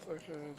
Okay.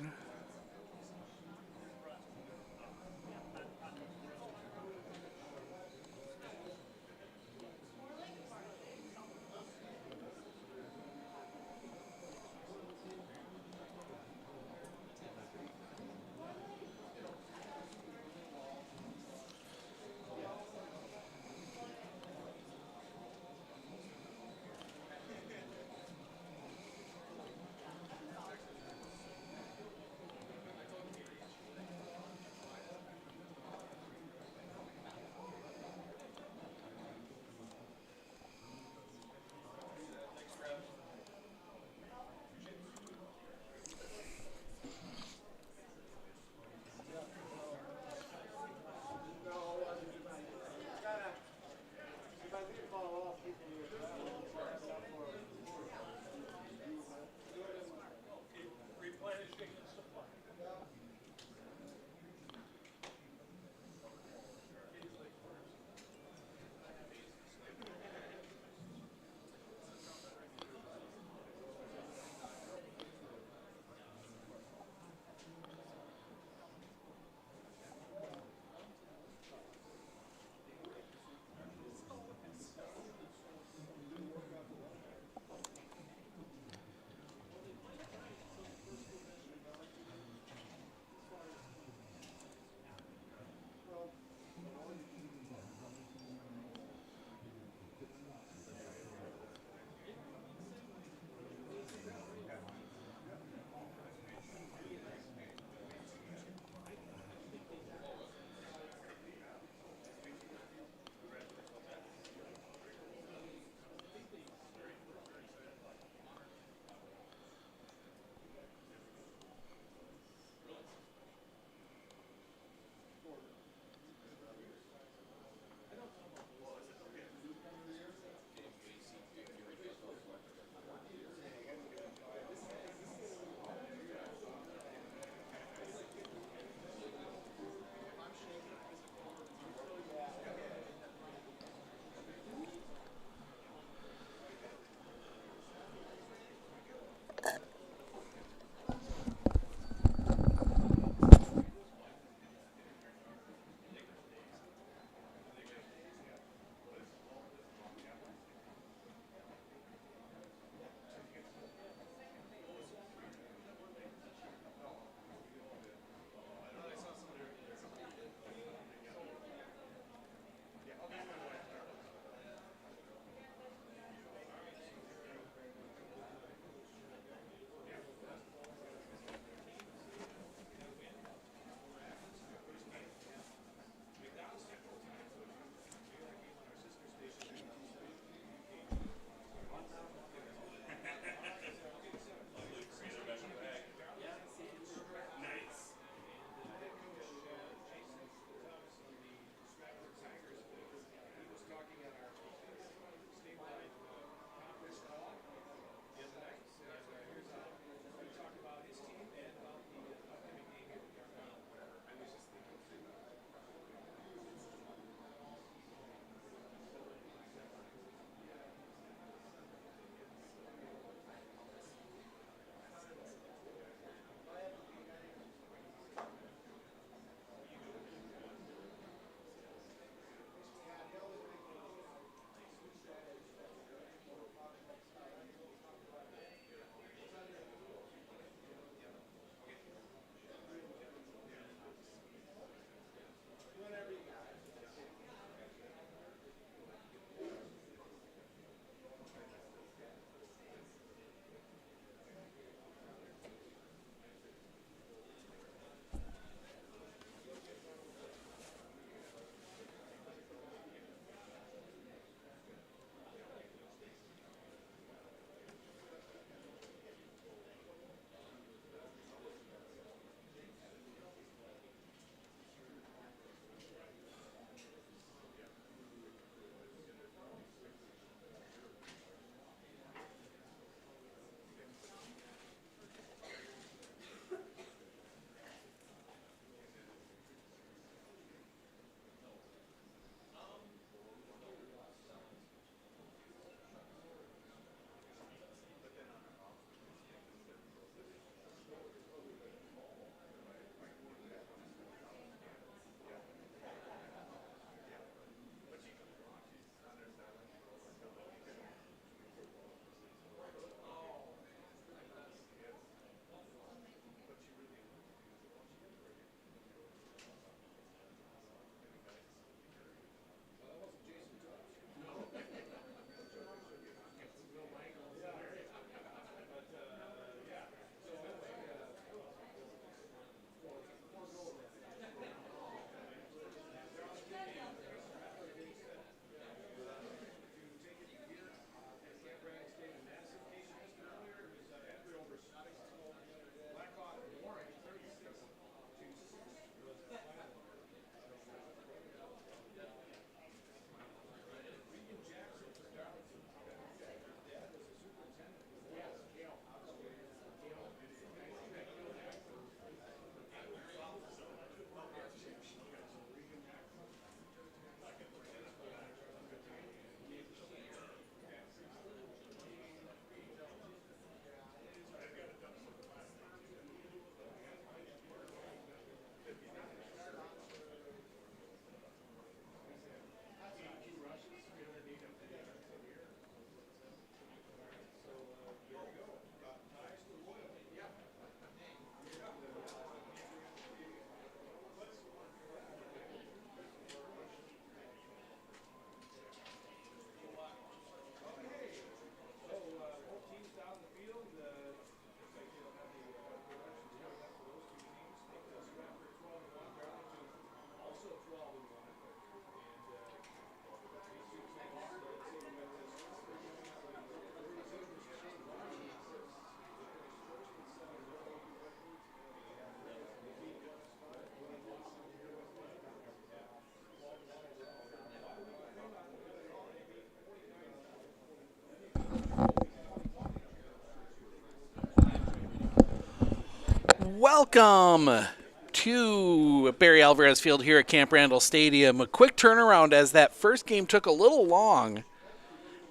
Welcome to Barry Alvarez Field here at Camp Randall Stadium. A quick turnaround as that first game took a little long.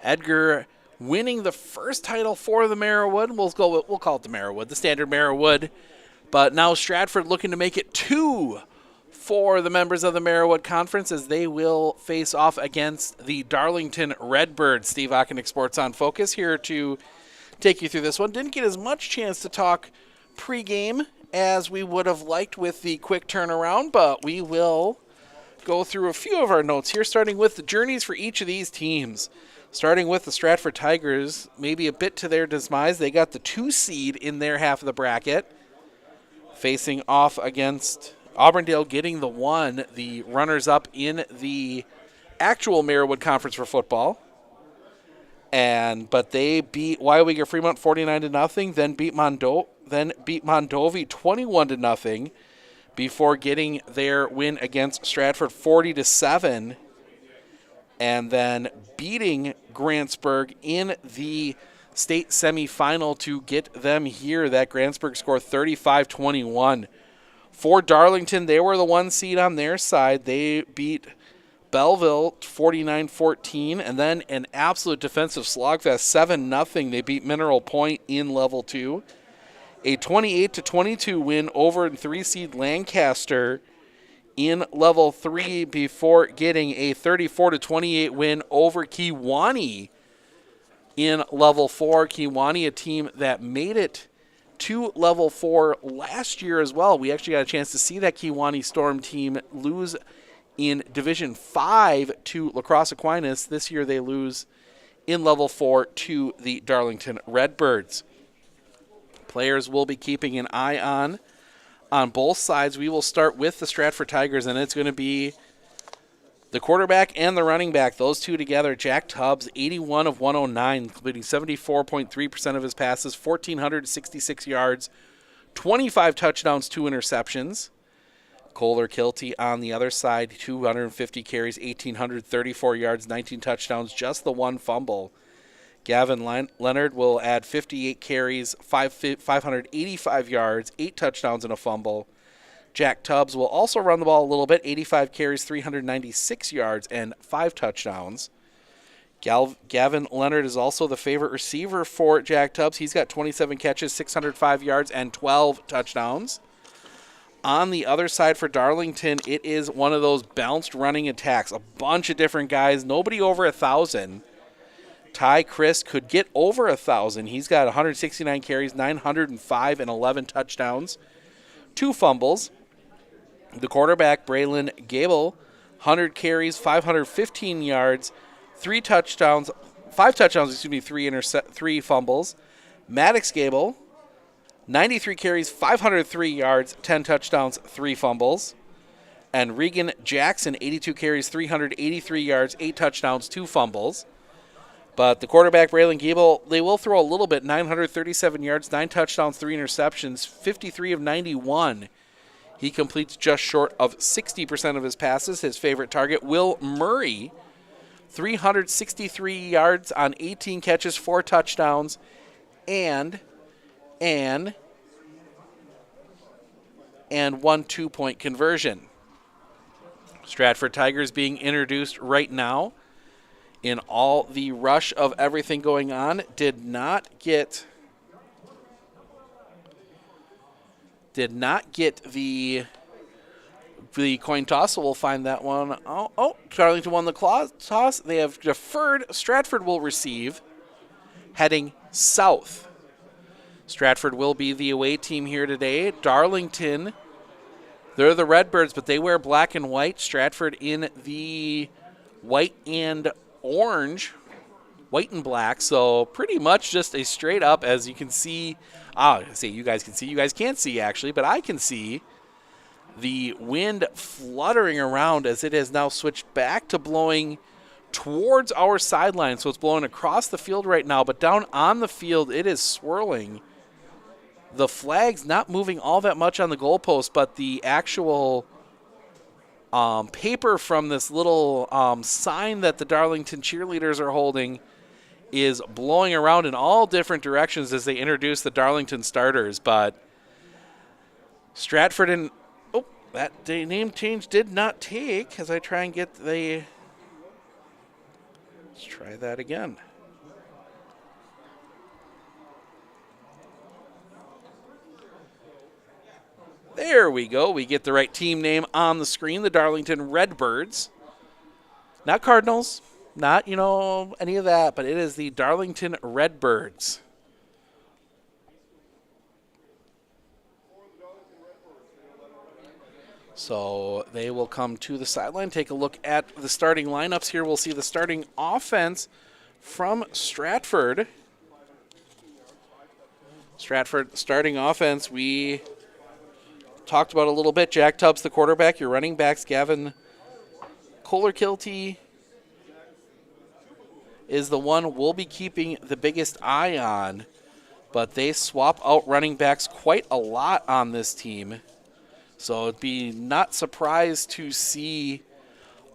Edgar winning the first title for the Marrowood. We'll call it the Marrowood, the standard Marrowood. But now Stratford looking to make it two for the members of the Marrowood Conference as they will face off against the Darlington Redbirds. Steve Ockenick, Sports on Focus, here to take you through this one. Didn't get as much chance to talk pregame as we would have liked with the quick turnaround, but we will go through a few of our notes here, starting with the journeys for each of these teams. Starting with the Stratford Tigers, maybe a bit to their demise. They got the 2 seed in their half of the bracket, facing off against Auburndale, getting the 1, the runners-up in the actual Marrowood Conference for football. But they beat Weyerweger Fremont 49-0, then beat Mondovi 21-0 before getting their win against Stratford 40-7, and then beating Grantsburg in the state semifinal to get them here. That Grantsburg score 35-21. For Darlington, they were the 1 seed on their side. They beat Belleville 49-14, and then an absolute defensive slogfest 7-0. They beat Mineral Point in Level 2. A 28-22 win over 3 seed Lancaster in Level 3 before getting a 34-28 win over Kewanee in Level 4. Kewanee, a team that made it to Level 4 last year as well. We actually got a chance to see that Kewanee Storm team lose in Division 5 to La Crosse Aquinas. This year they lose in Level 4 to the Darlington Redbirds. Players will be keeping an eye on both sides. We will start with the Stratford Tigers, and it's going to be the quarterback and the running back, those two together. Jack Tubbs, 81 of 109, completing 74.3% of his passes, 1,466 yards, 25 touchdowns, 2 interceptions. Kohler Kilty on the other side, 250 carries, 1,834 yards, 19 touchdowns, just the 1 fumble. Gavin Leonard will add 58 carries, 585 yards, 8 touchdowns, and a fumble. Jack Tubbs will also run the ball a little bit, 85 carries, 396 yards, and 5 touchdowns. Gavin Leonard is also the favorite receiver for Jack Tubbs. He's got 27 catches, 605 yards, and 12 touchdowns. On the other side for Darlington, it is one of those balanced running attacks. A bunch of different guys, nobody over 1,000. Ty Chris could get over 1,000. He's got 169 carries, 905, and 11 touchdowns. 2 fumbles. The quarterback, Braylon Gable, 100 carries, 515 yards, 5 touchdowns, 3 fumbles. Maddox Gable, 93 carries, 503 yards, 10 touchdowns, 3 fumbles. And Regan Jackson, 82 carries, 383 yards, 8 touchdowns, 2 fumbles. But the quarterback, Braylon Gable, they will throw a little bit, 937 yards, 9 touchdowns, 3 interceptions, 53 of 91. He completes just short of 60% of his passes. His favorite target, Will Murray, 363 yards on 18 catches, 4 touchdowns, and 1 2-point conversion. Stratford Tigers being introduced right now in all the rush of everything going on. Did not get the coin toss, so we'll find that one. Oh, Darlington won the toss. They have deferred. Stratford will receive, heading south. Stratford will be the away team here today. Darlington, they're the Redbirds, but they wear black and white. Stratford in the white and orange, white and black, so pretty much just a straight up, as you can see. You guys can see. You guys can't see, actually, but I can see the wind fluttering around as it has now switched back to blowing towards our sideline. So it's blowing across the field right now, but down on the field, it is swirling. The flag's not moving all that much on the goalpost, but the actual paper from this little sign that the Darlington cheerleaders are holding is blowing around in all different directions as they introduce the Darlington starters. But Stratford and that name change did not take as I try and get the. Let's try that again. There we go. We get the right team name on the screen, the Darlington Redbirds. Not Cardinals, not, any of that, but it is the Darlington Redbirds. So they will come to the sideline, take a look at the starting lineups here. We'll see the starting offense from Stratford. Stratford starting offense, we talked about a little bit. Jack Tubbs, the quarterback. Your running backs, Gavin Kohler-Kilty is the one we'll be keeping the biggest eye on, but they swap out running backs quite a lot on this team. So it'd be not surprised to see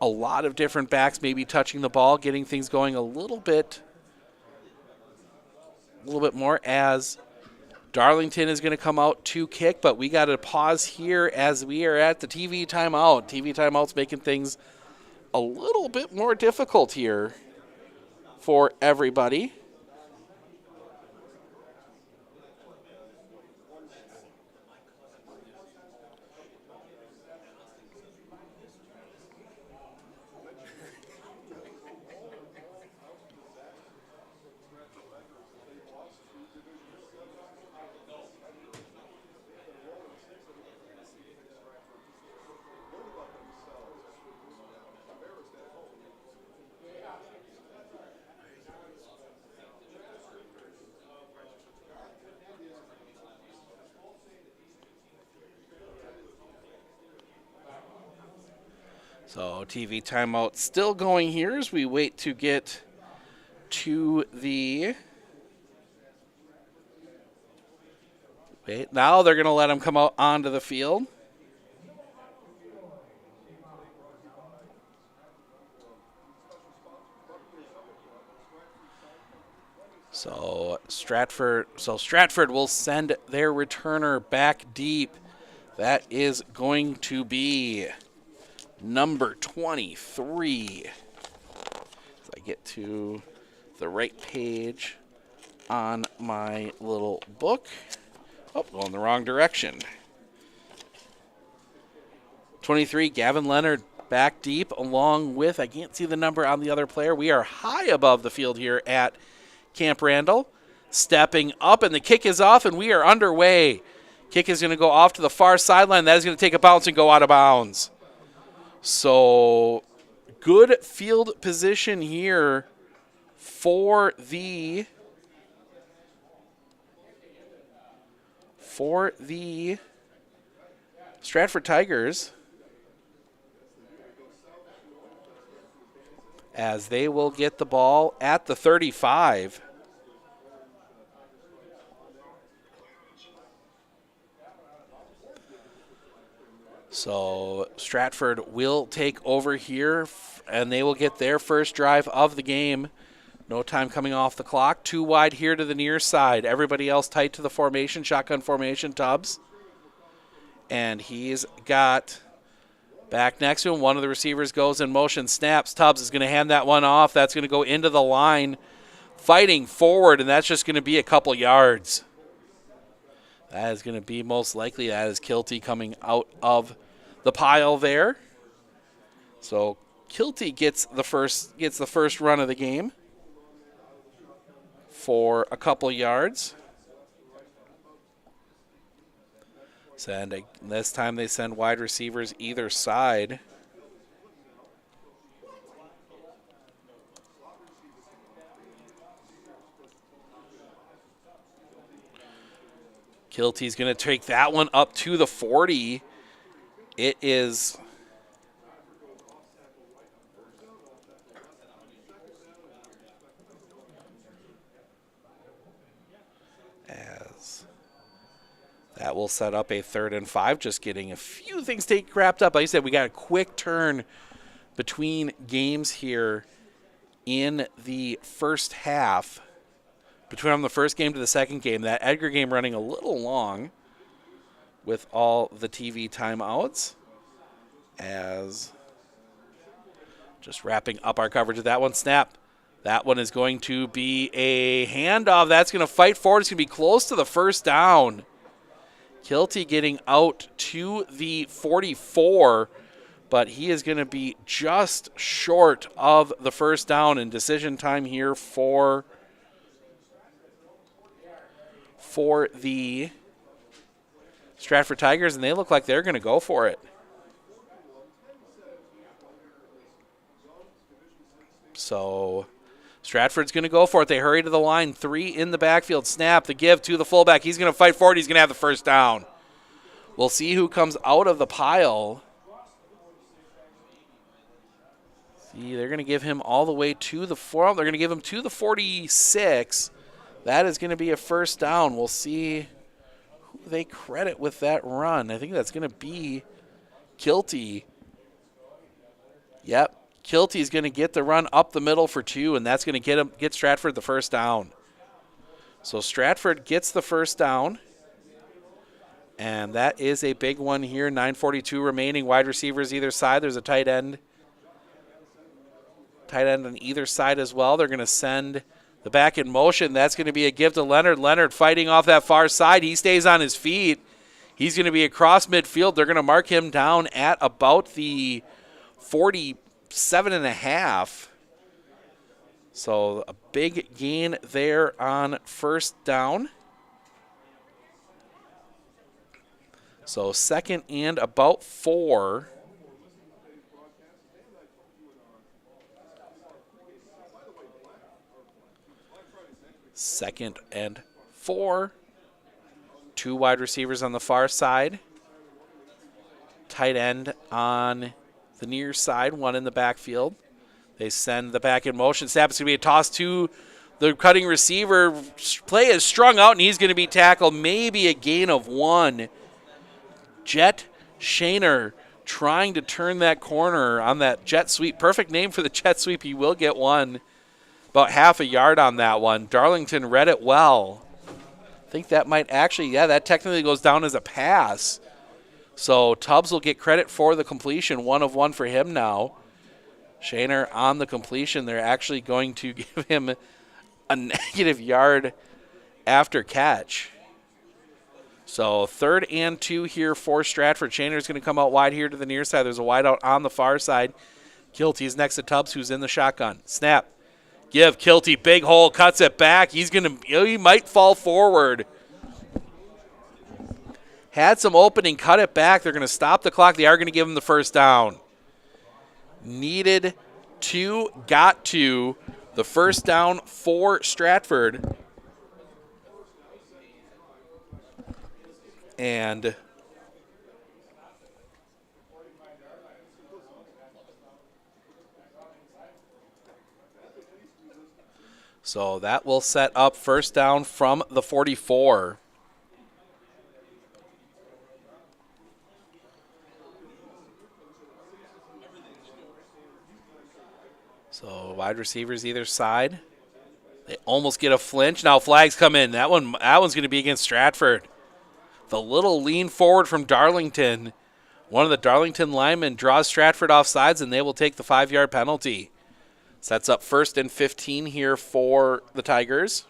a lot of different backs maybe touching the ball, getting things going a little bit more as Darlington is going to come out to kick, but we got to pause here as we are at the TV timeout. TV timeout's making things a little bit more difficult here for everybody. So TV timeout still going here as we wait to get to the... Wait, now they're going to let him come out onto the field. So Stratford will send their returner back deep. That is going to be number 23. As I get to the right page on my little book. Oh, going the wrong direction. 23, Gavin Leonard back deep along with, I can't see the number on the other player. We are high above the field here at Camp Randall. Stepping up, and the kick is off, and we are underway. Kick is going to go off to the far sideline. That is going to take a bounce and go out of bounds. So good field position here for the Stratford Tigers, as they will get the ball at the 35. So Stratford will take over here, and they will get their first drive of the game. No time coming off the clock. Two wide here to the near side. Everybody else tight to the formation, shotgun formation, Tubbs. And he's got back next to him. One of the receivers goes in motion, snaps. Tubbs is going to hand that one off. That's going to go into the line, fighting forward, and that's just going to be a couple yards. That is going to be most likely, that is Kilty coming out of the pile there. So Kilty gets the first run of the game for a couple yards. This time they send wide receivers either side. Kilty's going to take that one up to the 40. It is as that will set up a 3rd and 5, just getting a few things wrapped up. Like I said, we got a quick turn between games here in the first half. Between the first game to the second game, that Edgar game running a little long. with all the TV timeouts. As just wrapping up our coverage of that one. Snap. That one is going to be a handoff. That's going to fight forward. It's going to be close to the first down. Kilty getting out to the 44, but he is going to be just short of the first down, and decision time here for the Stratford Tigers, and they look like they're going to go for it. So Stratford's going to go for it. They hurry to the line. 3 in the backfield. Snap, the give to the fullback. He's going to fight forward. He's going to have the first down. We'll see who comes out of the pile. See, they're going to give him all the way to the 4. They're going to give him to the 46. That is going to be a first down. We'll see who they credit with that run. I think that's going to be Kilty. Yep. Kilty's going to get the run up the middle for 2, and that's going to get Stratford the first down. So Stratford gets the first down, and that is a big one here. 9:42 remaining. Wide receivers either side. There's a tight end. Tight end on either side as well. They're going to send the back in motion. That's going to be a give to Leonard. Leonard fighting off that far side. He stays on his feet. He's going to be across midfield. They're going to mark him down at about the 47.5. So a big gain there on first down. So second and about 4. Second and 4. 2 wide receivers on the far side. Tight end on the near side, 1 in the backfield. They send the back in motion. Snap, it's going to be a toss to the cutting receiver. Play is strung out, and he's going to be tackled. Maybe a gain of 1. Jet Shaner trying to turn that corner on that jet sweep. Perfect name for the jet sweep. He will get 1. About half a yard on that one. Darlington read it well. I think that might actually, that technically goes down as a pass. So Tubbs will get credit for the completion. 1 of 1 for him now. Shaner on the completion. They're actually going to give him a negative yard after catch. So 3rd and 2 here for Stratford. Shaner's going to come out wide here to the near side. There's a wide out on the far side. Kilty's next to Tubbs, who's in the shotgun. Snap. Give Kilty, big hole, cuts it back. He might fall forward. Had some opening, cut it back. They're going to stop the clock. They are going to give him the first down. Needed to, got to. The first down for Stratford. And so that will set up first down from the 44. So wide receivers either side. They almost get a flinch. Now flags come in. That one's going to be against Stratford. The little lean forward from Darlington. One of the Darlington linemen draws Stratford off sides, and they will take the 5-yard penalty. Sets up 1st and 15 here for the Tigers.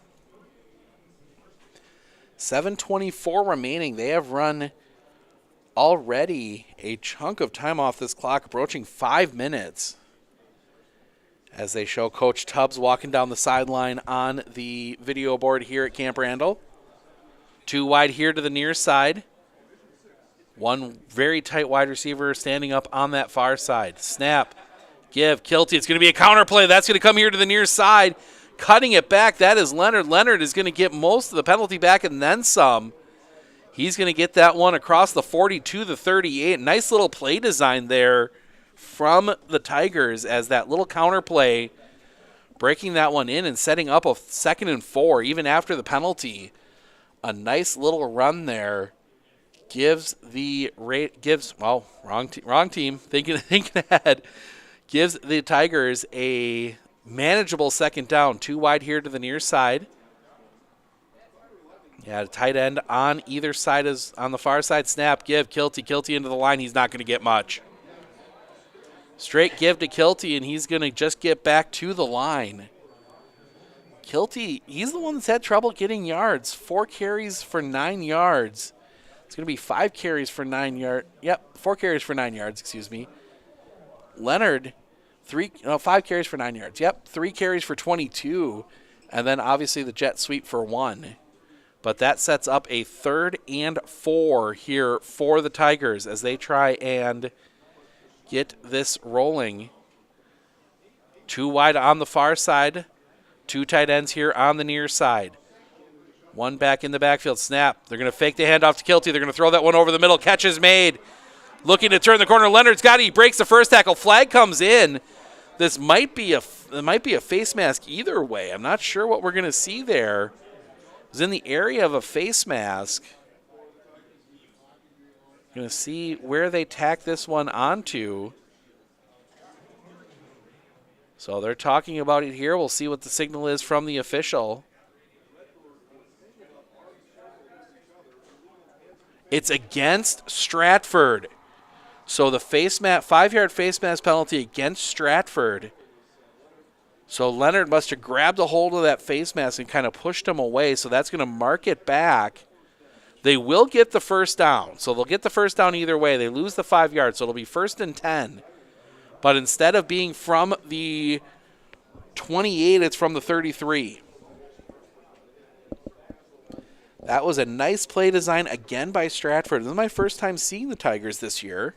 7:24 remaining. They have run already a chunk of time off this clock, approaching 5 minutes. As they show Coach Tubbs walking down the sideline on the video board here at Camp Randall. 2 wide here to the near side. 1 very tight wide receiver standing up on that far side. Snap. Give Kilty. It's going to be a counter play. That's going to come here to the near side. Cutting it back. That is Leonard. Leonard is going to get most of the penalty back and then some. He's going to get that one across the 40 to the 38. Nice little play design there from the Tigers as that little counter play, breaking that one in and setting up a 2nd and 4 even after the penalty. A nice little run there wrong team, thinking ahead. Gives the Tigers a manageable 2nd down. 2 wide here to the near side. Yeah, tight end on either side is on the far side. Snap, give, Kilty into the line. He's not going to get much. Straight give to Kilty, and he's going to just get back to the line. Kilty, he's the one that's had trouble getting yards. 4 carries for 9 yards. It's going to be 5 carries for 9 yards. Yep, 4 carries for 9 yards, excuse me. Leonard, 5 carries for 9 yards. Yep, 3 carries for 22. And then obviously the jet sweep for 1. But that sets up a 3rd and 4 here for the Tigers as they try and get this rolling. 2 wide on the far side. 2 tight ends here on the near side. 1 back in the backfield. Snap. They're going to fake the handoff to Kilty. They're going to throw that one over the middle. Catch is made. Looking to turn the corner. Leonard's got it. He breaks the first tackle. Flag comes in. This might be a face mask either way. I'm not sure what we're going to see there. It was in the area of a face mask. Going to see where they tack this one onto. So they're talking about it here. We'll see what the signal is from the official. It's against Stratford. So the 5-yard face mask penalty against Stratford. So Leonard must have grabbed a hold of that face mask and kind of pushed him away. So that's going to mark it back. They will get the first down. So they'll get the first down either way. They lose the 5 yards. So it'll be 1st and 10. But instead of being from the 28, it's from the 33. That was a nice play design again by Stratford. This is my first time seeing the Tigers this year.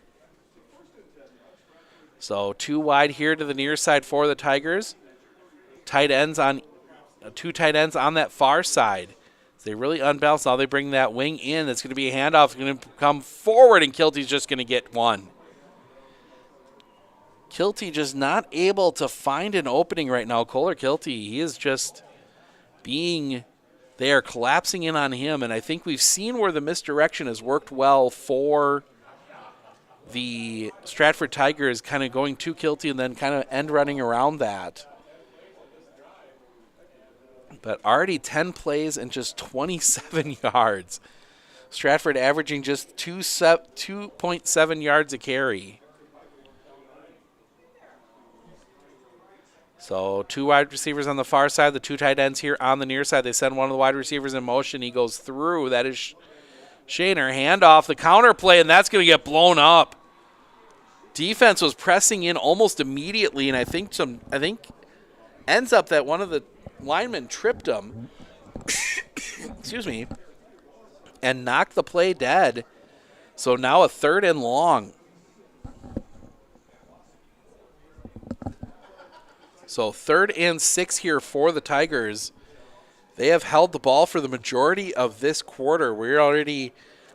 So 2 wide here to the near side for the Tigers. 2 tight ends on that far side. So they really unbalanced. Now they bring that wing in. It's going to be a handoff. It's going to come forward, and Kilty's just going to get 1. Kilty just not able to find an opening right now. Kohler Kilty, he is just they are collapsing in on him, and I think we've seen where the misdirection has worked well for the Stratford Tigers, kind of going to Kilty and then kind of end running around that. But already 10 plays and just 27 yards. Stratford averaging just 2.7 yards a carry. So 2 wide receivers on the far side, the 2 tight ends here on the near side. They send one of the wide receivers in motion. He goes through. That is Shaner. Handoff, the counter play, and that's going to get blown up. Defense was pressing in almost immediately, and I think ends up that one of the linemen tripped him. Excuse me. And knocked the play dead. So now a 3rd and long. So 3rd and 6 here for the Tigers. They have held the ball for the majority of this quarter. We're already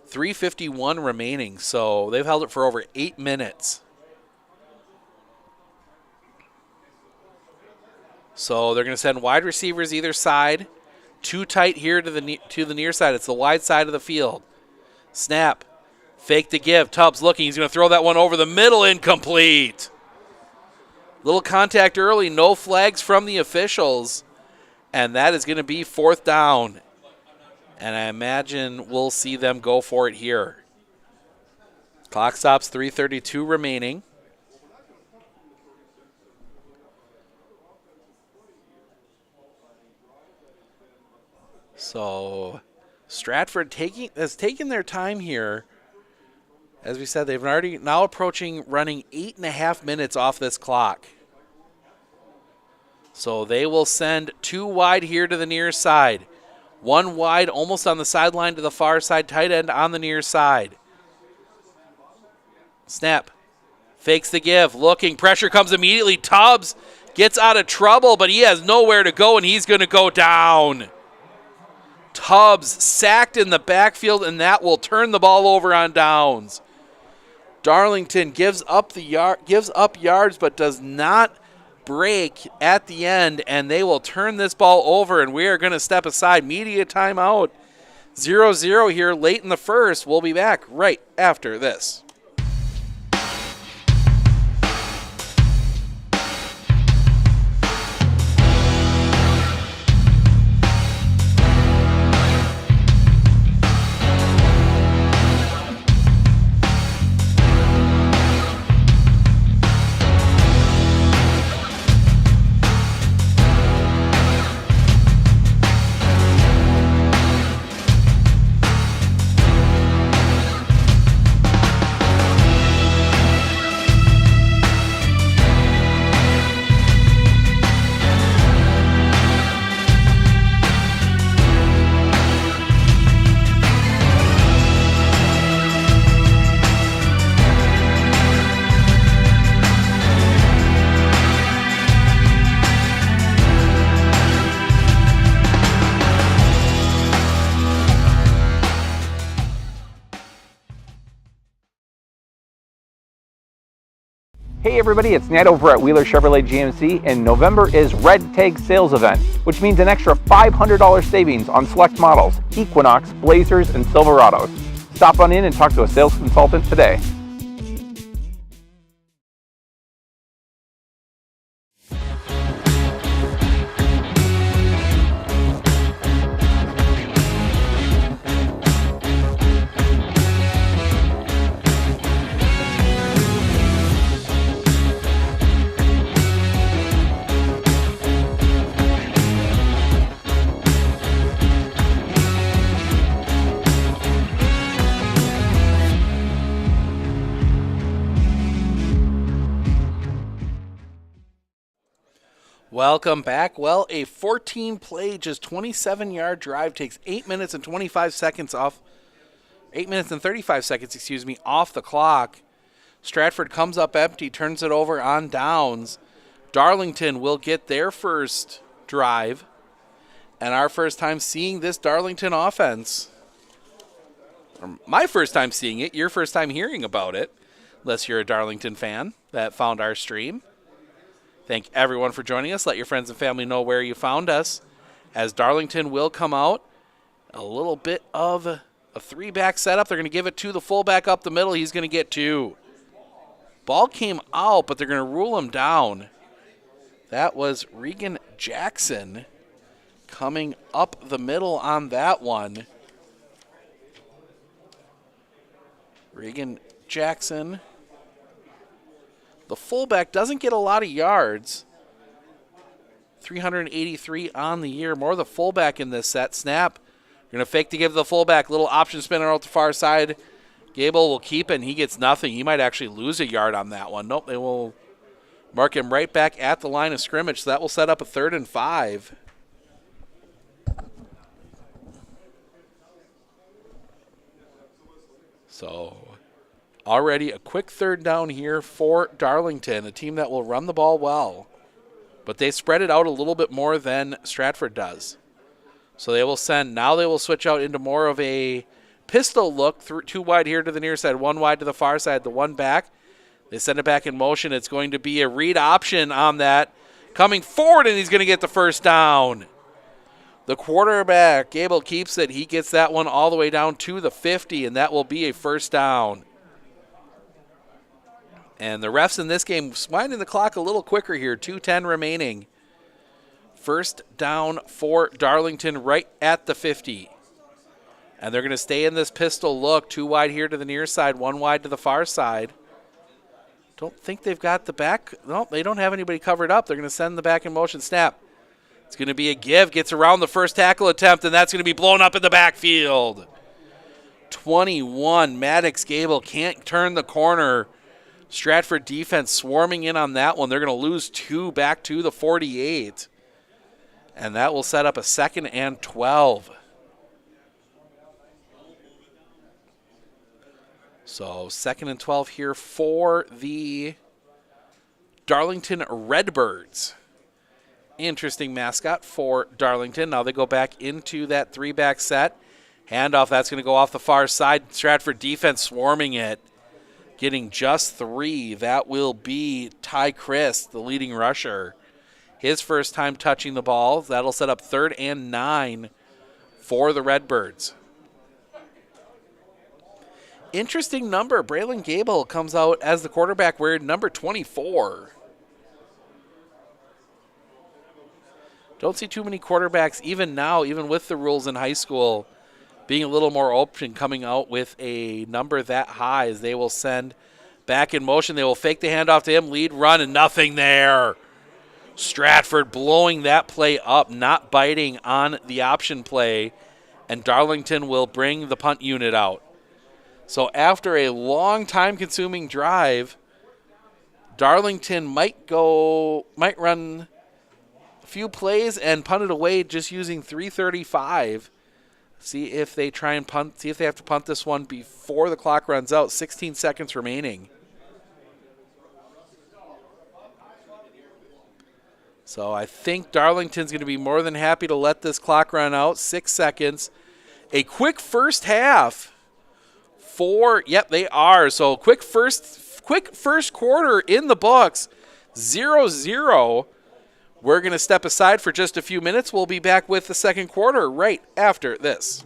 3:51 remaining, so they've held it for over 8 minutes. So they're going to send wide receivers either side. 2 tight here to the near side. It's the wide side of the field. Snap. Fake to give. Tubbs looking. He's going to throw that one over the middle. Incomplete. Little contact early. No flags from the officials. And that is going to be 4th down. And I imagine we'll see them go for it here. Clock stops, 3:32 remaining. So Stratford has taken their time here. As we said, they've already now approaching running 8.5 minutes off this clock. So they will send 2 wide here to the near side. 1 wide almost on the sideline to the far side, tight end on the near side. Snap. Fakes the give. Looking. Pressure comes immediately. Tubbs gets out of trouble, but he has nowhere to go, and he's going to go down. Tubbs sacked in the backfield, and that will turn the ball over on downs. Darlington gives up yards, but does not break at the end, and they will turn this ball over, and we are going to step aside. Media timeout. 0-0 here late in the first. We'll be back right after this. Hey everybody, it's Nat over at Wheeler Chevrolet GMC, and November is Red Tag Sales Event, which means an extra $500 savings on select models, Equinox, Blazers, and Silverados. Stop on in and talk to a sales consultant today. Welcome back. Well, a 14-play, just 27-yard drive takes 8 minutes and 25 seconds off. 8 minutes and 35 seconds, off the clock. Stratford comes up empty, turns it over on downs. Darlington will get their first drive. And our first time seeing this Darlington offense. Or my first time seeing it, your first time hearing about it, unless you're a Darlington fan that found our stream. Thank everyone for joining us. Let your friends and family know where you found us, as Darlington will come out. A little bit of a three-back setup. They're going to give it to the fullback up the middle. He's going to get two. Ball came out, but they're going to rule him down. That was Regan Jackson coming up the middle on that one. Regan Jackson. The fullback doesn't get a lot of yards. 383 on the year. More the fullback in this set. Snap. Going to fake to give the fullback. Little option spinner out the far side. Gable will keep it, and he gets nothing. He might actually lose a yard on that one. Nope, they will mark him right back at the line of scrimmage. So that will set up a 3rd and 5. So already a quick 3rd down here for Darlington, a team that will run the ball well. But they spread it out a little bit more than Stratford does. So they will switch out into more of a pistol look, through 2 wide here to the near side, 1 wide to the far side, the 1 back. They send it back in motion. It's going to be a read option on that. Coming forward, and he's going to get the first down. The quarterback, Gable, keeps it. He gets that one all the way down to the 50, and that will be a first down. And the refs in this game winding the clock a little quicker here, 2:10 remaining. First down for Darlington right at the 50. And they're going to stay in this pistol look, 2 wide here to the near side, 1 wide to the far side. Don't think they've got the back. No, they don't have anybody covered up. They're going to send the back in motion snap. It's going to be a give, gets around the first tackle attempt, and that's going to be blown up in the backfield. 21, Maddox Gable can't turn the corner. Stratford defense swarming in on that one. They're going to lose 2 back to the 48. And that will set up a 2nd and 12. So 2nd and 12 here for the Darlington Redbirds. Interesting mascot for Darlington. Now they go back into that 3-back set. Handoff, that's going to go off the far side. Stratford defense swarming it. Getting just 3. That will be Ty Christ, the leading rusher. His first time touching the ball. That'll set up 3rd and 9 for the Redbirds. Interesting number. Braylon Gable comes out as the quarterback wearing number 24. Don't see too many quarterbacks, even now, even with the rules in high school, being a little more open, coming out with a number that high, as they will send back in motion. They will fake the handoff to him, lead run, and nothing there. Stratford blowing that play up, not biting on the option play, and Darlington will bring the punt unit out. So after a long time-consuming drive, Darlington might run a few plays and punt it away just using 3:35. See if they try and punt, see if they have to punt this one before the clock runs out. 16 seconds remaining. So I think Darlington's going to be more than happy to let this clock run out. 6 seconds. A quick first half. Yep, they are. So quick first quick first quarter in the books, 0-0. We're going to step aside for just a few minutes. We'll be back with the second quarter right after this.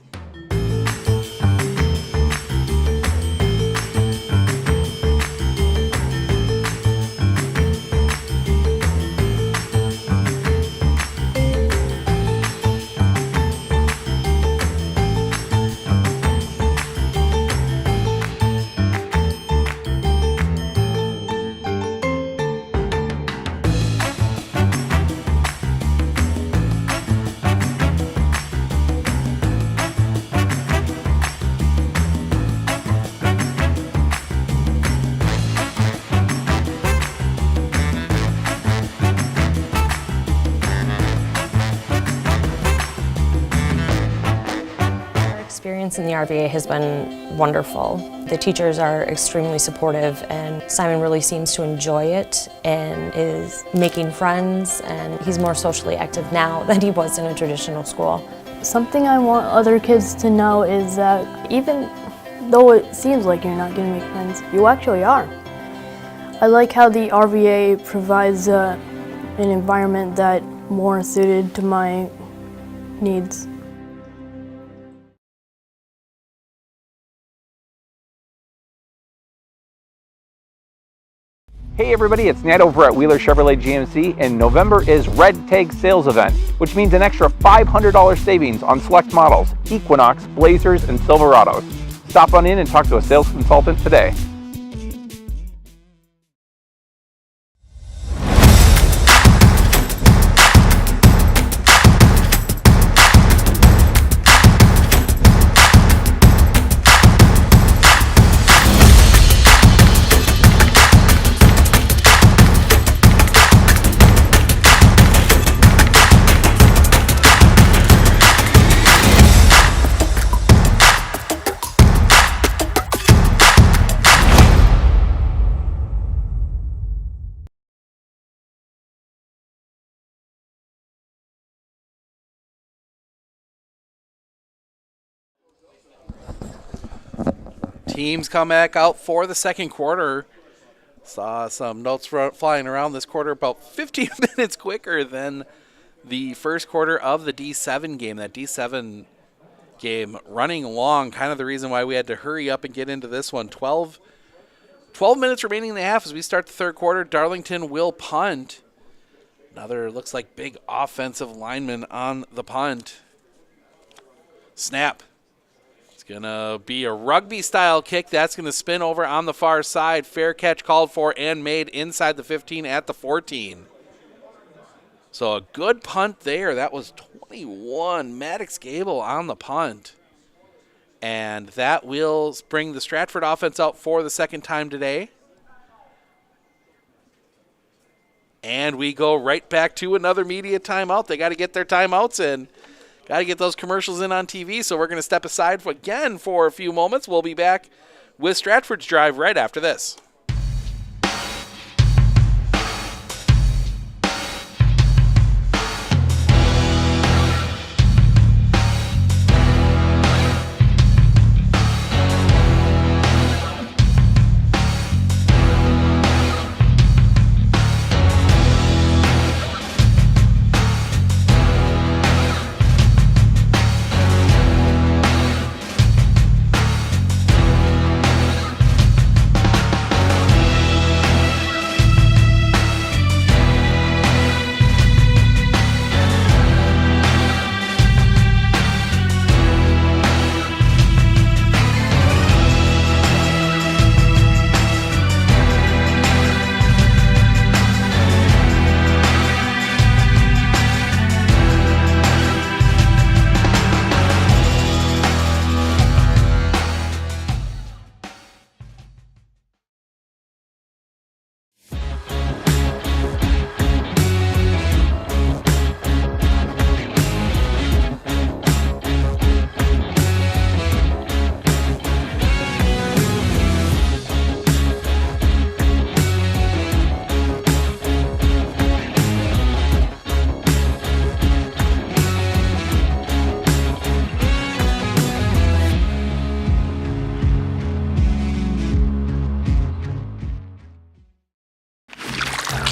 Experience in the RVA has been wonderful. The teachers are extremely supportive, and Simon really seems to enjoy it and is making friends, and he's more socially active now than he was in a traditional school. Something I want other kids to know is that even though it seems like you're not going to make friends, you actually are. I like how the RVA provides an environment that more suited to my needs. Hey everybody, it's Ned over at Wheeler Chevrolet GMC, and November is Red Tag Sales Event, which means an extra $500 savings on select models, Equinox, Blazers, and Silverados. Stop on in and talk to a sales consultant today. Teams come back out for the second quarter. Saw some notes flying around this quarter about 15 minutes quicker than the first quarter of the D7 game. That D7 game running along, kind of the reason why we had to hurry up and get into this one. 12 minutes remaining in the half as we start the third quarter. Darlington will punt. Another looks like big offensive lineman on the punt. Snap. Going to be a rugby-style kick. That's going to spin over on the far side. Fair catch called for and made inside the 15 at the 14. So a good punt there. That was 21. Maddox Gable on the punt. And that will bring the Stratford offense out for the second time today. And we go right back to another media timeout. They got to get their timeouts in. Got to get those commercials in on TV, so we're going to step aside again for a few moments. We'll be back with Stratford's drive right after this.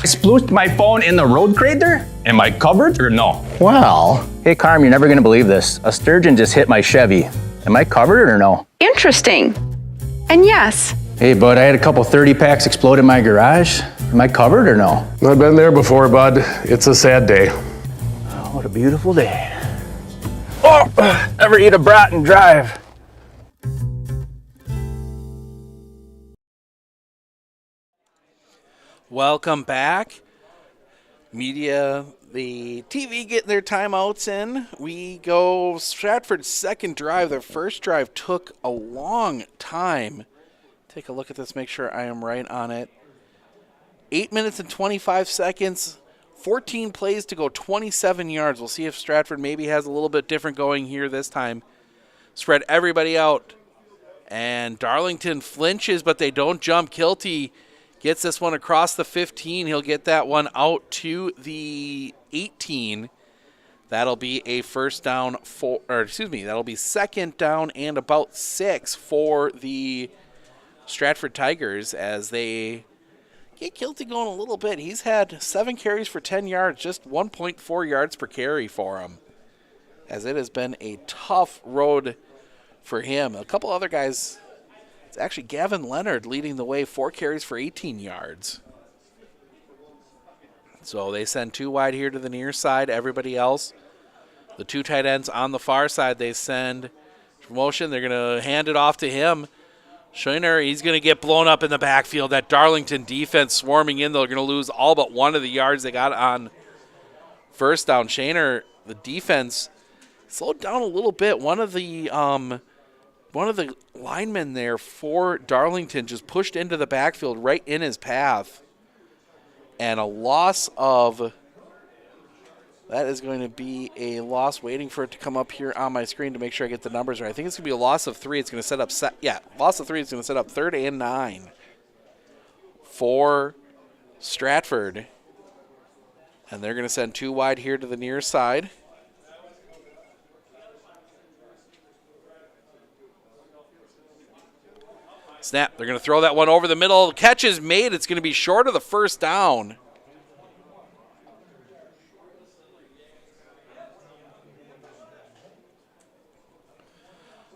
splooshed my phone in the road crater? Am I covered or no? Well, hey Carm, you're never gonna believe this. A sturgeon just hit my Chevy. Am I covered or no? Interesting. And yes. Hey bud, I had a couple 30 packs explode in my garage. Am I covered or no? I've been there before, bud. It's a sad day. Oh, what a beautiful day. Oh, ever eat a brat and drive? Welcome back. Media, the TV getting their timeouts in. We go Stratford's second drive. Their first drive took a long time. Take a look at this, make sure I am right on it. 8 minutes and 25 seconds, 14 plays to go, 27 yards. We'll see if Stratford maybe has a little bit different going here this time. Spread everybody out. And Darlington flinches, but they don't jump. Kilty gets this one across the 15. He'll get that one out to the 18. That'll be a first down that'll be second down and about 6 for the Stratford Tigers as they get Kilty going a little bit. He's had 7 carries for 10 yards, just 1.4 yards per carry for him, as it has been a tough road for him. A couple other guys. It's actually Gavin Leonard leading the way, 4 carries for 18 yards. So they send 2 wide here to the near side. Everybody else, the 2 tight ends on the far side, they send motion. They're going to hand it off to him. Schoiner, he's going to get blown up in the backfield. That Darlington defense swarming in. They're going to lose all but 1 of the yards they got on first down. Schoiner, the defense, slowed down a little bit. One of the linemen there for Darlington just pushed into the backfield right in his path. And a loss of, that is going to be a loss, waiting for it to come up here on my screen to make sure I get the numbers right. I think it's going to be a loss of 3. It's going to set up, loss of 3 is going to set up 3rd and 9 for Stratford. And they're going to send 2 wide here to the near side. Snap. They're going to throw that one over the middle. The catch is made. It's going to be short of the first down.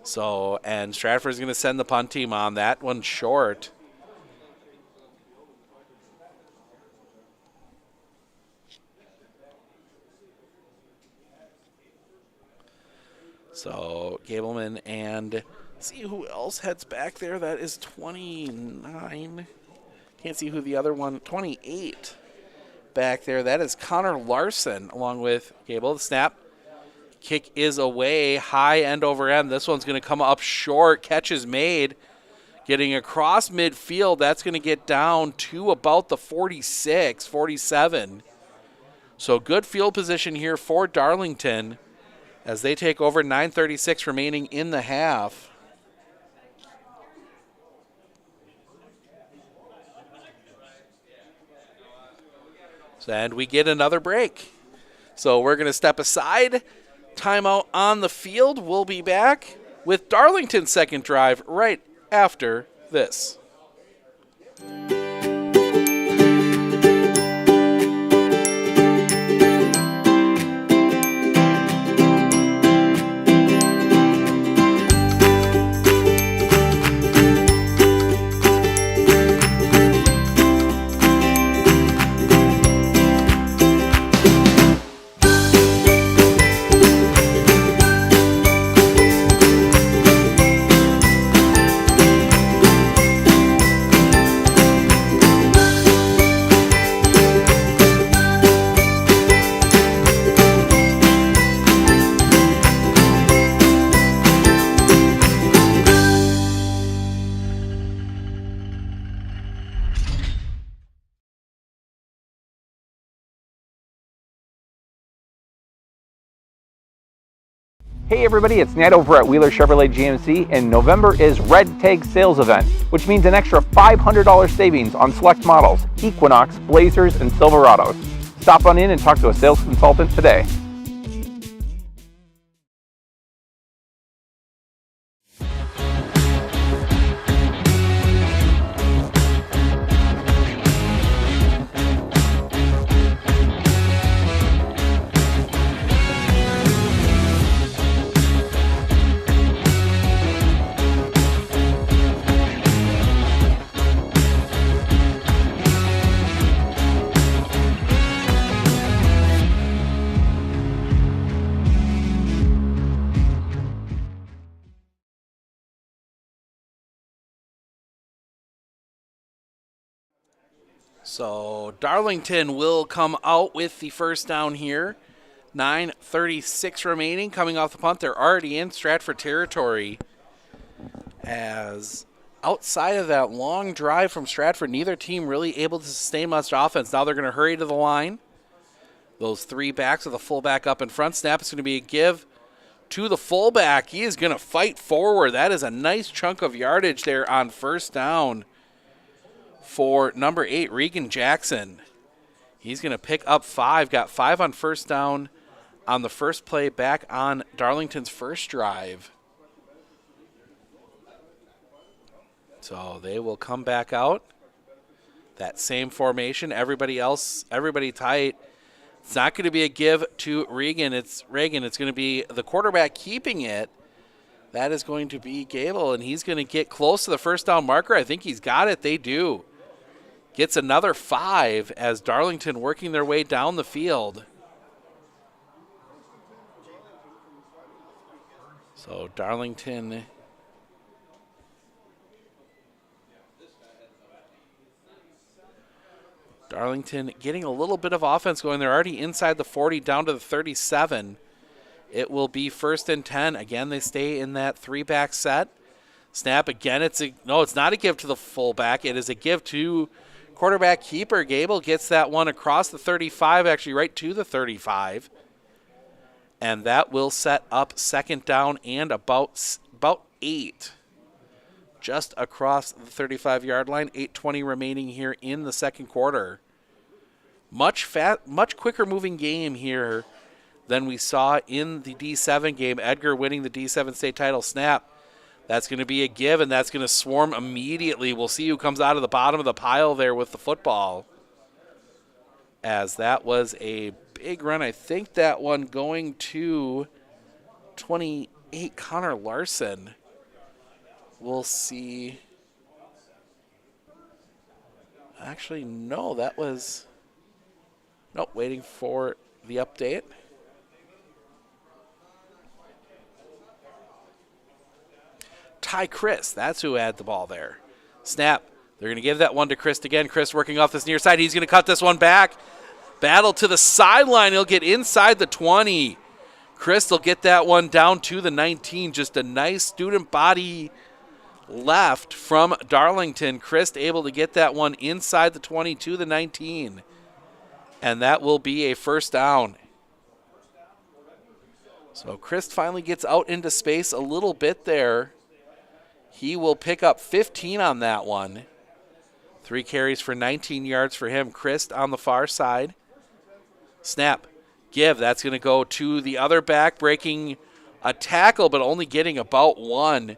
So, and Stratford's going to send the punt team on that one short. So, Gableman and see who else heads back there. That is 29. Can't see who the other one, 28 back there. That is Connor Larson along with Gable. The snap. Kick is away, high end over end. This one's going to come up short. Catch is made. Getting across midfield, that's going to get down to about the 46, 47. So good field position here for Darlington as they take over. 9:36 remaining in the half. And we get another break. So we're going to step aside. Timeout on the field. We'll be back with Darlington's second drive right after this. Hey everybody, it's Ned over at Wheeler Chevrolet GMC, and November is Red Tag Sales Event, which means an extra $500 savings on select models, Equinox, Blazers, and Silverados. Stop on in and talk to a sales consultant today. So Darlington will come out with the first down here. 9:36 remaining. Coming off the punt, they're already in Stratford territory. As outside of that long drive from Stratford, neither team really able to sustain much offense. Now they're going to hurry to the line. Those three backs with the fullback up in front. Snap is going to be a give to the fullback. He is going to fight forward. That is a nice chunk of yardage there on first down for number 8, Regan Jackson. He's going to pick up 5. Got 5 on first down on the first play back on Darlington's first drive. So they will come back out. That same formation. Everybody tight. It's not going to be a give to Regan. It's going to be the quarterback keeping it. That is going to be Gable, and he's going to get close to the first down marker. I think he's got it. They do. Gets another 5 as Darlington working their way down the field. So Darlington getting a little bit of offense going. They're already inside the 40 down to the 37. It will be 1st and 10. Again, they stay in that 3-back set. Snap again. It's not a give to the fullback. It is a give to quarterback keeper. Gable gets that one across the 35, actually right to the 35. And that will set up 2nd down and about 8. Just across the 35-yard line. 8:20 remaining here in the second quarter. Much quicker moving game here than we saw in the D7 game. Edgar winning the D7 state title. Snap. That's going to be a give, and that's going to swarm immediately. We'll see who comes out of the bottom of the pile there with the football. As that was a big run. I think that one going to 28, Connor Larson. We'll see. Actually, no, that was... Nope, waiting for the update. Ty Chris, that's who had the ball there. Snap. They're going to give that one to Chris again. Chris working off this near side. He's going to cut this one back. Battle to the sideline. He'll get inside the 20. Chris will get that one down to the 19. Just a nice student body left from Darlington. Chris able to get that one inside the 20 to the 19. And that will be a first down. So Chris finally gets out into space a little bit there. He will pick up 15 on that one. 3 carries for 19 yards for him. Chris on the far side. Snap. Give. That's going to go to the other back, breaking a tackle, but only getting about 1.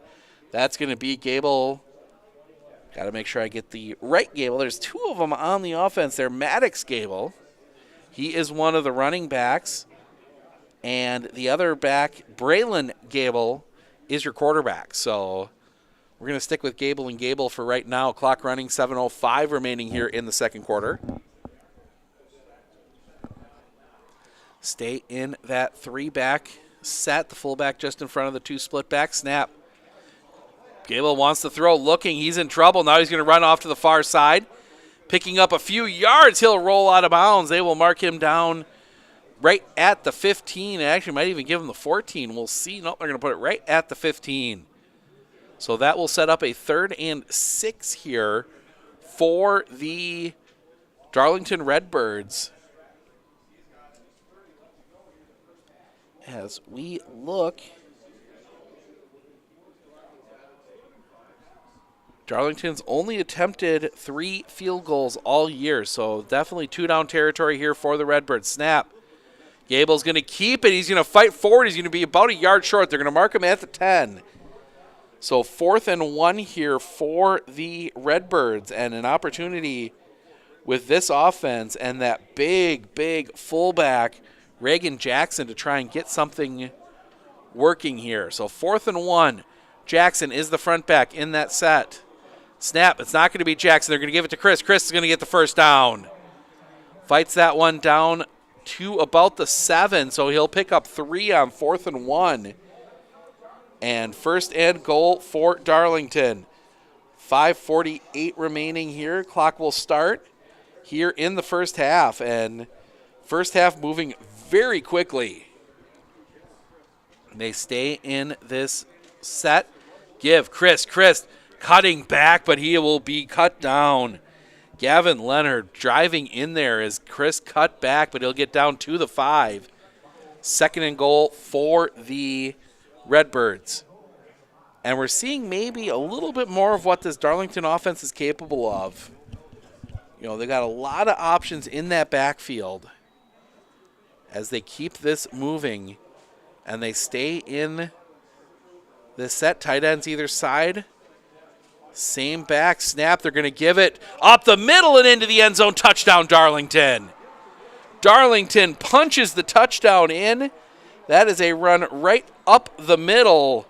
That's going to be Gable. Got to make sure I get the right Gable. There's 2 of them on the offense there. Maddox Gable. He is one of the running backs. And the other back, Braylon Gable, is your quarterback. So we're going to stick with Gable and Gable for right now. Clock running, 7:05 remaining here in the second quarter. Stay in that 3-back set. The fullback just in front of the 2 split back. Snap. Gable wants to throw, looking. He's in trouble. Now he's going to run off to the far side. Picking up a few yards. He'll roll out of bounds. They will mark him down right at the 15. Actually, might even give him the 14. We'll see. Nope, they're going to put it right at the 15. So that will set up a 3rd and 6 here for the Darlington Redbirds. As we look, Darlington's only attempted 3 field goals all year, so definitely 2-down territory here for the Redbirds. Snap. Gable's going to keep it. He's going to fight forward. He's going to be about a yard short. They're going to mark him at the 10. So 4th and 1 here for the Redbirds, and an opportunity with this offense and that big fullback, Reagan Jackson, to try and get something working here. So 4th and 1. Jackson is the front back in that set. Snap. It's not going to be Jackson. They're going to give it to Chris. Chris is going to get the first down. Fights that one down to about the 7, so he'll pick up 3 on 4th and 1. And 1st and goal for Darlington. 5:48 remaining here. Clock will start here in the first half, and first half moving very quickly. They stay in this set. Give Chris cutting back, but he will be cut down. Gavin Leonard driving in there as Chris cut back, but he'll get down to the 5. Second and goal for the Redbirds. And we're seeing maybe a little bit more of what this Darlington offense is capable of. They got a lot of options in that backfield as they keep this moving, and they stay in the set. Tight ends either side. Same back snap. They're going to give it up the middle and into the end zone. Touchdown, Darlington. Darlington punches the touchdown in. That is a run right up the middle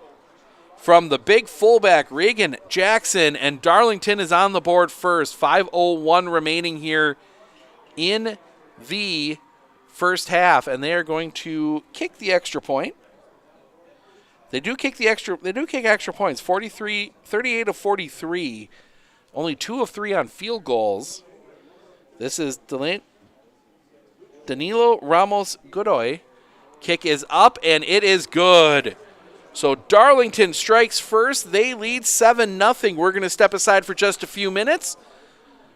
from the big fullback, Reagan Jackson, and Darlington is on the board first. 5:01 remaining here in the first half, and they are going to kick the extra point. They do kick extra points. 38 of 43. Only 2 of 3 on field goals. This is Danilo Ramos Godoy. Kick is up, and it is good. So Darlington strikes first. They lead 7-0. We're going to step aside for just a few minutes.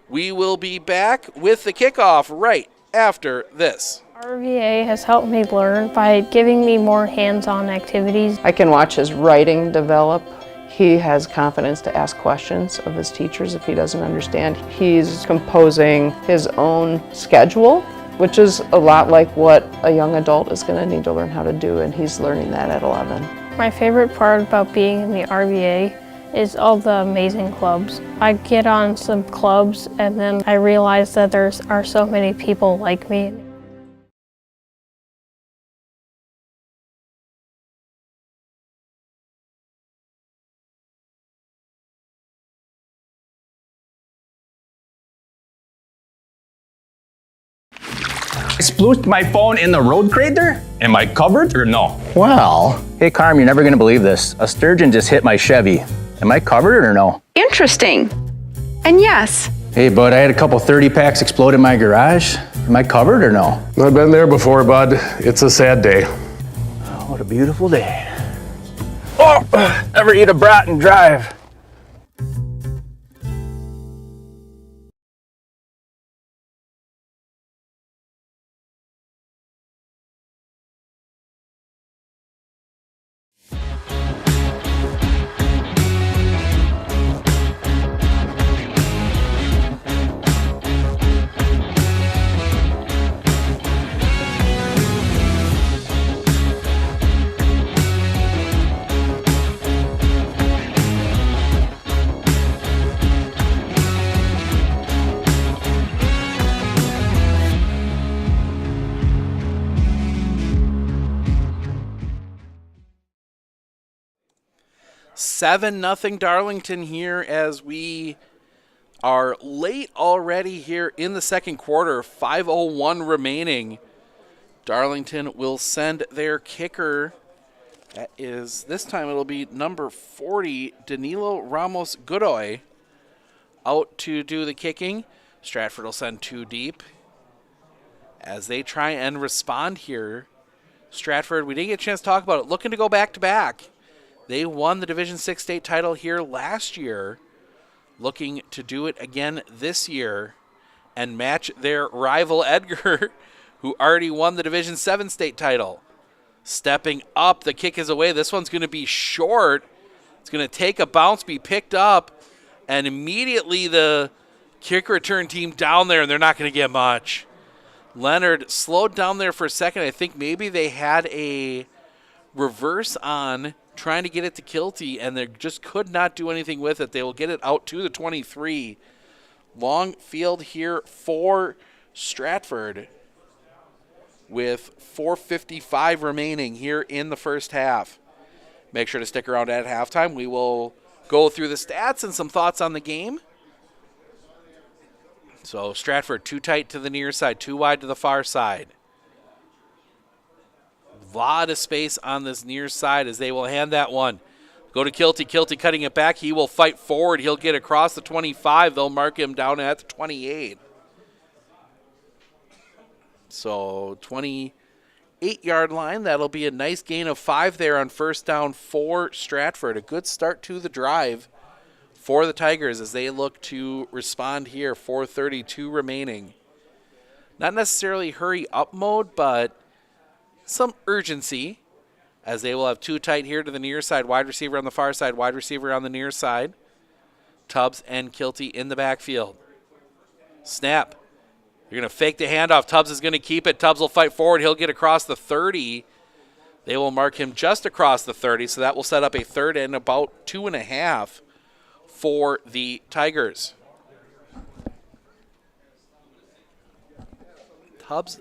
We will be back with the kickoff right after this. RVA has helped me learn by giving me more hands-on activities. I can watch his writing develop. He has confidence to ask questions of his teachers if he doesn't understand. He's composing his own schedule, which is a lot like what a young adult is going to need to learn how to do, and he's learning that at 11. My favorite part about being in the RVA is all the amazing clubs. I get on some clubs and then I realize that there are so many people like me. I splooshed my phone in the road crater? Am I covered or no? Well, hey Carm, you're never gonna believe this. A sturgeon just hit my Chevy. Am I covered or no? Interesting. And yes. Hey bud, I had a couple 30 packs explode in my garage. Am I covered or no? I've been there before, bud. It's a sad day. Oh, what a beautiful day. Oh, ever eat a brat and drive? Seven nothing Darlington here as we are late already here in the second quarter. 5:01 remaining. Darlington will send their kicker. That is, this time it'll be number 40, Danilo Ramos Godoy, out to do the kicking. Stratford will send 2 deep as they try and respond here. Stratford, we didn't get a chance to talk about it, looking to go back-to-back. They won the Division 6 state title here last year, looking to do it again this year and match their rival Edgar, who already won the Division 7 state title. Stepping up, the kick is away. This one's going to be short. It's going to take a bounce, be picked up, and immediately the kick return team down there, and they're not going to get much. Leonard slowed down there for a second. I think maybe they had a reverse on trying to get it to Kilty, and they just could not do anything with it. They will get it out to the 23. Long field here for Stratford with 4:55 remaining here in the first half. Make sure to stick around at halftime. We will go through the stats and some thoughts on the game. So Stratford too tight to the near side, too wide to the far side. Lot of space on this near side as they will hand that one. Go to Kilty. Kilty cutting it back. He will fight forward. He'll get across the 25. They'll mark him down at the 28. So 28-yard line. That'll be a nice gain of 5 there on first down for Stratford. A good start to the drive for the Tigers as they look to respond here. 4:32 remaining. Not necessarily hurry up mode, but some urgency as they will have 2 tight here to the near side. Wide receiver on the far side, wide receiver on the near side. Tubbs and Kilty in the backfield. Snap. You're going to fake the handoff. Tubbs is going to keep it. Tubbs will fight forward. He'll get across the 30. They will mark him just across the 30, so that will set up a third and about 2.5 for the Tigers. Tubbs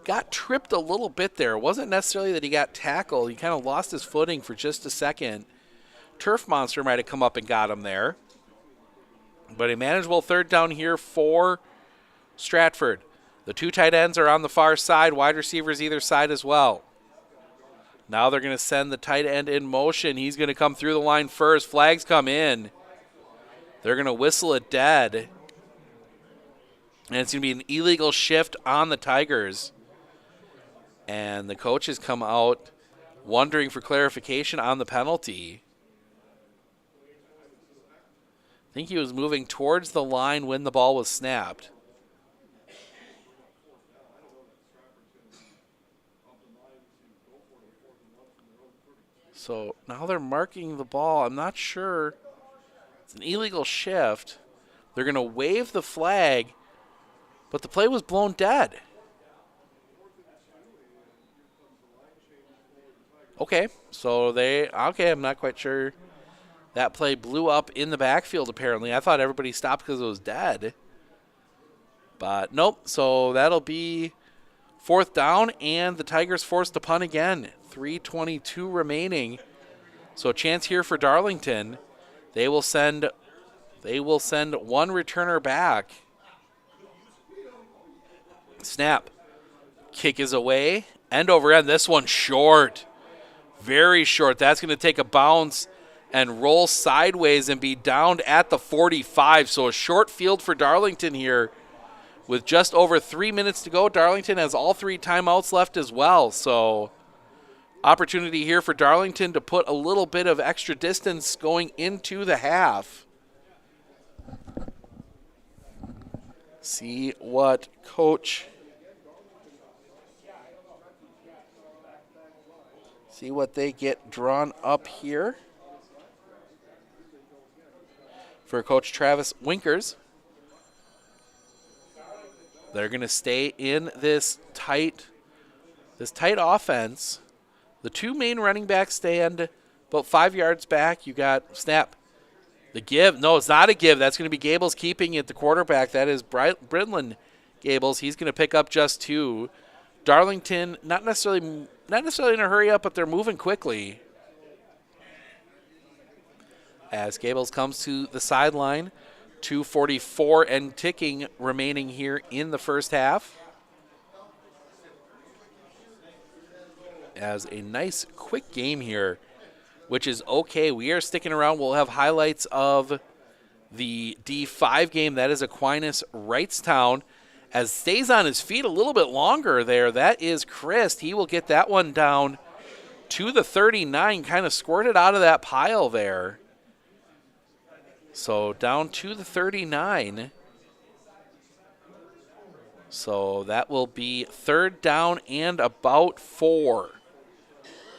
got tripped a little bit there. It wasn't necessarily that he got tackled. He kind of lost his footing for just a second. Turf Monster might have come up and got him there. But a manageable third down here for Stratford. The 2 tight ends are on the far side. Wide receivers either side as well. Now they're going to send the tight end in motion. He's going to come through the line first. Flags come in. They're going to whistle it dead. And it's going to be an illegal shift on the Tigers. And the coaches come out wondering for clarification on the penalty. I think he was moving towards the line when the ball was snapped. So now they're marking the ball. I'm not sure. It's an illegal shift. They're going to wave the flag, but the play was blown dead. Okay, so I'm not quite sure. That play blew up in the backfield, apparently. I thought everybody stopped because it was dead. But nope, so that'll be fourth down, and the Tigers forced to punt again. 3:22 remaining. So a chance here for Darlington. They will send one returner back. Snap. Kick is away. End over end. This one short. Very short. That's going to take a bounce and roll sideways and be downed at the 45. So a short field for Darlington here. With just over 3 minutes to go, Darlington has all 3 timeouts left as well. So opportunity here for Darlington to put a little bit of extra distance going into the half. See what they get drawn up here for Coach Travis Winkers. They're going to stay in this tight offense. The 2 main running backs stand about 5 yards back. You got snap. The give. No, it's not a give. That's going to be Gables keeping it. The quarterback, that is Bridlin Gables. He's going to pick up just 2. Darlington, not necessarily in a hurry up, but they're moving quickly. As Gables comes to the sideline. 2:44 and ticking remaining here in the first half. As a nice quick game here, which is okay. We are sticking around. We'll have highlights of the D5 game. That is Aquinas Wrightstown. As stays on his feet a little bit longer there. That is Christ. He will get that one down to the 39. Kind of squirted out of that pile there. So down to the 39. So that will be third down and about 4.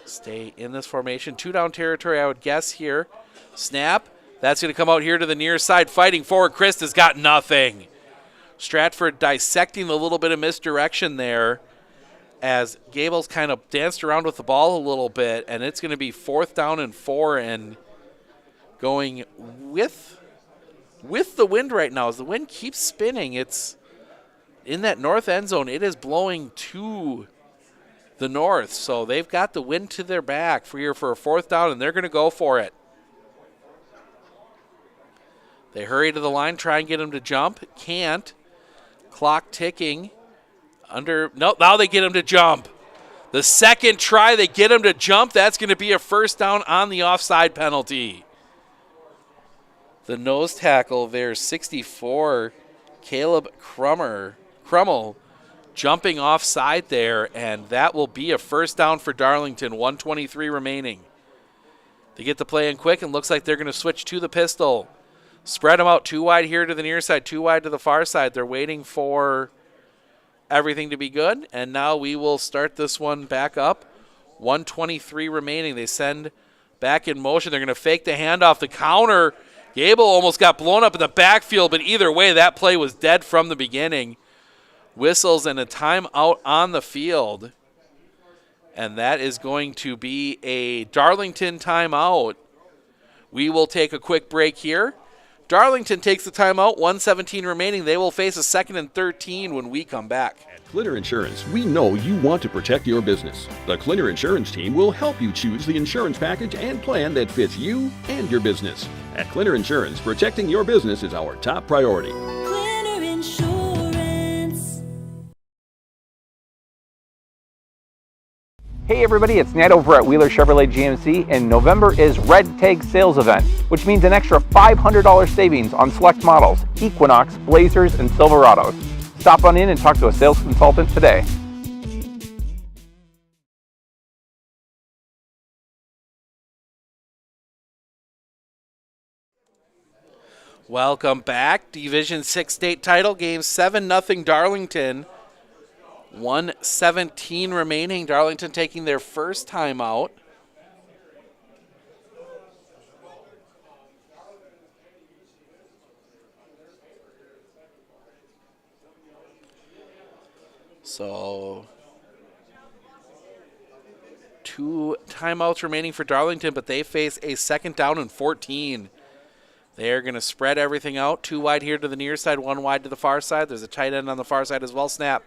Stay in this formation. 2 down territory, I would guess here. Snap. That's going to come out here to the near side. Fighting forward. Christ has got nothing. Stratford dissecting a little bit of misdirection there as Gables kind of danced around with the ball a little bit. And it's going to be 4th down and 4 and going with the wind right now. As the wind keeps spinning, it's in that north end zone. It is blowing to the north, so they've got the wind to their back for a 4th down, and they're going to go for it. They hurry to the line, try and get him to jump. Can't. Clock ticking. Now they get him to jump. The second try, they get him to jump. That's going to be a 1st down on the offside penalty. The nose tackle there, 64, Caleb Crummel, jumping offside there, and that will be a first down for Darlington, 1:23 remaining. They get the play in quick, and looks like they're going to switch to the pistol. Spread them out 2 wide here to the near side, 2 wide to the far side. They're waiting for everything to be good, and now we will start this one back up. 1:23 remaining. They send back in motion. They're going to fake the handoff. The counter, Gable almost got blown up in the backfield, but either way, that play was dead from the beginning. Whistles and a timeout on the field. And that is going to be a Darlington timeout. We will take a quick break here. Darlington takes the timeout, 1:17 remaining. They will face a 2nd and 13 when we come back. At Clinner Insurance, we know you want to protect your business. The Clinner Insurance team will help you choose the insurance package and plan that fits you and your business. At Clinner Insurance, protecting your business is our top priority. Clinner Insurance. Hey everybody, it's Ned over at Wheeler Chevrolet GMC, and November is Red Tag Sales Event, which means an extra $500 savings on select models, Equinox, Blazers, and Silverados. Stop on in and talk to a sales consultant today. Welcome back. Division 6 state title game, 7-0 Darlington. 1:17 remaining. Darlington taking their first timeout. So 2 timeouts remaining for Darlington, but they face a 2nd down and 14. They're going to spread everything out. 2 wide here to the near side, 1 wide to the far side. There's a tight end on the far side as well. Snap.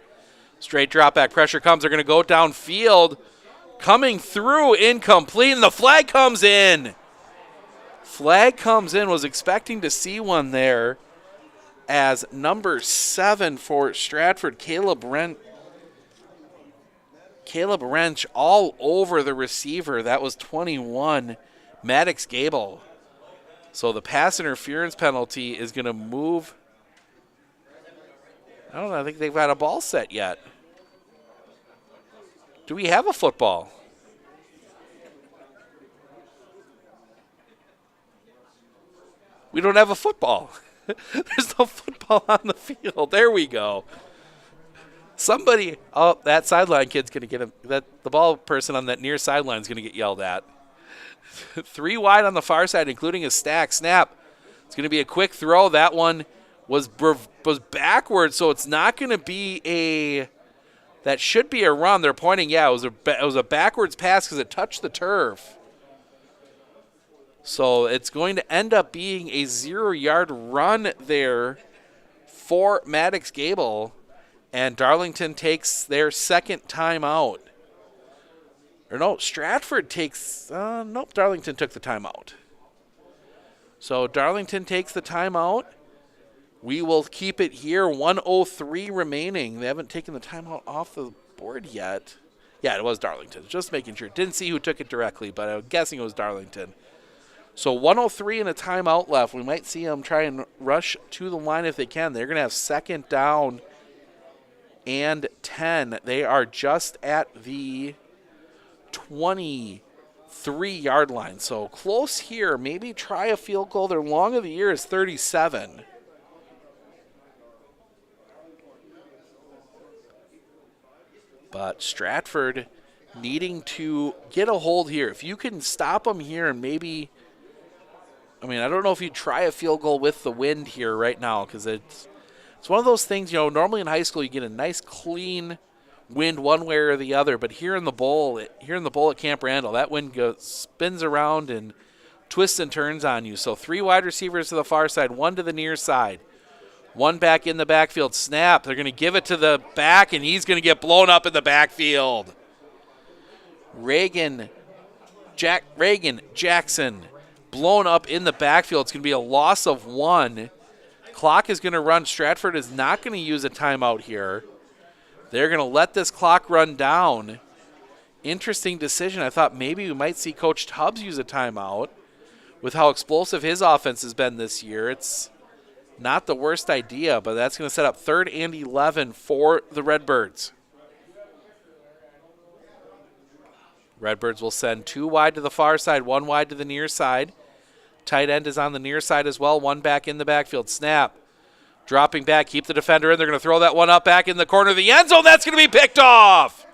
Straight drop back. Pressure comes. They're going to go downfield. Coming through. Incomplete. And the flag comes in. Flag comes in. Was expecting to see one there as number 7 for Stratford, Caleb Wrench all over the receiver. That was 21, Maddox Gable. So the pass interference penalty is going to move. I don't know. I think they've got a ball set yet. Do we have a football? We don't have a football. There's no football on the field. There we go. Somebody, that sideline kid's going to get the ball person on that near sideline is going to get yelled at. 3 wide on the far side, including a stack. Snap. It's going to be a quick throw. That one was backwards, so it's not going to be that should be a run. They're pointing, it was a backwards pass because it touched the turf. So it's going to end up being a 0-yard run there for Maddox Gable, and Darlington takes their 2nd timeout. Or no, Stratford takes, Darlington took the timeout. So Darlington takes the timeout. We will keep it here, 1:03 remaining. They haven't taken the timeout off the board yet. Yeah, it was Darlington. Just making sure. Didn't see who took it directly, but I'm guessing it was Darlington. So 1:03 and a timeout left. We might see them try and rush to the line if they can. They're going to have 2nd down and 10. They are just at the 23-yard line. So close here. Maybe try a field goal. Their long of the year is 37. But Stratford needing to get a hold here. If you can stop them here and maybe, I don't know if you try a field goal with the wind here right now, because it's one of those things, normally in high school you get a nice clean wind one way or the other, but here in the bowl at Camp Randall, that wind spins around and twists and turns on you. So 3 wide receivers to the far side, 1 to the near side. 1 back in the backfield. Snap. They're going to give it to the back, and he's going to get blown up in the backfield. Reagan Jackson blown up in the backfield. It's going to be a loss of 1. Clock is going to run. Stratford is not going to use a timeout here. They're going to let this clock run down. Interesting decision. I thought maybe we might see Coach Tubbs use a timeout with how explosive his offense has been this year. It's Not the worst idea, but that's going to set up 3rd and 11 for the Redbirds. Redbirds will send 2 wide to the far side, 1 wide to the near side. Tight end is on the near side as well, 1 back in the backfield. Snap. Dropping back, keep the defender in. They're going to throw that one up back in the corner of the end zone. That's going to be picked off.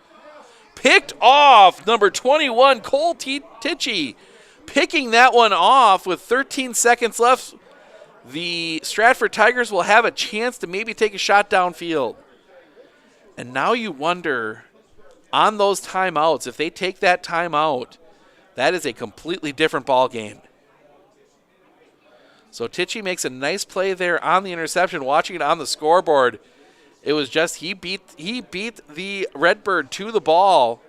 Picked off, number 21, Cole Tichy. Picking that one off with 13 seconds left. The Stratford Tigers will have a chance to maybe take a shot downfield. And now you wonder, on those timeouts, if they take that timeout, that is a completely different ball game. So Tichy makes a nice play there on the interception. Watching it on the scoreboard, it was just he beat the Redbird to the ball,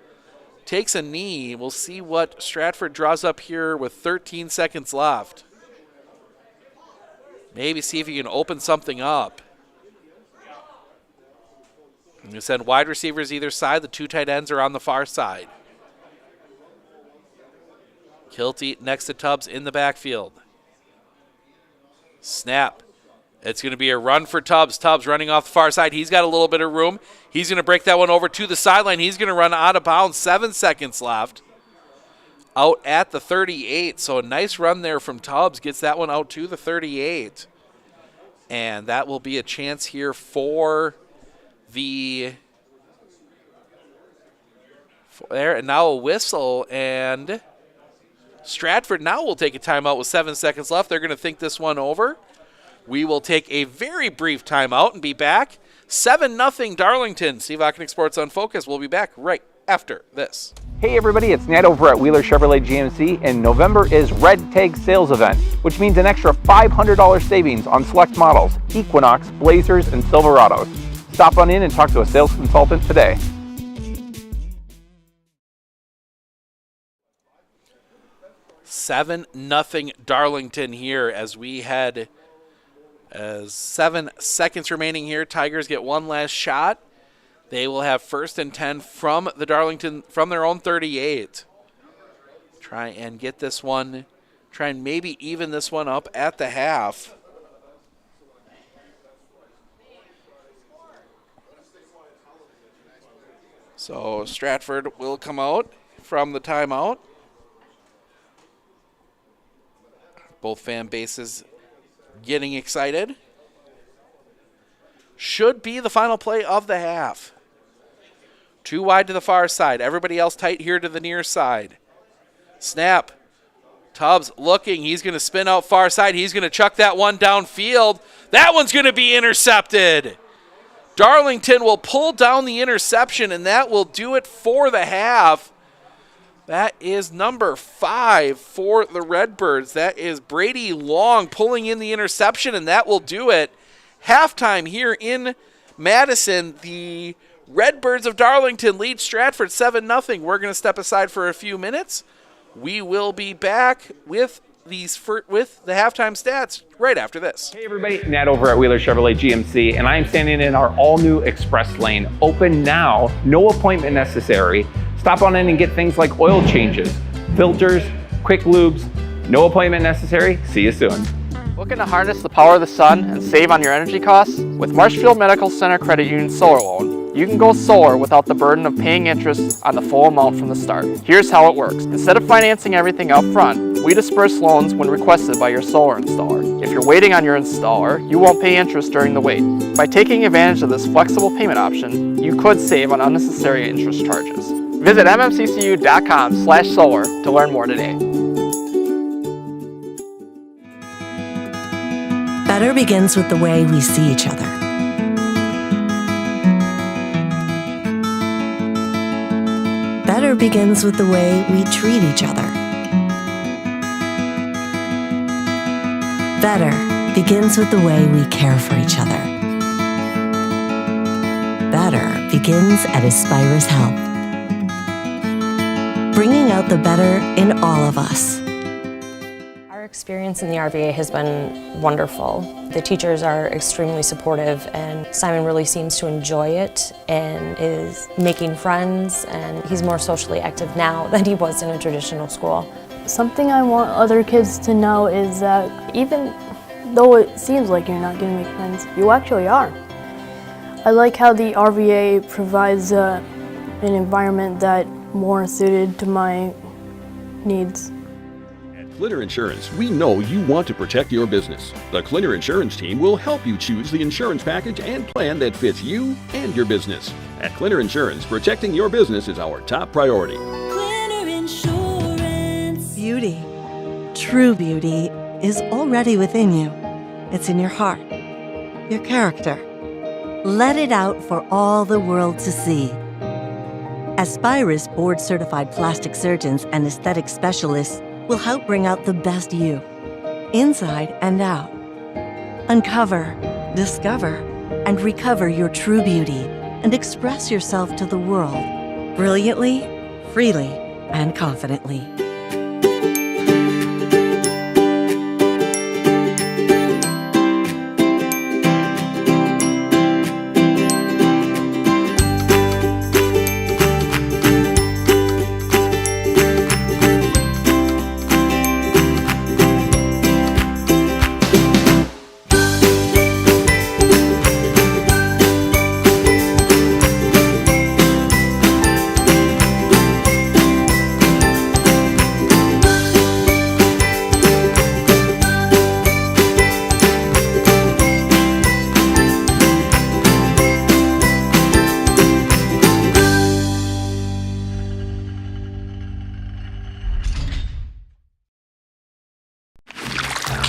takes a knee. We'll see what Stratford draws up here with 13 seconds left. Maybe see if he can open something up. You send wide receivers either side. The 2 tight ends are on the far side. Kilty next to Tubbs in the backfield. Snap. It's going to be a run for Tubbs. Tubbs running off the far side. He's got a little bit of room. He's going to break that one over to the sideline. He's going to run out of bounds. 7 seconds left. Out at the 38. So a nice run there from Tubbs. Gets that one out to the 38. And that will be a chance here for the there. And now a whistle. And Stratford now will take a timeout with 7 seconds left. They're going to think this one over. We will take a very brief timeout and be back. 7-0 Darlington. Steve Ocknick Sports on Focus. We'll be back right after this. Hey everybody, it's Ned over at Wheeler Chevrolet GMC, and November is Red Tag Sales Event, which means an extra $500 savings on select models, Equinox, Blazers, and Silverados. Stop on in and talk to a sales consultant today. 7-0 Darlington here as we head 7 seconds remaining here. Tigers get one last shot. They will have 1st and 10 from the Darlington, from their own 38. Try and get this one, try and maybe even this one up at the half. So Stratford will come out from the timeout. Both fan bases getting excited. Should be the final play of the half. 2 wide to the far side. Everybody else tight here to the near side. Snap. Tubbs looking. He's going to spin out far side. He's going to chuck that one downfield. That one's going to be intercepted. Darlington will pull down the interception, and that will do it for the half. That is number 5 for the Redbirds. That is Brady Long pulling in the interception, and that will do it. Halftime here in Madison, the Redbirds of Darlington lead Stratford 7-0. We're going to step aside for a few minutes. We will be back with the halftime stats right after this. Hey everybody, Nat over at Wheeler Chevrolet GMC, and I'm standing in our all-new express lane. Open now, no appointment necessary. Stop on in and get things like oil changes, filters, quick lubes. No appointment necessary. See you soon. Looking to harness the power of the sun and save on your energy costs? With Marshfield Medical Center Credit Union Solar Loan, you can go solar without the burden of paying interest on the full amount from the start. Here's how it works. Instead of financing everything up front, we disperse loans when requested by your solar installer. If you're waiting on your installer, you won't pay interest during the wait. By taking advantage of this flexible payment option, you could save on unnecessary interest charges. Visit mmccu.com/solar to learn more today. Better begins with the way we see each other. Better begins with the way we treat each other. Better begins with the way we care for each other. Better begins at Aspirus Health. Bringing out the better in all of us. Our experience in the RVA has been wonderful. The teachers are extremely supportive, and Simon really seems to enjoy it and is making friends, and he's more socially active now than he was in a traditional school. Something I want other kids to know is that even though it seems like you're not going to make friends, you actually are. I like how the RVA provides an environment that more suited to my needs. At Clinner Insurance, we know you want to protect your business. The Clinner Insurance team will help you choose the insurance package and plan that fits you and your business. At Clinner Insurance, protecting your business is our top priority. Clinner Insurance. Beauty, true beauty, is already within you. It's in your heart, your character. Let it out for all the world to see. Aspirus board-certified plastic surgeons and aesthetic specialists will help bring out the best you, inside and out. Uncover, discover, and recover your true beauty and express yourself to the world brilliantly, freely, and confidently.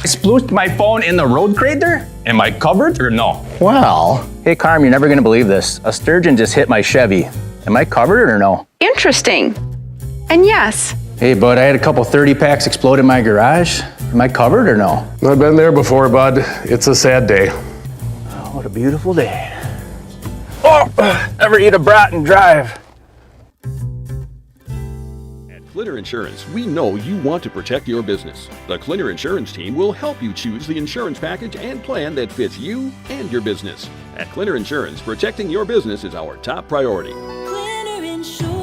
I splooshed my phone in the road crater? Am I covered or no? Well, hey Carm, you're never gonna believe this. A sturgeon just hit my Chevy. Am I covered or no? Interesting. And yes. Hey bud, I had a couple 30 packs explode in my garage. Am I covered or no? I've been there before, bud. It's a sad day. Oh, what a beautiful day. Oh, ever eat a brat and drive? At Clinner Insurance, we know you want to protect your business. The Clinner Insurance team will help you choose the insurance package and plan that fits you and your business. At Clinner Insurance, protecting your business is our top priority. Clinner Insurance.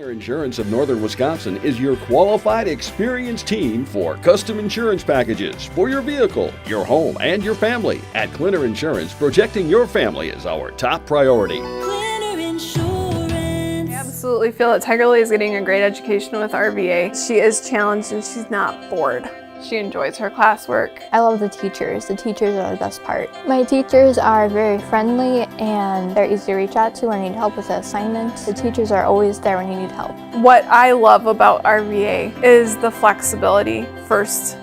Insurance of Northern Wisconsin is your qualified, experienced team for custom insurance packages for your vehicle, your home, and your family. At Clinner Insurance, protecting your family is our top priority. Clinner Insurance. Absolutely absolutely feel that Tiger Lily is getting a great education with RVA. She is challenged and she's not bored. She enjoys her classwork. I love the teachers. The teachers are the best part. My teachers are very friendly and they're easy to reach out to when you need help with an assignment. The teachers are always there when you need help. What I love about RVA is the flexibility first,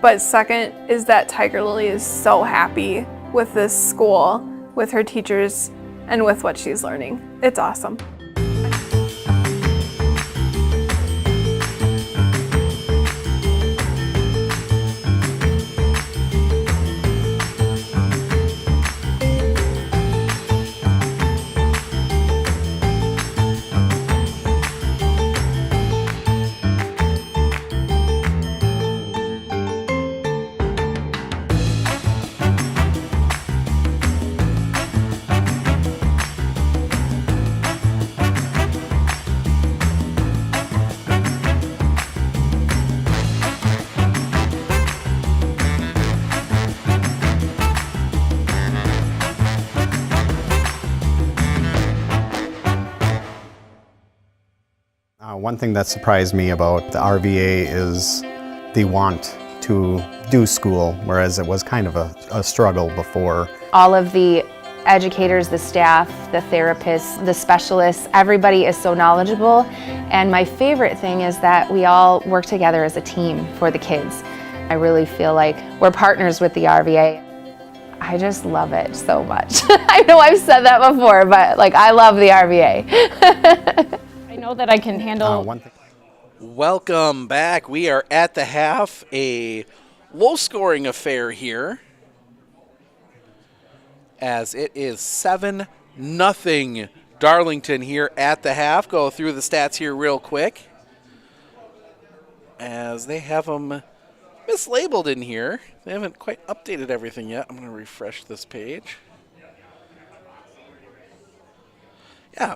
but second is that Tiger Lily is so happy with this school, with her teachers, and with what she's learning. It's awesome. One thing that surprised me about the RVA is the want to do school, whereas it was kind of a struggle before. All of the educators, the staff, the therapists, the specialists, everybody is so knowledgeable. And my favorite thing is that we all work together as a team for the kids. I really feel like we're partners with the RVA. I just love it so much. I know I've said that before, but like I love the RVA. I know that I can handle. Welcome back. We are at the half, a low-scoring affair here, as it is 7-0 Darlington here at the half. Go through the stats here real quick, as they have them mislabeled in here. They haven't quite updated everything yet. I'm going to refresh this page. Yeah,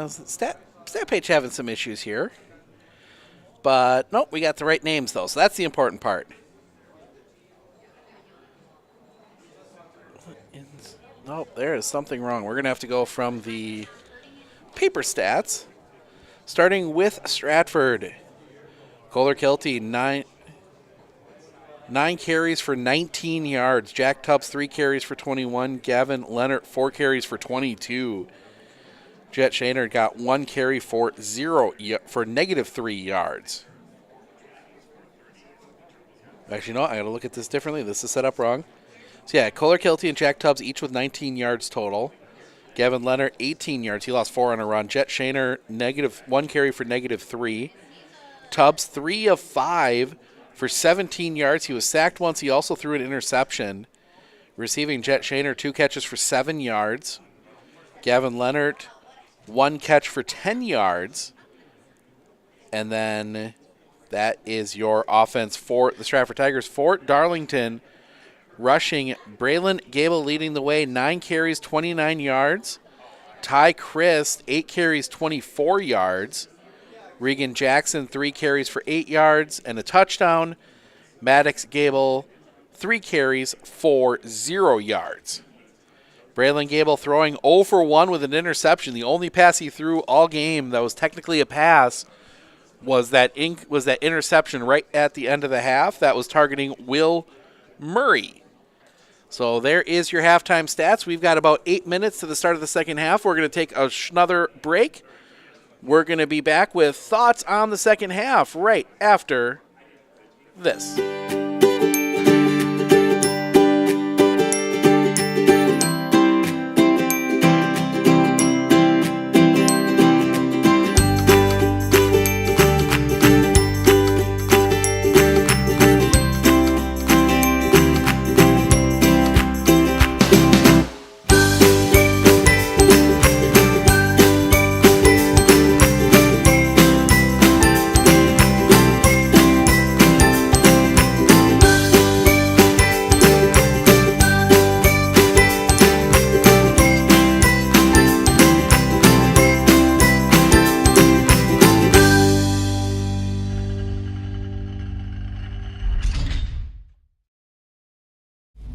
stat page having some issues here. But nope, we got the right names though, so that's the important part. Nope, there is something wrong. We're going to have to go from the paper stats, starting with Stratford. Kohler Kilty, 9 carries for 19 yards. Jack Tubbs, 3 carries for 21. Gavin Leonard, 4 carries for 22. Jet Shaner got 1 carry for -3 yards. Actually, no, I got to look at this differently. This is set up wrong. So, yeah, Kohler Kilty and Jack Tubbs each with 19 yards total. Gavin Leonard, 18 yards. He lost 4 on a run. Jet Shaner, -1 carry for -3. Tubbs, 3 of 5 for 17 yards. He was sacked once. He also threw an interception. Receiving Jet Shaner, 2 catches for 7 yards. Gavin Leonard, 1 catch for 10 yards. And then that is your offense for the Stratford Tigers. For Darlington, rushing, Braylon Gable leading the way, 9 carries, 29 yards. Ty Christ, 8 carries, 24 yards. Regan Jackson, 3 carries for 8 yards and a touchdown. Maddox Gable, 3 carries for 0 yards. Braylon Gable throwing 0 for 1 with an interception. The only pass he threw all game that was technically a pass was that interception right at the end of the half that was targeting Will Murray. So there is your halftime stats. We've got about 8 minutes to the start of the second half. We're going to take another break. We're going to be back with thoughts on the second half right after this.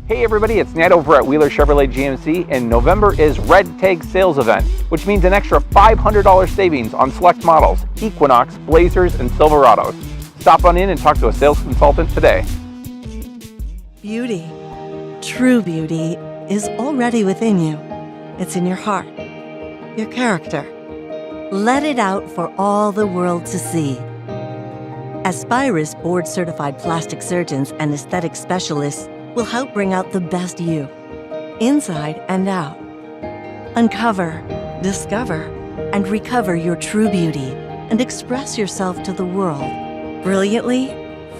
Hey everybody, it's Ned over at Wheeler Chevrolet GMC, and November is Red Tag Sales Event, which means an extra $500 savings on select models, Equinox, Blazers, and Silverados. Stop on in and talk to a sales consultant today. Beauty, true beauty, is already within you. It's in your heart, your character. Let it out for all the world to see. Aspirus board-certified plastic surgeons and aesthetic specialists will help bring out the best you, inside and out. Uncover, discover, and recover your true beauty and express yourself to the world brilliantly,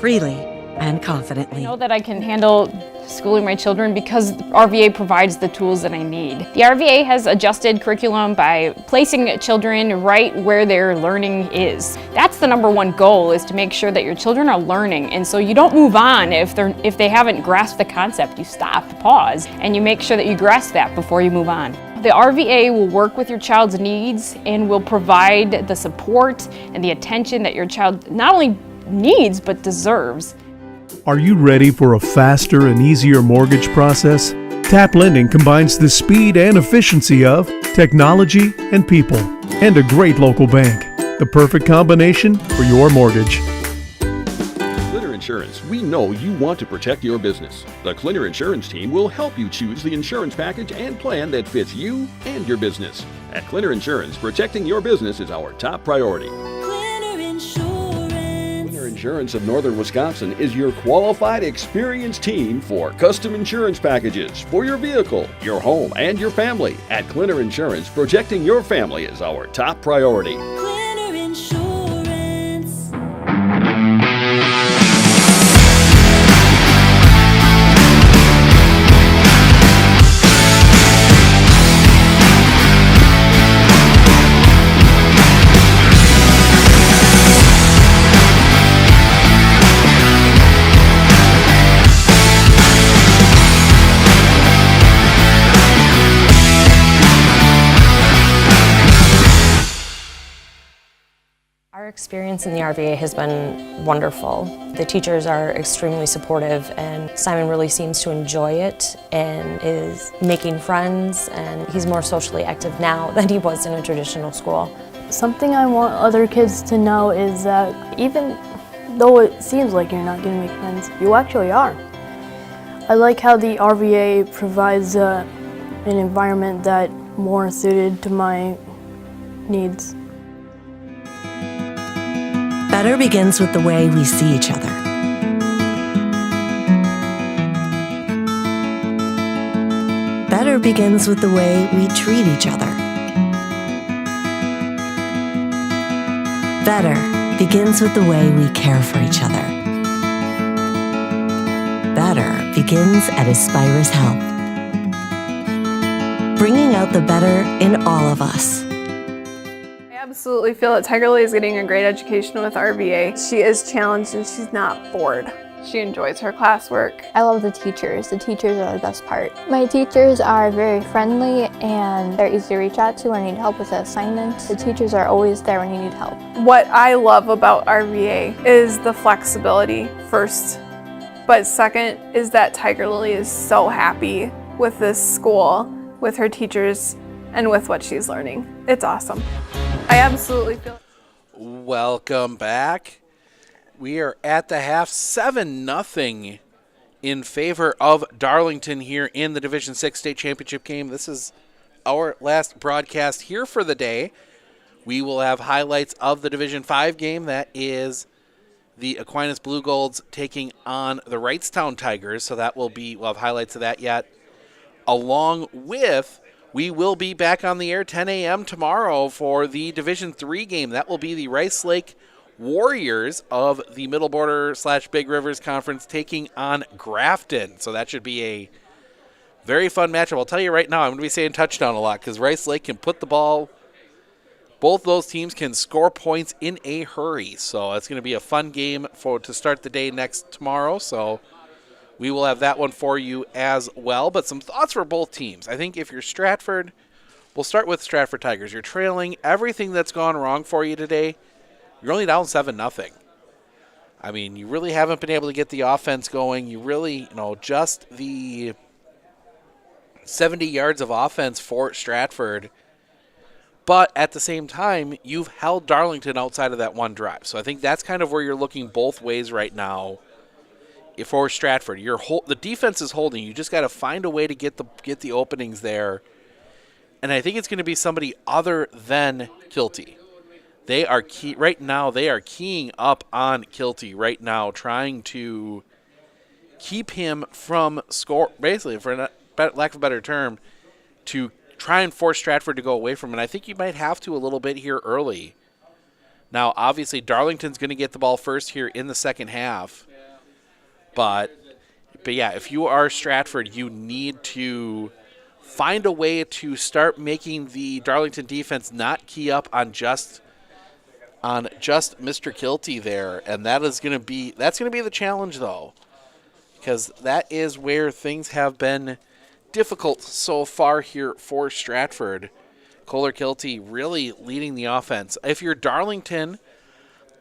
freely, and confidently. I know that I can handle schooling my children because RVA provides the tools that I need. The RVA has adjusted curriculum by placing children right where their learning is. That's the number one goal, is to make sure that your children are learning, and so you don't move on if they haven't grasped the concept. You stop, pause, and you make sure that you grasp that before you move on. The RVA will work with your child's needs and will provide the support and the attention that your child not only needs but deserves. Are you ready for a faster and easier mortgage process? Tap Lending combines the speed and efficiency of technology and people, and a great local bank. The perfect combination for your mortgage. Clinner Insurance, we know you want to protect your business. The Clinner Insurance team will help you choose the insurance package and plan that fits you and your business. At Clinner Insurance, protecting your business is our top priority. Insurance of Northern Wisconsin is your qualified, experienced team for custom insurance packages for your vehicle, your home, and your family. At Clinner Insurance, protecting your family is our top priority. Clinner Insurance. Our experience in the RVA has been wonderful. The teachers are extremely supportive, and Simon really seems to enjoy it and is making friends, and he's more socially active now than he was in a traditional school. Something I want other kids to know is that even though it seems like you're not going to make friends, you actually are. I like how the RVA provides an environment that's more suited to my needs. Better begins with the way we see each other. Better begins with the way we treat each other. Better begins with the way we care for each other. Better begins at Aspirus Health, bringing out the better in all of us. I absolutely feel that Tiger Lily is getting a great education with RVA. She is challenged and she's not bored. She enjoys her classwork. I love the teachers. The teachers are the best part. My teachers are very friendly and they're easy to reach out to when I need help with an assignment. The teachers are always there when you need help. What I love about RVA is the flexibility, first. But second is that Tiger Lily is so happy with this school, with her teachers, and with what she's learning. It's awesome. I absolutely feel. Welcome back. We are at the half, 7-0 in favor of Darlington here in the Division 6 state championship game. This is our last broadcast here for the day. We will have highlights of the Division 5 game. That is the Aquinas Blue Golds taking on the Wrightstown Tigers. So that will be, we'll have highlights of that yet. Along with, we will be back on the air 10 a.m. tomorrow for the Division 3 game. That will be the Rice Lake Warriors of the Middle Border / Big Rivers Conference taking on Grafton. So that should be a very fun matchup. I'll tell you right now, I'm going to be saying touchdown a lot because Rice Lake can put the ball. Both those teams can score points in a hurry. So it's going to be a fun game to start the day tomorrow. So we will have that one for you as well. But some thoughts for both teams. I think if you're Stratford, we'll start with Stratford Tigers. You're trailing everything that's gone wrong for you today. You're only down 7-0. I mean, you really haven't been able to get the offense going. You really, just the 70 yards of offense for Stratford. But at the same time, you've held Darlington outside of that one drive. So I think that's kind of where you're looking both ways right now. For Stratford, the defense is holding. You just got to find a way to get the openings there. And I think it's going to be somebody other than Kilty. Right now, they are keying up on Kilty right now, trying to keep him from score, basically, for lack of a better term, to try and force Stratford to go away from it. And I think you might have to a little bit here early. Now, obviously, Darlington's going to get the ball first here in the second half. But yeah, if you are Stratford, you need to find a way to start making the Darlington defense not key up on just Mr. Kilty there, and that's going to be the challenge though, because that is where things have been difficult so far here for Stratford. Kohler Kilty really leading the offense. If you're Darlington,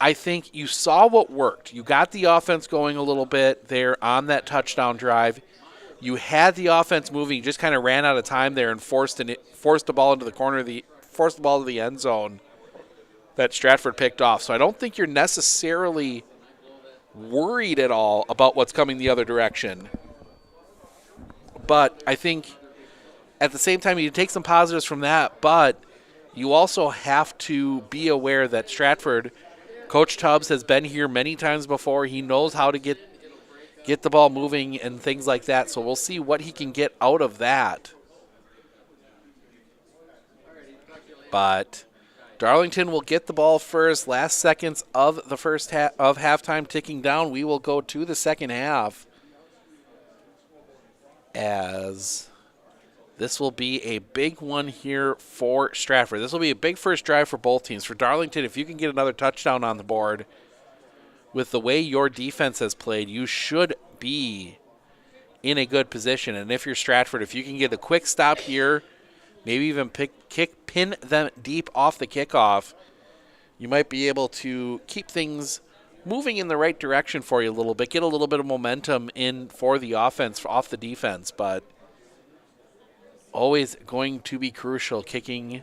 I think you saw what worked. You got the offense going a little bit there on that touchdown drive. You had the offense moving. You just kind of ran out of time there and forced the ball into the corner, forced the ball to the end zone that Stratford picked off. So I don't think you're necessarily worried at all about what's coming the other direction. But I think at the same time you take some positives from that, but you also have to be aware that Stratford, Coach Tubbs has been here many times before. He knows how to get the ball moving and things like that. So we'll see what he can get out of that. But Darlington will get the ball first. Last seconds of the first of halftime ticking down. We will go to the second half, as this will be a big one here for Stratford. This will be a big first drive for both teams. For Darlington, if you can get another touchdown on the board, with the way your defense has played, you should be in a good position. And if you're Stratford, if you can get a quick stop here, maybe even pin them deep off the kickoff, you might be able to keep things moving in the right direction for you a little bit, get a little bit of momentum in for the offense off the defense. But always going to be crucial, kicking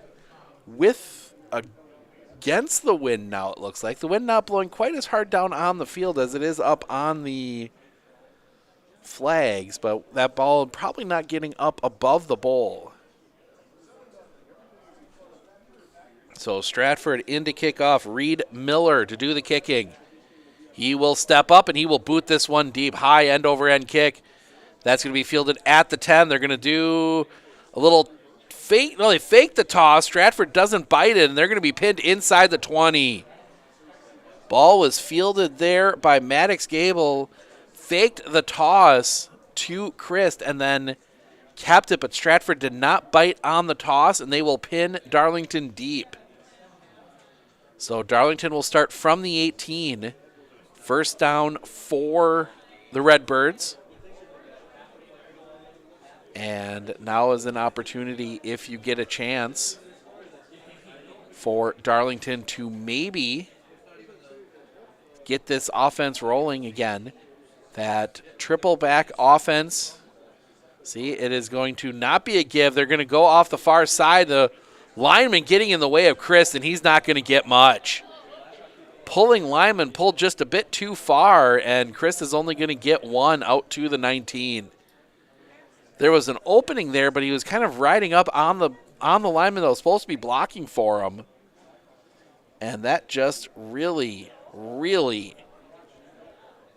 against the wind now, it looks like. The wind not blowing quite as hard down on the field as it is up on the flags, but that ball probably not getting up above the bowl. So Stratford in to kick off. Reed Miller to do the kicking. He will step up and he will boot this one deep. High end-over-end kick. That's going to be fielded at the 10. They're going to do a little fake. No, they fake the toss. Stratford doesn't bite it, and they're going to be pinned inside the 20. Ball was fielded there by Maddox Gable. Faked the toss to Christ and then kept it, but Stratford did not bite on the toss, and they will pin Darlington deep. So Darlington will start from the 18. First down for the Redbirds. And now is an opportunity, if you get a chance, for Darlington to maybe get this offense rolling again. That triple back offense. See, it is going to not be a give. They're going to go off the far side. The lineman getting in the way of Chris, and he's not going to get much. Pulling lineman pulled just a bit too far, and Chris is only going to get one out to the 19. There was an opening there, but he was kind of riding up on the lineman that was supposed to be blocking for him. And that just really,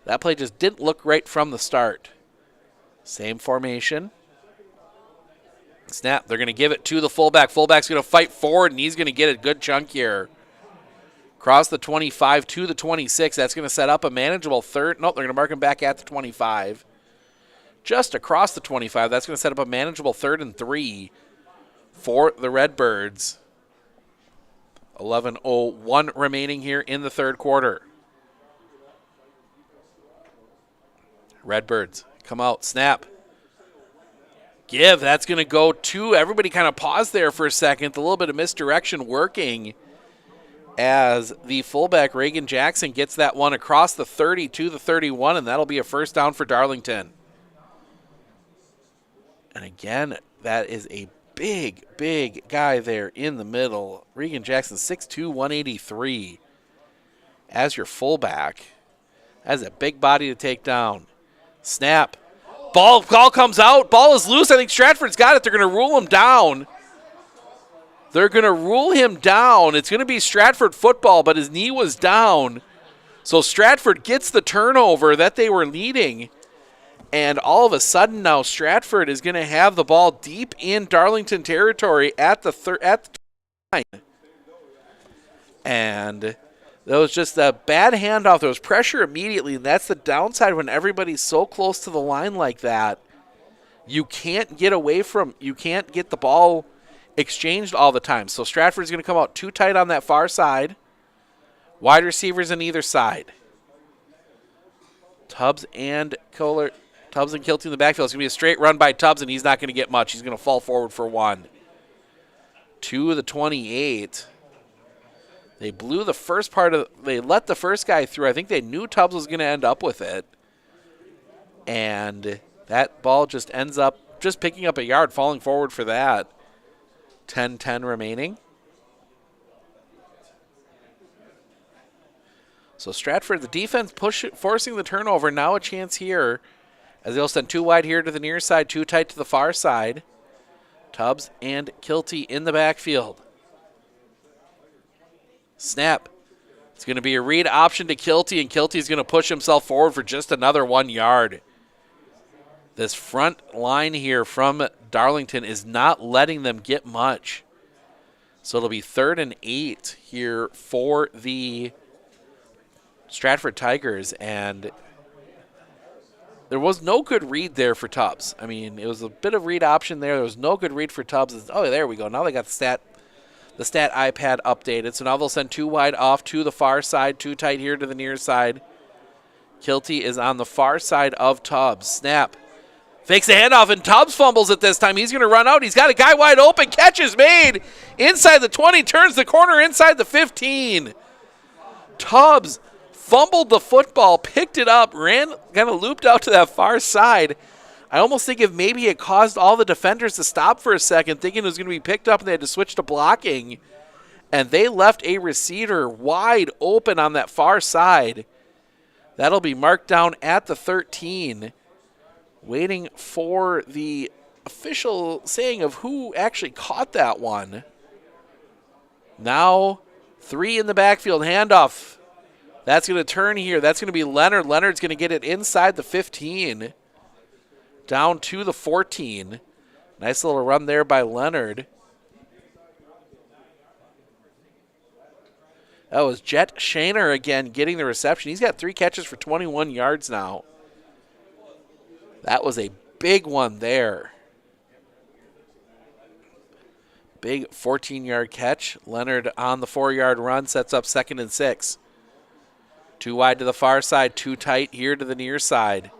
that play just didn't look right from the start. Same formation. Snap. They're going to give it to the fullback. Fullback's going to fight forward, and he's going to get a good chunk here. Across the 25 to the 26. That's going to set up a manageable third. Nope, they're going to mark him back at the 25. Just across the 25. That's going to set up a manageable 3rd and 3 for the Redbirds. 11:01 remaining here in the third quarter. Redbirds come out, snap. Give, that's going to go to, everybody kind of paused there for a second. A little bit of misdirection working. as the fullback Reagan Jackson gets that one across the 30 to the 31, and that'll be a first down for Darlington. And again, that is a big, big guy there in the middle. Reagan Jackson, 6'2", 183 as your fullback. That's a big body to take down. Snap. Ball comes out. Ball is loose. I think Stratford's got it. They're going to rule him down. They're going to rule him down. It's going to be Stratford football, but his knee was down. So Stratford gets the turnover that they were leading. And all of a sudden now Stratford is going to have the ball deep in Darlington territory at the line. And that was just a bad handoff. There was pressure immediately, and that's the downside when everybody's so close to the line like that. You can't get the ball exchanged all the time. So Stratford's going to come out too tight on that far side. Wide receivers on either side. Tubbs and Kilty in the backfield. It's going to be a straight run by Tubbs, and he's not going to get much. He's going to fall forward for 1. To the 28. They blew the first they let the first guy through. I think they knew Tubbs was going to end up with it. And that ball just ends up just picking up a yard, falling forward for that. 10-10 remaining. So Stratford, the defense forcing the turnover. Now a chance here as they'll send 2 wide here to the near side, 2 tight to the far side. Tubbs and Kilty in the backfield. Snap. It's going to be a read option to Kilty, and Kilty's going to push himself forward for just another 1 yard. This front line here from Darlington is not letting them get much. So it'll be 3rd and 8 here for the Stratford Tigers, and there was no good read there for Tubbs. I mean, it was a bit of read option there. There was no good read for Tubbs. Oh, there we go. Now they got the stat iPad updated. So now they'll send 2 wide off to the far side, 2 tight here to the near side. Kilty is on the far side of Tubbs. Snap. Fakes the handoff, and Tubbs fumbles it this time. He's going to run out. He's got a guy wide open. Catch is made inside the 20, turns the corner inside the 15. Tubbs fumbled the football, picked it up, ran, kind of looped out to that far side. I almost think if maybe it caused all the defenders to stop for a second, thinking it was going to be picked up and they had to switch to blocking. And they left a receiver wide open on that far side. That'll be marked down at the 13. Waiting for the official saying of who actually caught that one. Now 3 in the backfield, handoff. That's going to turn here. That's going to be Leonard. Leonard's going to get it inside the 15. Down to the 14. Nice little run there by Leonard. That was Jet Shaner again getting the reception. He's got 3 catches for 21 yards now. That was a big one there. Big 14-yard catch. Leonard on the 4-yard run sets up 2nd and 6. 2 wide to the far side, 2 tight here to the near side.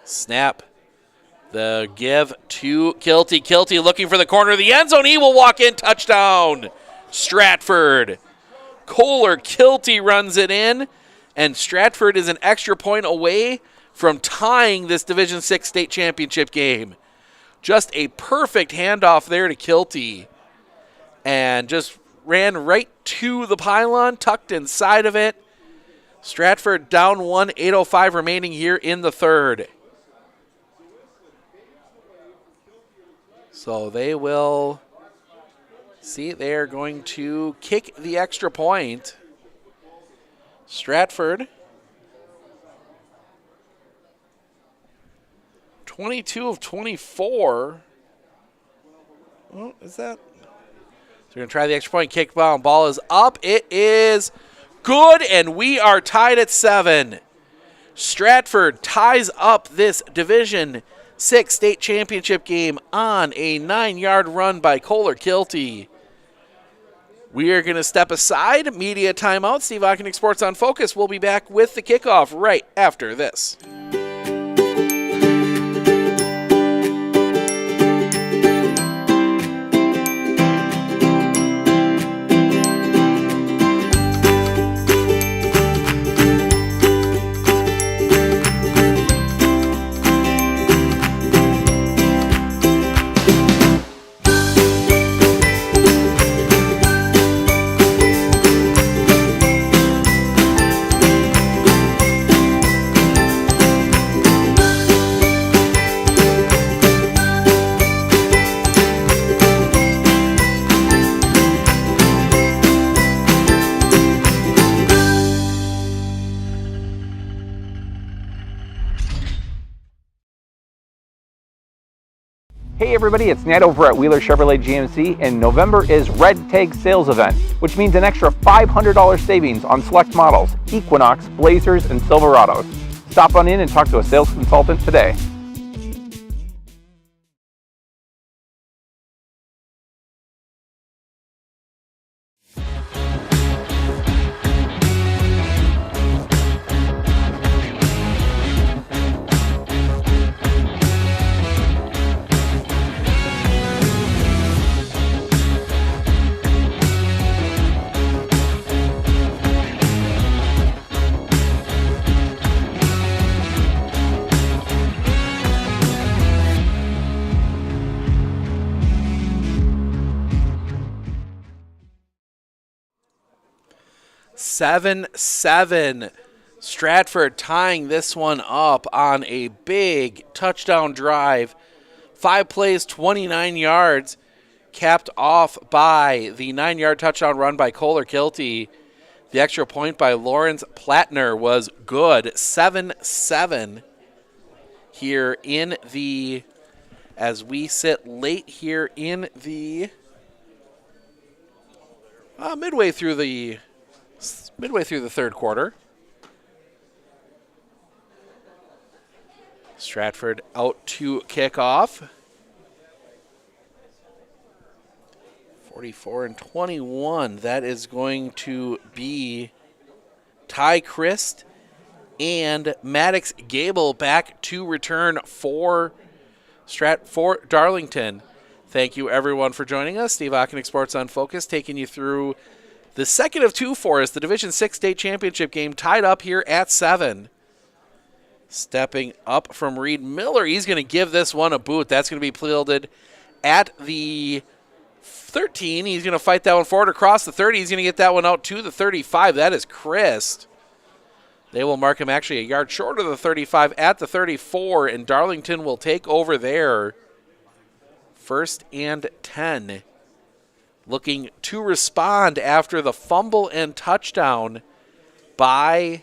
Snap. The give to Kilty. Kilty looking for the corner of the end zone. He will walk in. Touchdown, Stratford. Kohler Kilty runs it in, and Stratford is an extra point away from tying this Division VI state championship game. Just a perfect handoff there to Kilty, and just ran right to the pylon, tucked inside of it. Stratford down 1, 8:05 remaining here in the 3rd. So they will see, they're going to kick the extra point. Stratford 22 of 24. Oh, is that? So we're going to try the extra point kick. Ball is up. It is good, and we are tied at 7. Stratford ties up this Division VI state championship game on a 9-yard run by Kohler Kilty. We are going to step aside. Media timeout. Steve Ockenick, Sports on Focus. We'll be back with the kickoff right after this. Hey everybody, it's Nat over at Wheeler Chevrolet GMC, and November is Red Tag Sales Event, which means an extra $500 savings on select models, Equinox, Blazers, and Silverados. Stop on in and talk to a sales consultant today. Seven. Stratford tying this one up on a big touchdown drive. 5 plays, 29 yards, capped off by the 9-yard touchdown run by Kohler Kilty. The extra point by Lawrence Plattner was good. 7-7 here in the, as we sit late here in the midway through the third quarter. Stratford out to kick off. 44-21. That is going to be Ty Christ and Maddox Gable back to return for Darlington. Thank you everyone for joining us. Steve Ockenick, Sports on Focus, taking you through the second of two for us, the Division 6 state championship game, tied up here at 7. Stepping up from Reed Miller, he's going to give this one a boot. That's going to be fielded at the 13. He's going to fight that one forward across the 30. He's going to get that one out to the 35. That is Christ. They will mark him actually a yard short of the 35 at the 34, and Darlington will take over there. 1st and 10. Looking to respond after the fumble and touchdown by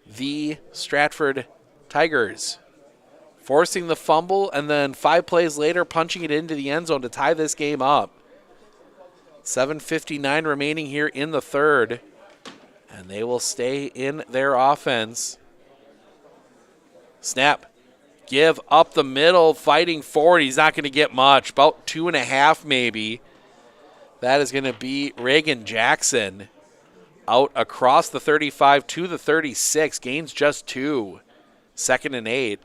the Stratford Tigers. Forcing the fumble and then 5 plays later punching it into the end zone to tie this game up. 7:59 remaining here in the third. And they will stay in their offense. Snap. Give up the middle, fighting forward. He's not going to get much, about 2.5 maybe. That is going to be Reagan Jackson out across the 35 to the 36. Gains just 2. 2nd and 8.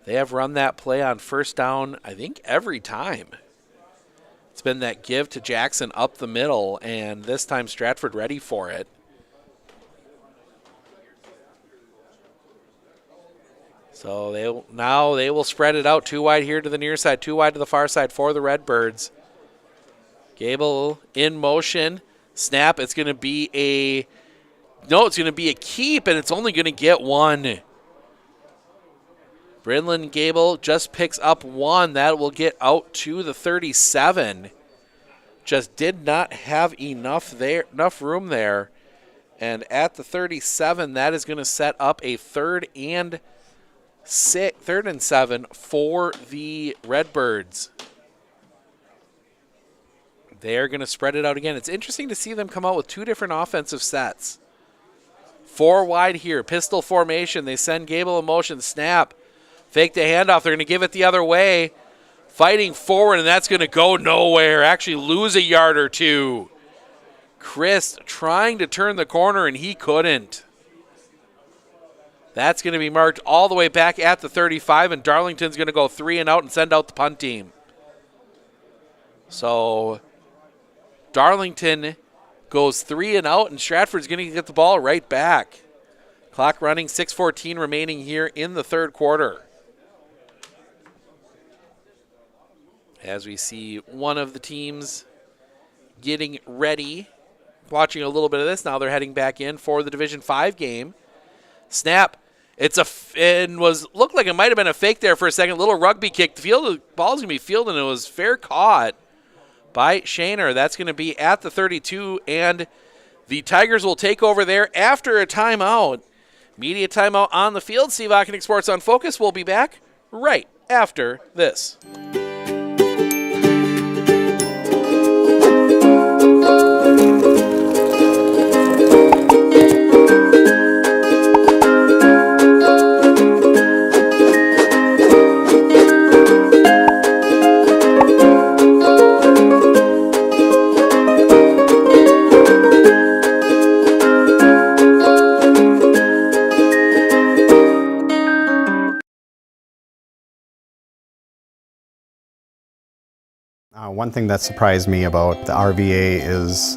They have run that play on first down, I think, every time. It's been that give to Jackson up the middle, and this time Stratford ready for it. So they will spread it out 2 wide here to the near side, 2 wide to the far side for the Redbirds. Gable in motion. Snap. It's going to be a keep, and it's only going to get 1. Brinlin Gable just picks up 1. That will get out to the 37. Just did not have enough room there. And at the 37, that is going to set up a 3rd and 7 for the Redbirds. They're going to spread it out again. It's interesting to see them come out with 2 different offensive sets. 4 wide here, pistol formation. They send Gable in motion, snap. Fake the handoff. They're going to give it the other way. Fighting forward, and that's going to go nowhere. Actually lose a yard or 2. Chris trying to turn the corner, and he couldn't. That's going to be marked all the way back at the 35, and Darlington's going to go 3 and out and send out the punt team. So Darlington goes 3 and out, and Stratford's going to get the ball right back. Clock running, 6:14 remaining here in the third quarter. As we see one of the teams getting ready, watching a little bit of this. Now they're heading back in for the Division 5 game. Snap. Looked like it might have been a fake there for a second. Little rugby kick. The ball's going to be fielded, and it was fair caught by Shaner. That's going to be at the 32, and the Tigers will take over there after a timeout. Media timeout on the field. Steve Ockenick, Sports on Focus. We'll be back right after this. One thing that surprised me about the RVA is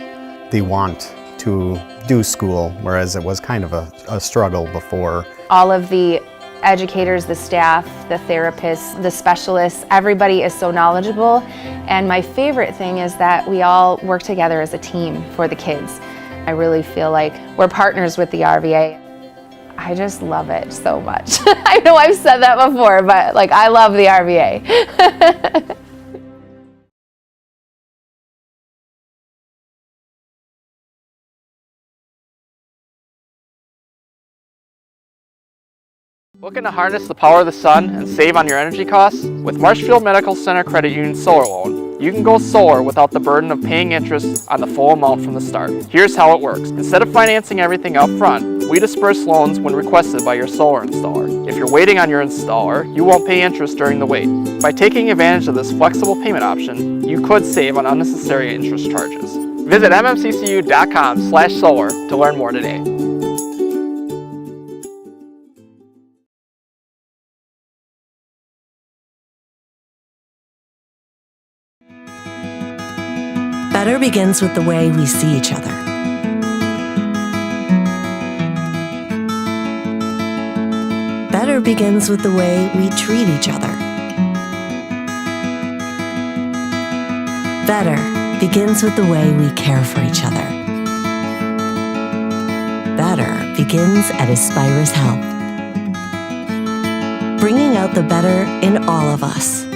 the want to do school, whereas it was kind of a struggle before. All of the educators, the staff, the therapists, the specialists, everybody is so knowledgeable. And my favorite thing is that we all work together as a team for the kids. I really feel like we're partners with the RVA. I just love it so much. I know I've said that before, but like I love the RVA. Looking to harness the power of the sun and save on your energy costs? With Marshfield Medical Center Credit Union Solar Loan, you can go solar without the burden of paying interest on the full amount from the start. Here's how it works. Instead of financing everything up front, we disperse loans when requested by your solar installer. If you're waiting on your installer, you won't pay interest during the wait. By taking advantage of this flexible payment option, you could save on unnecessary interest charges. Visit mmccu.com/solar to learn more today. Better begins with the way we see each other. Better begins with the way we treat each other. Better begins with the way we care for each other. Better begins at Aspirus Health, bringing out the better in all of us.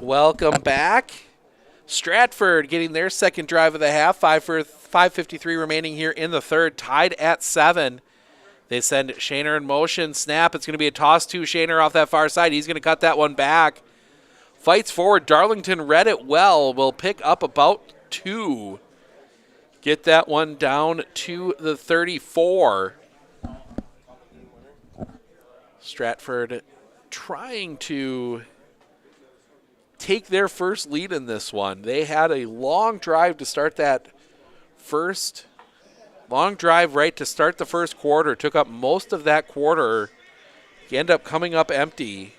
Welcome back. Stratford getting their second drive of the half. 5:53 remaining here in the third. Tied at 7. They send Shaner in motion. Snap. It's going to be a toss to Shaner off that far side. He's going to cut that one back. Fights forward. Darlington read it well. Will pick up about 2. Get that one down to the 34. Stratford trying to take their first lead in this one. They had a long drive to start that first. Long drive right to start the first quarter. Took up most of that quarter. You end up coming up empty.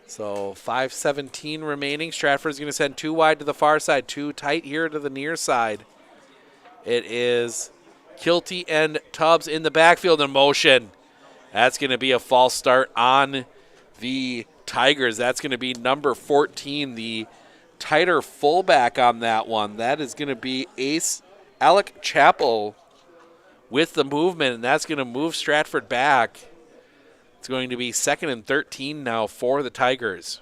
So 5:17 remaining. Stratford's going to send 2 wide to the far side. 2 tight here to the near side. It is Kilty and Tubbs in the backfield in motion. That's going to be a false start on the Tigers. That's going to be number 14, the tighter fullback on that one. That is going to be Alec Chappell with the movement, and that's going to move Stratford back. It's going to be 2nd and 13 now for the Tigers.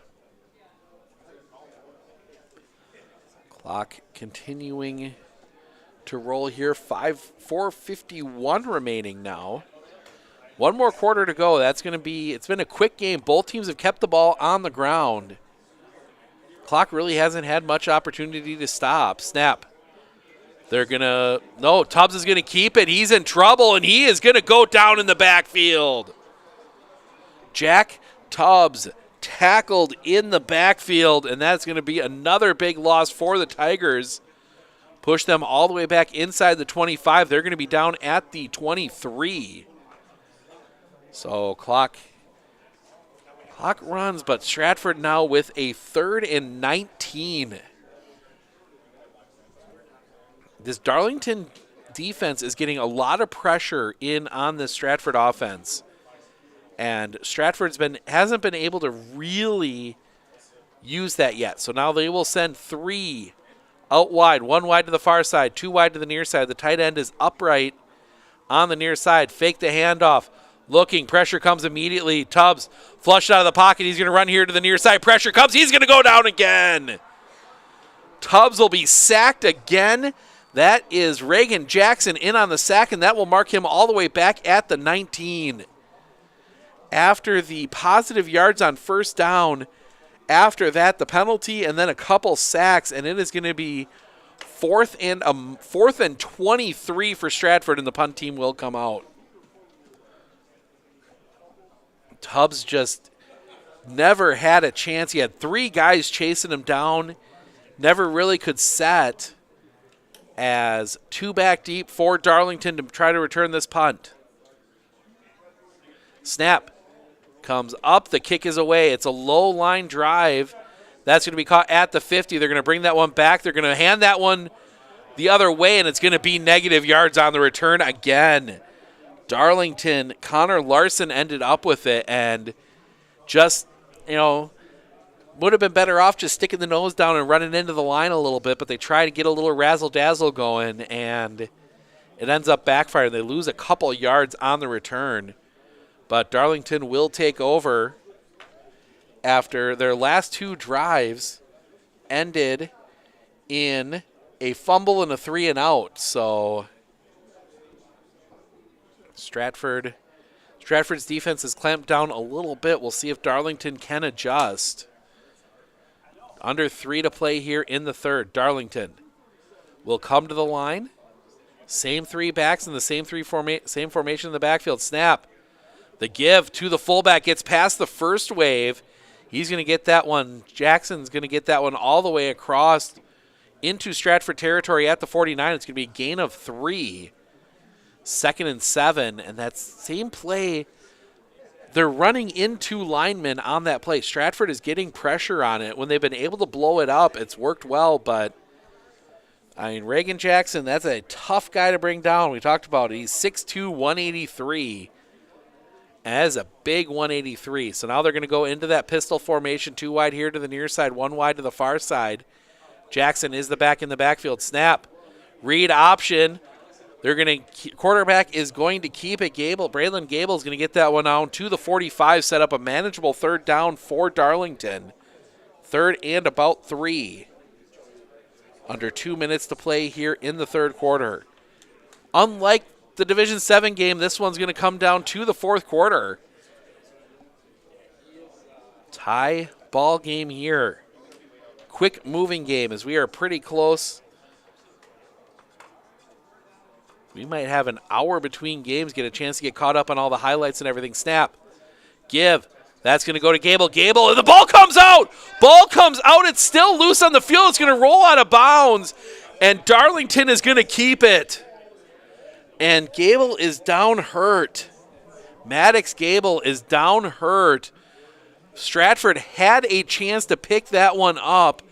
Clock continuing to roll here. 4:51 remaining now. One more quarter to go. That's going to be, it's been a quick game. Both teams have kept the ball on the ground. Clock really hasn't had much opportunity to stop. Snap. They're going to, no, Tubbs is going to keep it. He's in trouble, and he is going to go down in the backfield. Jack Tubbs tackled in the backfield, and that's going to be another big loss for the Tigers. Push them all the way back inside the 25. They're going to be down at the 23. So clock runs, but Stratford now with a 3rd and 19. This Darlington defense is getting a lot of pressure in on this Stratford offense. And Stratford's hasn't been able to really use that yet. So now they will send 3 out wide, 1 wide to the far side, 2 wide to the near side. The tight end is upright on the near side. Fake the handoff. Looking, pressure comes immediately. Tubbs flushed out of the pocket. He's going to run here to the near side. Pressure comes. He's going to go down again. Tubbs will be sacked again. That is Reagan Jackson in on the sack, and that will mark him all the way back at the 19. After the positive yards on first down, after that, the penalty and then a couple sacks, and it is going to be fourth and 23 for Stratford, and the punt team will come out. Tubbs just never had a chance. He had 3 guys chasing him down, never really could set, as 2 back deep for Darlington to try to return this punt. Snap comes up. The kick is away. It's a low line drive. That's going to be caught at the 50. They're going to bring that one back. They're going to hand that one the other way, and it's going to be negative yards on the return again. Darlington, Connor Larson ended up with it, and just, would have been better off just sticking the nose down and running into the line a little bit, but they try to get a little razzle-dazzle going, and it ends up backfiring. They lose a couple yards on the return, but Darlington will take over after their last 2 drives ended in a fumble and a 3-and-out. So Stratford's defense has clamped down a little bit. We'll see if Darlington can adjust. Under 3 to play here in the third. Darlington will come to the line. Same 3 backs in the same formation in the backfield. Snap. The give to the fullback gets past the first wave. He's going to get that one. Jackson's going to get that one all the way across into Stratford territory at the 49. It's going to be a gain of 3. 2nd and 7. And that same play, they're running into linemen on that play. Stratford is getting pressure on it. When they've been able to blow it up, it's worked well. But, Reagan Jackson, that's a tough guy to bring down. We talked about it. He's 6'2", 183. As a big 183. So now they're going to go into that pistol formation, 2 wide here to the near side, 1 wide to the far side. Jackson is the back in the backfield. Snap. Read option. Quarterback is going to keep it. Braylon Gable is going to get that one down to the 45, set up a manageable 3rd down for Darlington. 3rd and about 3. Under 2 minutes to play here in the 3rd quarter. Unlike the Division 7 game, this one's going to come down to the 4th quarter. Tie ball game here. Quick moving game as we are pretty close. We might have an hour between games, get a chance to get caught up on all the highlights and everything. Snap. Give. That's going to go to Gable. Gable, and the ball comes out. Ball comes out. It's still loose on the field. It's going to roll out of bounds, and Darlington is going to keep it. And Gable is down hurt. Maddox Gable is down hurt. Stratford had a chance to pick that one up,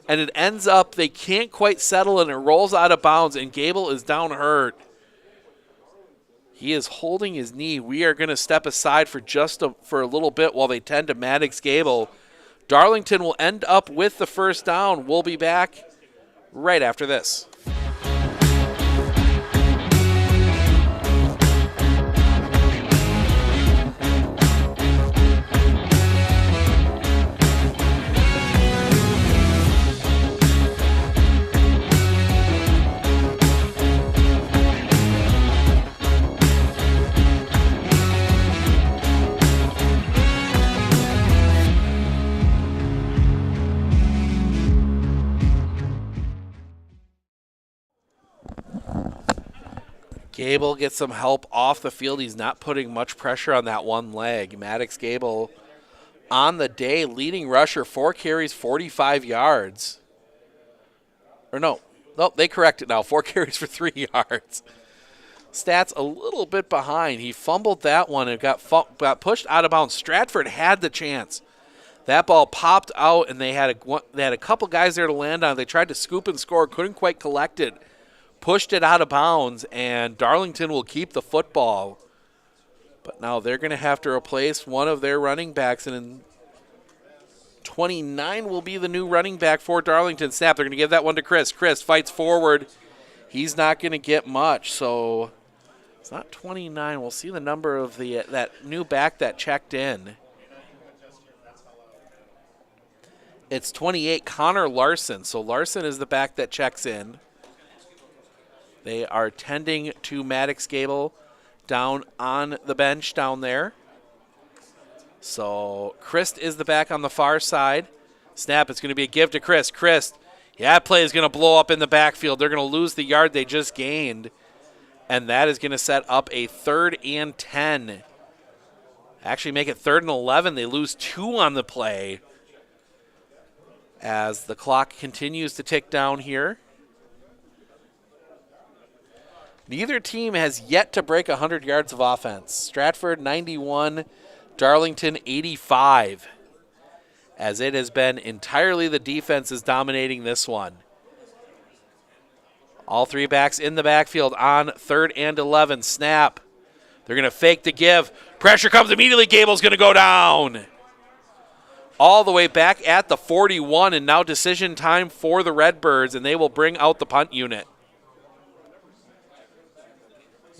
and it ends up they can't quite settle, and it rolls out of bounds, and Gable is down hurt. He is holding his knee. We are going to step aside for a little bit while they tend to Maddox Gable. Darlington will end up with the 1st down. We'll be back right after this. Gable gets some help off the field. He's not putting much pressure on that one leg. Maddox Gable on the day, leading rusher, 4 carries, 45 yards. Or no, they correct it now. 4 carries for 3 yards. Stats a little bit behind. He fumbled that one and got pushed out of bounds. Stratford had the chance. That ball popped out, and they had a couple guys there to land on. They tried to scoop and score, couldn't quite collect it. Pushed it out of bounds, and Darlington will keep the football. But now they're going to have to replace one of their running backs, and in 29 will be the new running back for Darlington. Snap, they're going to give that one to Chris. Chris fights forward. He's not going to get much, so it's not 29. We'll see the number of that new back that checked in. It's 28, Connor Larson. So Larson is the back that checks in. They are tending to Maddox Gable down on the bench down there. So Christ is the back on the far side. Snap, it's going to be a give to Christ. Christ, that play is going to blow up in the backfield. They're going to lose the yard they just gained. And that is going to set up a 3rd and 10. Actually make it 3rd and 11. They lose 2 on the play as the clock continues to tick down here. Neither team has yet to break 100 yards of offense. Stratford 91, Darlington 85. As it has been entirely the defense is dominating this one. All 3 backs in the backfield on 3rd and 11. Snap. They're going to fake the give. Pressure comes immediately. Gable's going to go down. All the way back at the 41, and now decision time for the Redbirds, and they will bring out the punt unit.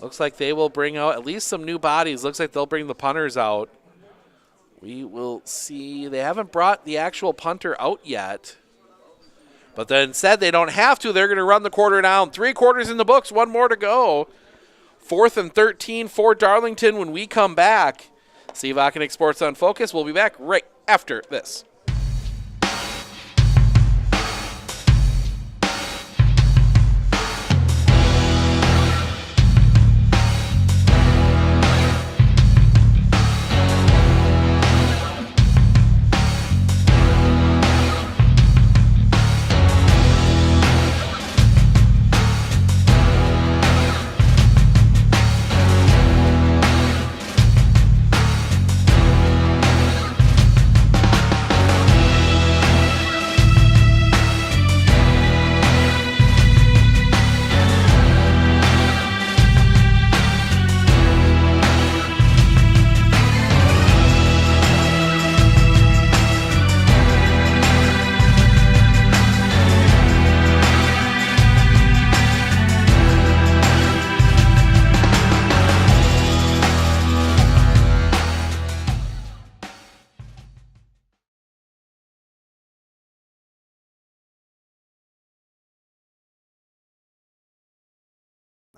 Looks like they will bring out at least some new bodies. Looks like they'll bring the punters out. We will see. They haven't brought the actual punter out yet. But then said they don't have to. They're going to run the quarter down. 3 quarters in the books. 1 more to go. 4th and 13 for Darlington when we come back. Steve Ockenick, Sports on Focus. We'll be back right after this.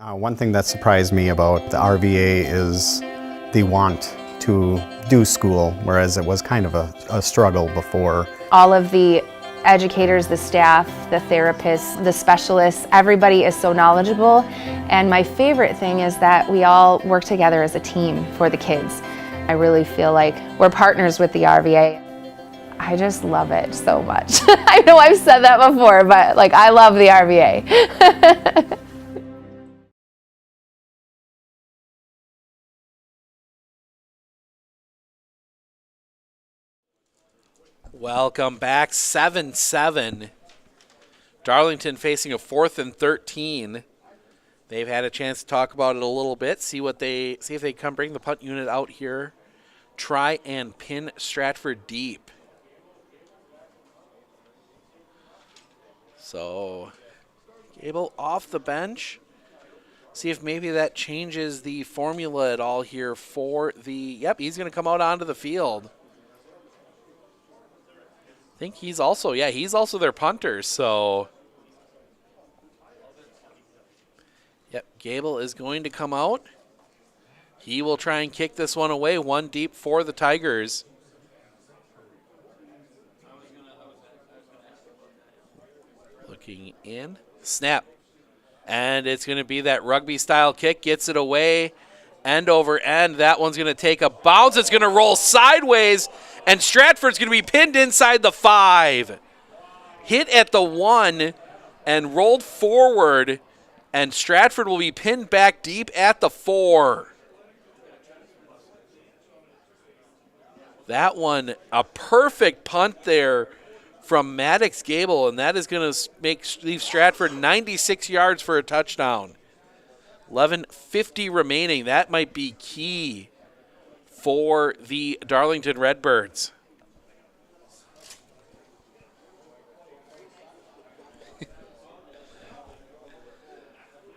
One thing that surprised me about the RVA is the want to do school, whereas it was kind of a struggle before. All of the educators, the staff, the therapists, the specialists, everybody is so knowledgeable. And my favorite thing is that we all work together as a team for the kids. I really feel like we're partners with the RVA. I just love it so much. I know I've said that before, but like I love the RVA. Welcome back, 7-7. Darlington facing a 4th and 13. They've had a chance to talk about it a little bit, see if they come bring the punt unit out here. Try and pin Stratford deep. So, Gable off the bench. See if maybe that changes the formula at all here for the, yep, he's going to come out onto the field. I think he's also their punter, so. Yep, Gable is going to come out. He will try and kick this one away, 1 deep for the Tigers. Looking in, snap. And it's going to be that rugby-style kick, gets it away, end over end. That one's going to take a bounce. It's going to roll sideways, and Stratford's going to be pinned inside the 5. Hit at the 1 and rolled forward, and Stratford will be pinned back deep at the 4. That one, a perfect punt there from Maddox Gable, and that is going to leave Stratford 96 yards for a touchdown. 11:50 remaining. That might be key for the Darlington Redbirds.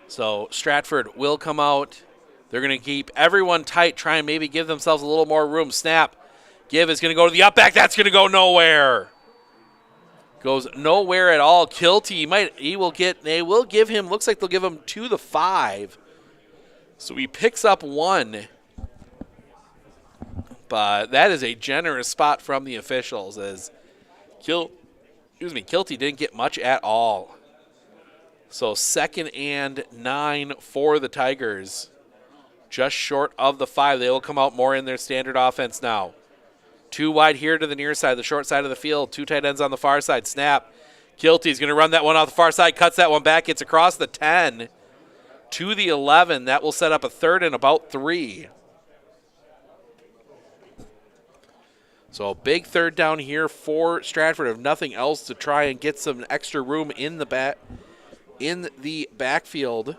So Stratford will come out. They're going to keep everyone tight, try and maybe give themselves a little more room. Snap. Give is going to go to the up back. That's going to go nowhere. Goes nowhere at all. Kilty they will give him, looks like they'll give him to the 5. So he picks up 1. But that is a generous spot from the officials as Kilty didn't get much at all. So 2nd and 9 for the Tigers. Just short of the 5. They will come out more in their standard offense now. 2 wide here to the near side, the short side of the field. 2 tight ends on the far side. Snap. Kilty's going to run that one off the far side, cuts that one back. It's across the 10 to the 11. That will set up a 3rd and about 3. So a big 3rd down here for Stratford, if nothing else, to try and get some extra room in the backfield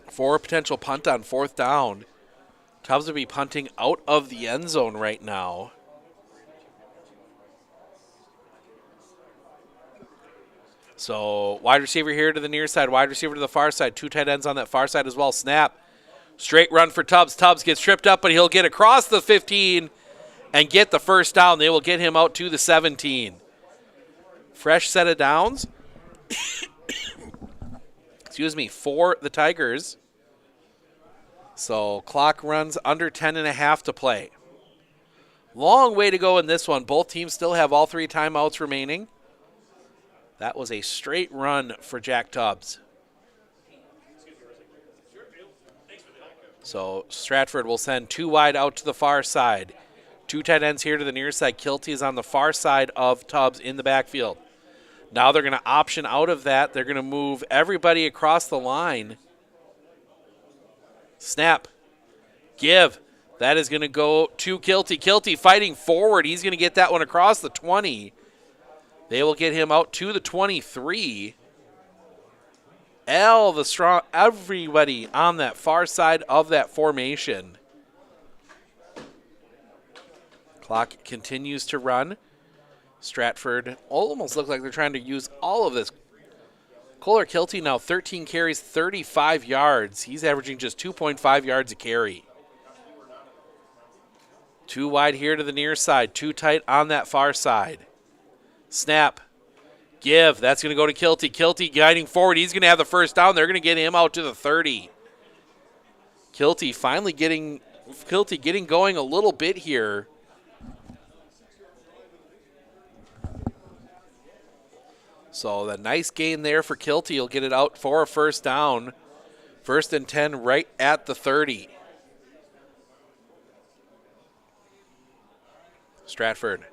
for a potential punt on 4th down. Tubbs will be punting out of the end zone right now. So wide receiver here to the near side, wide receiver to the far side. 2 tight ends on that far side as well. Snap. Straight run for Tubbs. Tubbs gets tripped up, but he'll get across the 15 and get the 1st down. They will get him out to the 17. Fresh set of downs. For the Tigers. So clock runs under 10.5 to play. Long way to go in this one. Both teams still have all 3 timeouts remaining. That was a straight run for Jack Tubbs. So Stratford will send 2 wide out to the far side. 2 tight ends here to the near side. Kilty is on the far side of Tubbs in the backfield. Now they're going to option out of that. They're going to move everybody across the line. Snap. Give. That is going to go to Kilty. Kilty fighting forward. He's going to get that one across the 20. They will get him out to the 23. Everybody on that far side of that formation. Clock continues to run. Stratford almost looks like they're trying to use all of this. Kohler Kilty now 13 carries, 35 yards. He's averaging just 2.5 yards a carry. 2 wide here to the near side, 2 tight on that far side. Snap. Give. That's going to go to Kilty. Kilty guiding forward. He's going to have the 1st down. They're going to get him out to the 30. Kilty getting going a little bit here. So the nice gain there for Kilty. He'll get it out for a 1st down. 1st and 10 right at the 30. Stratford.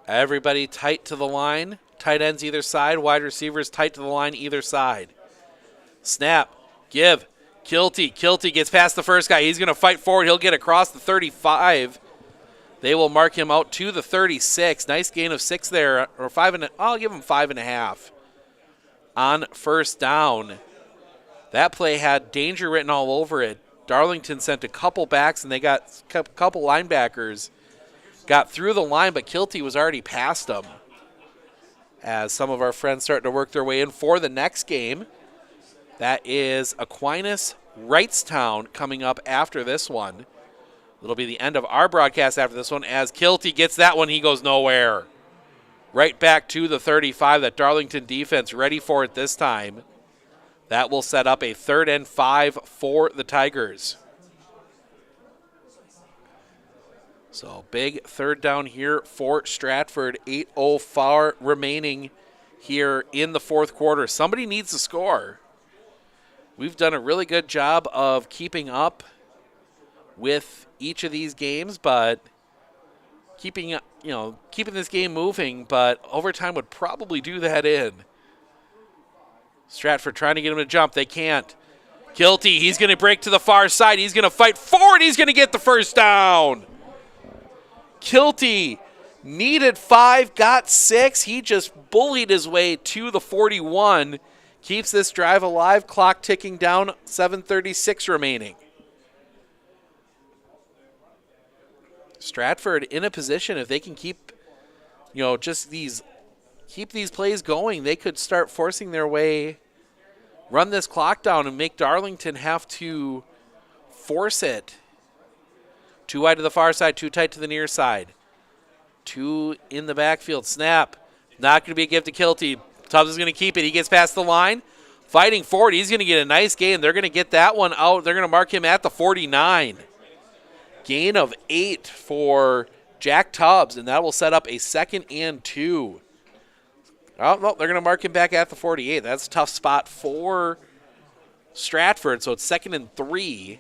Everybody tight to the line. Tight ends either side. Wide receivers tight to the line either side. Snap. Give. Kilty. Kilty gets past the first guy. He's going to fight forward. He'll get across the 35. They will mark him out to the 36. Nice gain of 6 there, or 5. I'll give him 5.5 on 1st down. That play had danger written all over it. Darlington sent a couple backs, and they got a couple linebackers. Got through the line, but Kilty was already past them. As some of our friends starting to work their way in for the next game. That is Aquinas Wrightstown coming up after this one. It'll be the end of our broadcast after this one. As Kilty gets that one, he goes nowhere. Right back to the 35. That Darlington defense ready for it this time. That will set up a 3rd and 5 for the Tigers. So big 3rd down here for Stratford. 8:04 remaining here in the 4th quarter. Somebody needs to score. We've done a really good job of keeping up with each of these games, but keeping this game moving, but overtime would probably do that in. Stratford trying to get him to jump. They can't. Kilty, he's going to break to the far side. He's going to fight forward. He's going to get the 1st down. Kilty needed 5, got 6. He just bullied his way to the 41. Keeps this drive alive. Clock ticking down. 7:36 remaining. Stratford in a position, if they can keep, keep these plays going, they could start forcing their way, run this clock down, and make Darlington have to force it. 2 wide to the far side, 2 tight to the near side. 2 in the backfield. Snap. Not going to be a give to Kilty. Tubbs is going to keep it. He gets past the line. Fighting forward. He's going to get a nice gain. They're going to get that one out. They're going to mark him at the 49. Gain of 8 for Jack Tubbs, and that will set up a 2nd and 2. Oh, no, they're going to mark him back at the 48. That's a tough spot for Stratford, so it's 2nd and 3.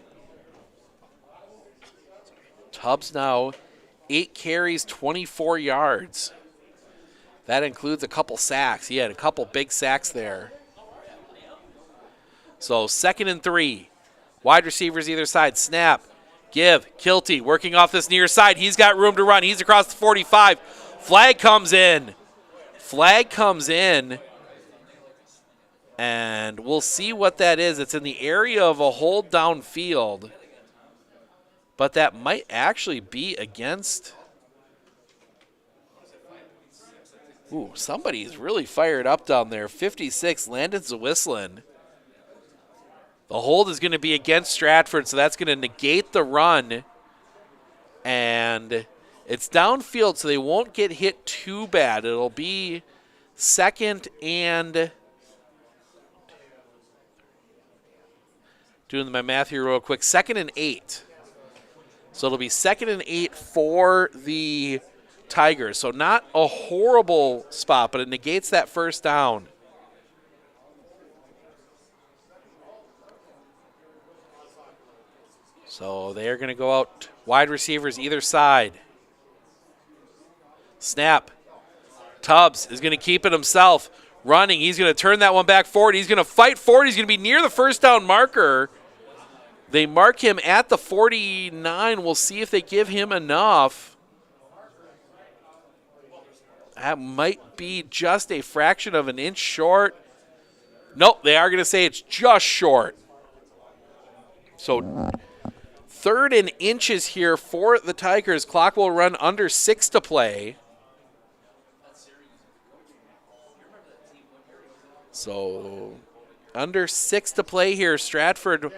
Tubbs now 8 carries, 24 yards. That includes a couple sacks. He had a couple big sacks there. So 2nd and 3. Wide receivers either side. Snap. Give. Kilty working off this near side. He's got room to run. He's across the 45. Flag comes in. Flag comes in. And we'll see what that is. It's in the area of a hold downfield. But that might actually be against. Ooh, somebody's really fired up down there. 56, Landon Zawislin. The hold is going to be against Stratford, so that's going to negate the run. And it's downfield, so they won't get hit too bad. It'll be 2nd and... Doing my math here real quick. 2nd and 8. So it'll be 2nd and 8 for the Tigers. So not a horrible spot, but it negates that first down. So they're going to go out wide receivers either side. Snap. Tubbs is going to keep it himself. Running. He's going to turn that one back forward. He's going to fight forward. He's going to be near the first down marker. They mark him at the 49. We'll see if they give him enough. That might be just a fraction of an inch short. Nope, they are going to say it's just short. So 3rd and inches here for the Tigers. Clock will run under 6 to play. So under 6 to play here. Stratford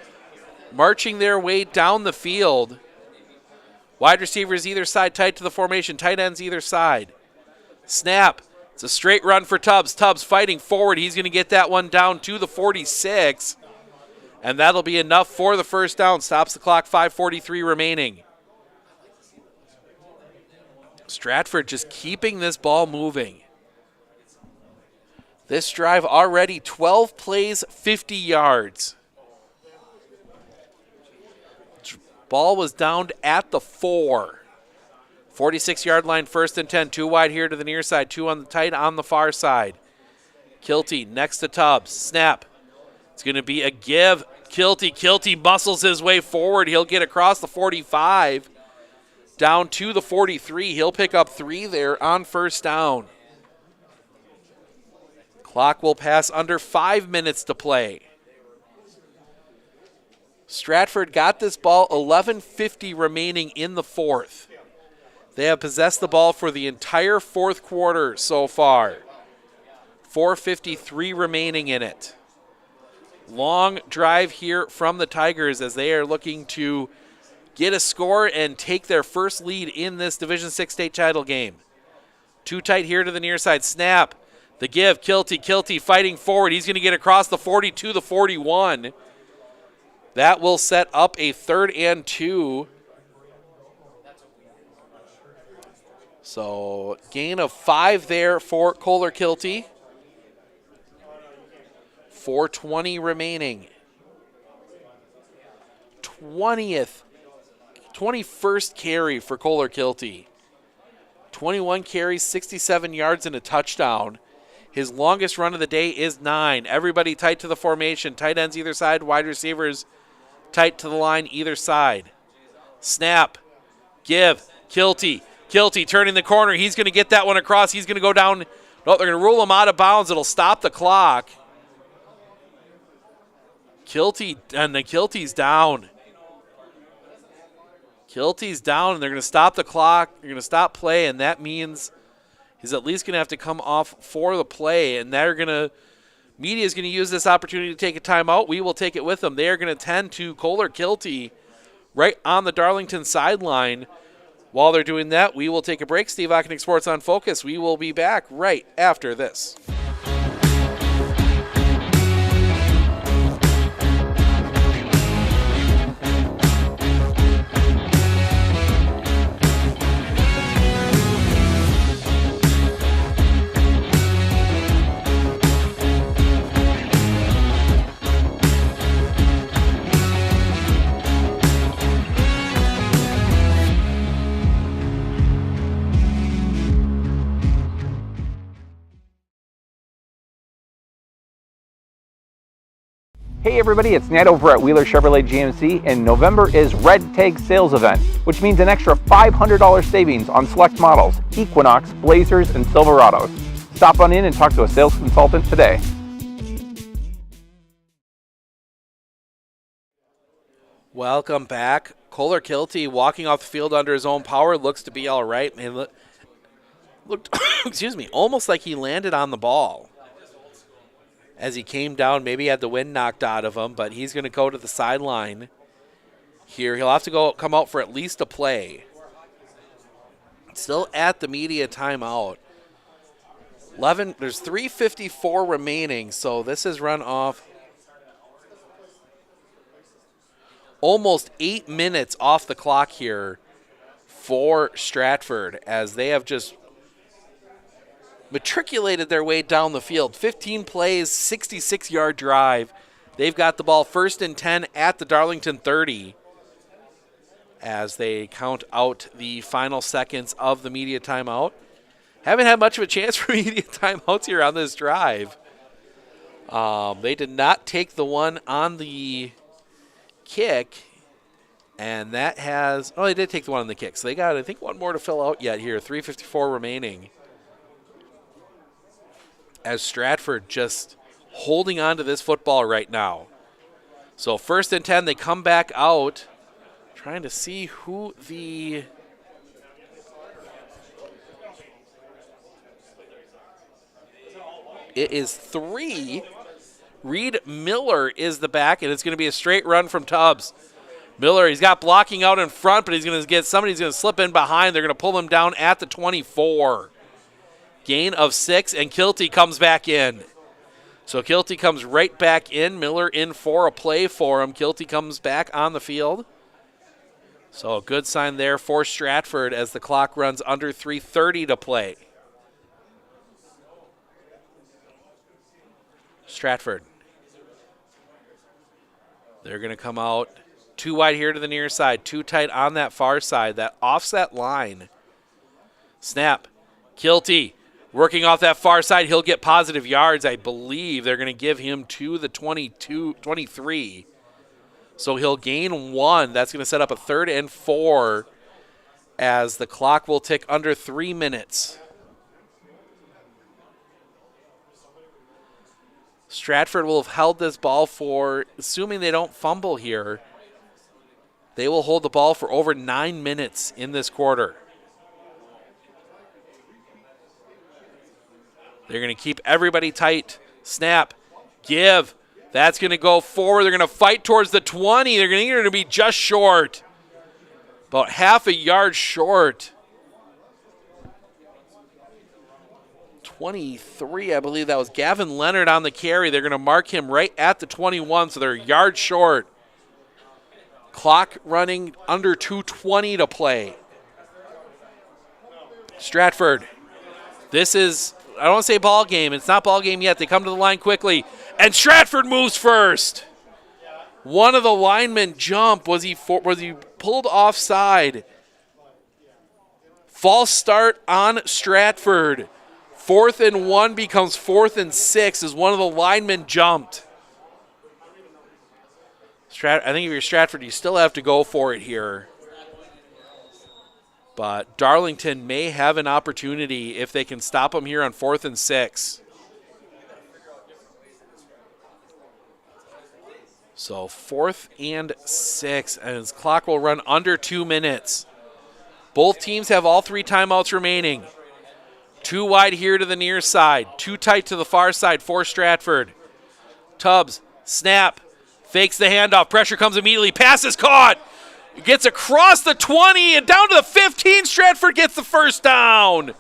marching their way down the field. Wide receivers either side, tight to the formation. Tight ends either side. Snap. It's a straight run for Tubbs. Tubbs fighting forward. He's going to get that one down to the 46. And that'll be enough for the first down. Stops the clock, 5:43 remaining. Stratford just keeping this ball moving. This drive already 12 plays, 50 yards. Ball was downed at the 4. 46-yard line, 1st and 10. 2 wide here to the near side, 2 on the tight on the far side. Kilty next to Tubbs. Snap. It's going to be a give. Kilty muscles his way forward. He'll get across the 45 down to the 43. He'll pick up 3 there on first down. Clock will pass under 5 minutes to play. Stratford got this ball 11:50 remaining in the 4th. They have possessed the ball for the entire 4th quarter so far. 4:53 remaining in it. Long drive here from the Tigers as they are looking to get a score and take their first lead in this Division 6 state title game. 2 tight here to the near side. Snap. The give. Kilty fighting forward. He's going to get across the 42, the 41. That will set up a 3rd and 2. So gain of 5 there for Kohler Kilty. 4:20 remaining. 21st carry for Kohler Kilty. 21 carries, 67 yards, and a touchdown. His longest run of the day is 9. Everybody tight to the formation. Tight ends either side. Wide receivers tight to the line either side. Snap. Give. Kilty turning the corner. He's going to get that one across. He's going to go down. No, they're going to rule him out of bounds. It'll stop the clock. Kilty's down. Kilty's down, and they're going to stop the clock. They're going to stop play, and that means he's at least going to have to come off for the play, and media is going to use this opportunity to take a timeout. We will take it with them. They are going to tend to Kohler Kilty right on the Darlington sideline While they're doing that, we will take a break. Steve Ocknick, Sports on Focus. We will be back right after this. Hey everybody, it's Ned over at Wheeler Chevrolet GMC, and November is Red Tag Sales Event, which means an extra $500 savings on select models, Equinox, Blazers, and Silverados. Stop on in and talk to a sales consultant today. Welcome back. Kohler Kilty walking off the field under his own power, looks to be all right. Man, looked excuse me, almost like he landed on the ball. As he came down, maybe he had the wind knocked out of him, but he's going to go to the sideline here. He'll have to come out for at least a play. Still at the media timeout. There's 3:54 remaining, so this has run off almost 8 minutes off the clock here for Stratford, as they have just matriculated their way down the field. 15 plays, 66-yard drive. They've got the ball 1st and 10 at the Darlington 30 as they count out the final seconds of the media timeout. Haven't had much of a chance for media timeouts here on this drive. They did not take the one on the kick, and that has, they did take the one on the kick. So they got, I think, one more to fill out yet here. 3:54 remaining. As Stratford just holding on to this football right now. So 1st and 10, they come back out, trying to see who the it is 3. Reed Miller is the back, and it's going to be a straight run from Tubbs. Miller, he's got blocking out in front, but he's going to get somebody's going to slip in behind. They're going to pull him down at the 24. Gain of 6, and Kilty comes back in. So Kilty comes right back in. Miller in for a play for him. Kilty comes back on the field. So a good sign there for Stratford as the clock runs under 3:30 to play. Stratford. They're going to come out 2 wide here to the near side, 2 tight on that far side, that offset line. Snap. Kilty. Working off that far side, he'll get positive yards. I believe they're going to give him to the 23. So he'll gain 1. That's going to set up a 3rd and 4 as the clock will tick under 3 minutes. Stratford will have held this ball for, assuming they don't fumble here, they will hold the ball for over 9 minutes in this quarter. They're going to keep everybody tight. Snap. Give. That's going to go forward. They're going to fight towards the 20. They're going to be just short. About half a yard short. 23, I believe that was Gavin Leonard on the carry. They're going to mark him right at the 21, so they're a yard short. Clock running under 2:20 to play. Stratford. This is, I don't want to say ball game. It's not ball game yet. They come to the line quickly, and Stratford moves first. One of the linemen jumped. Was he pulled offside? False start on Stratford. 4th and 1 becomes 4th and 6 as one of the linemen jumped. I think if you're Stratford, you still have to go for it here. But Darlington may have an opportunity if they can stop them here on 4th and 6. So 4th and 6, and his clock will run under 2 minutes. Both teams have all 3 timeouts remaining. 2 wide here to the near side, 2 tight to the far side for Stratford. Tubbs, snap, fakes the handoff, pressure comes immediately, pass is caught. Gets across the 20 and down to the 15. Stratford gets the first down.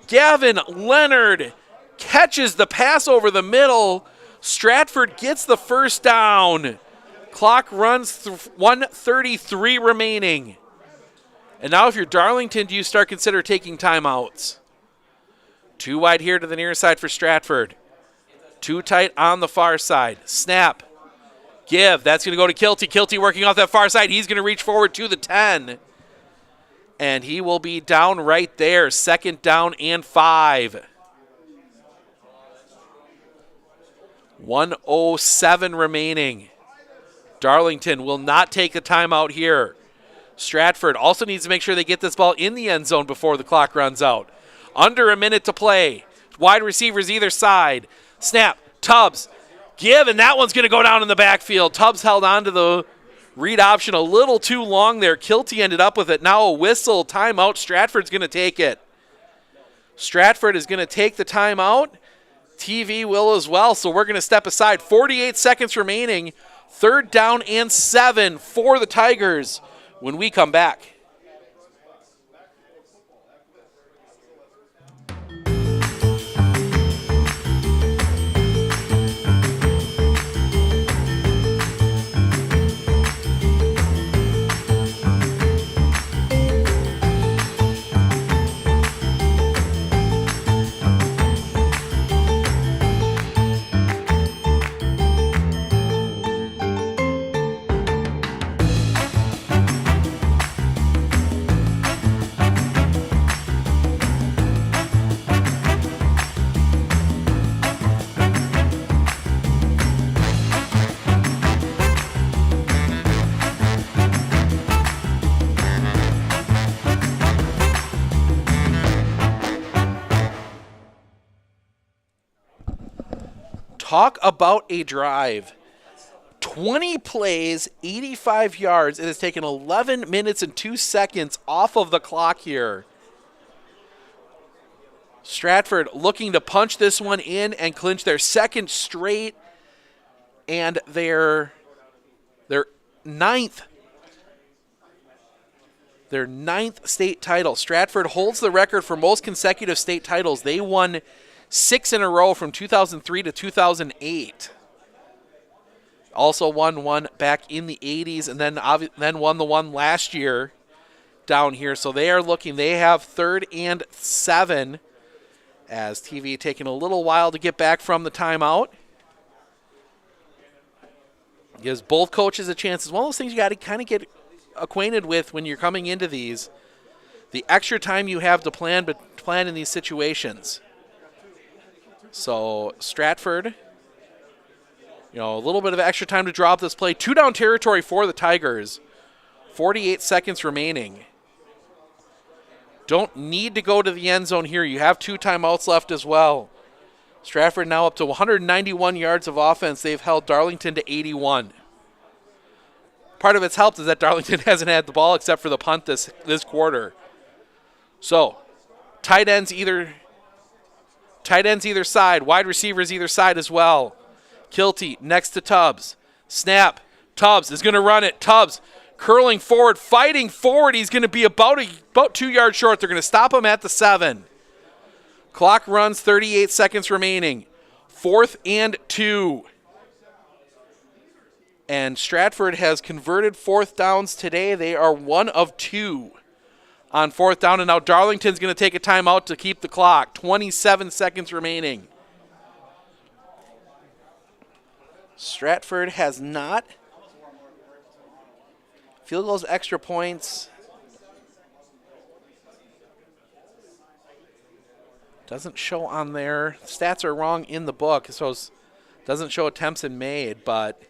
Gavin Leonard catches the pass over the middle. Stratford gets the first down. Clock runs 1:33 remaining. And now if you're Darlington, do you start consider taking timeouts? Too wide here to the near side for Stratford. Too tight on the far side. Snap. Give. That's going to go to Kilty. Kilty working off that far side. He's going to reach forward to the 10. And he will be down right there. 2nd down and 5. 1:07 remaining. Darlington will not take a timeout here. Stratford also needs to make sure they get this ball in the end zone before the clock runs out. Under a minute to play. Wide receivers either side. Snap. Tubbs. Give, and that one's going to go down in the backfield. Tubbs held on to the read option a little too long there. Kilty ended up with it. Now a whistle. Timeout. Stratford's going to take it. Stratford is going to take the timeout. TV will as well, so we're going to step aside. 48 seconds remaining. 3rd down and 7 for the Tigers when we come back. Talk about a drive. 20 plays, 85 yards. It has taken 11 minutes and 2 seconds off of the clock here. Stratford looking to punch this one in and clinch their 2nd straight and their ninth state title. Stratford holds the record for most consecutive state titles. They won 6 in a row from 2003 to 2008. Also won one back in the 80s and then won the one last year down here. So they are looking. They have 3rd and 7 as TV taking a little while to get back from the timeout. Gives both coaches a chance. It's one of those things you got to kind of get acquainted with when you're coming into these. The extra time you have to plan in these situations. So Stratford, a little bit of extra time to drop this play. 2-down territory for the Tigers. 48 seconds remaining. Don't need to go to the end zone here. You have 2 timeouts left as well. Stratford now up to 191 yards of offense. They've held Darlington to 81. Part of it's helped is that Darlington hasn't had the ball except for the punt this quarter. So tight ends either side, wide receivers either side as well. Kilty next to Tubbs. Snap. Tubbs is going to run it. Tubbs curling forward, fighting forward. He's going to be about 2 yards short. They're going to stop him at the 7. Clock runs 38 seconds remaining. 4th and 2. And Stratford has converted 4th downs today. They are 1 of 2. On 4th down, and now Darlington's going to take a timeout to keep the clock. 27 seconds remaining. Stratford has not. Field goals, extra points. Doesn't show on there. Stats are wrong in the book, so it doesn't show attempts and made, but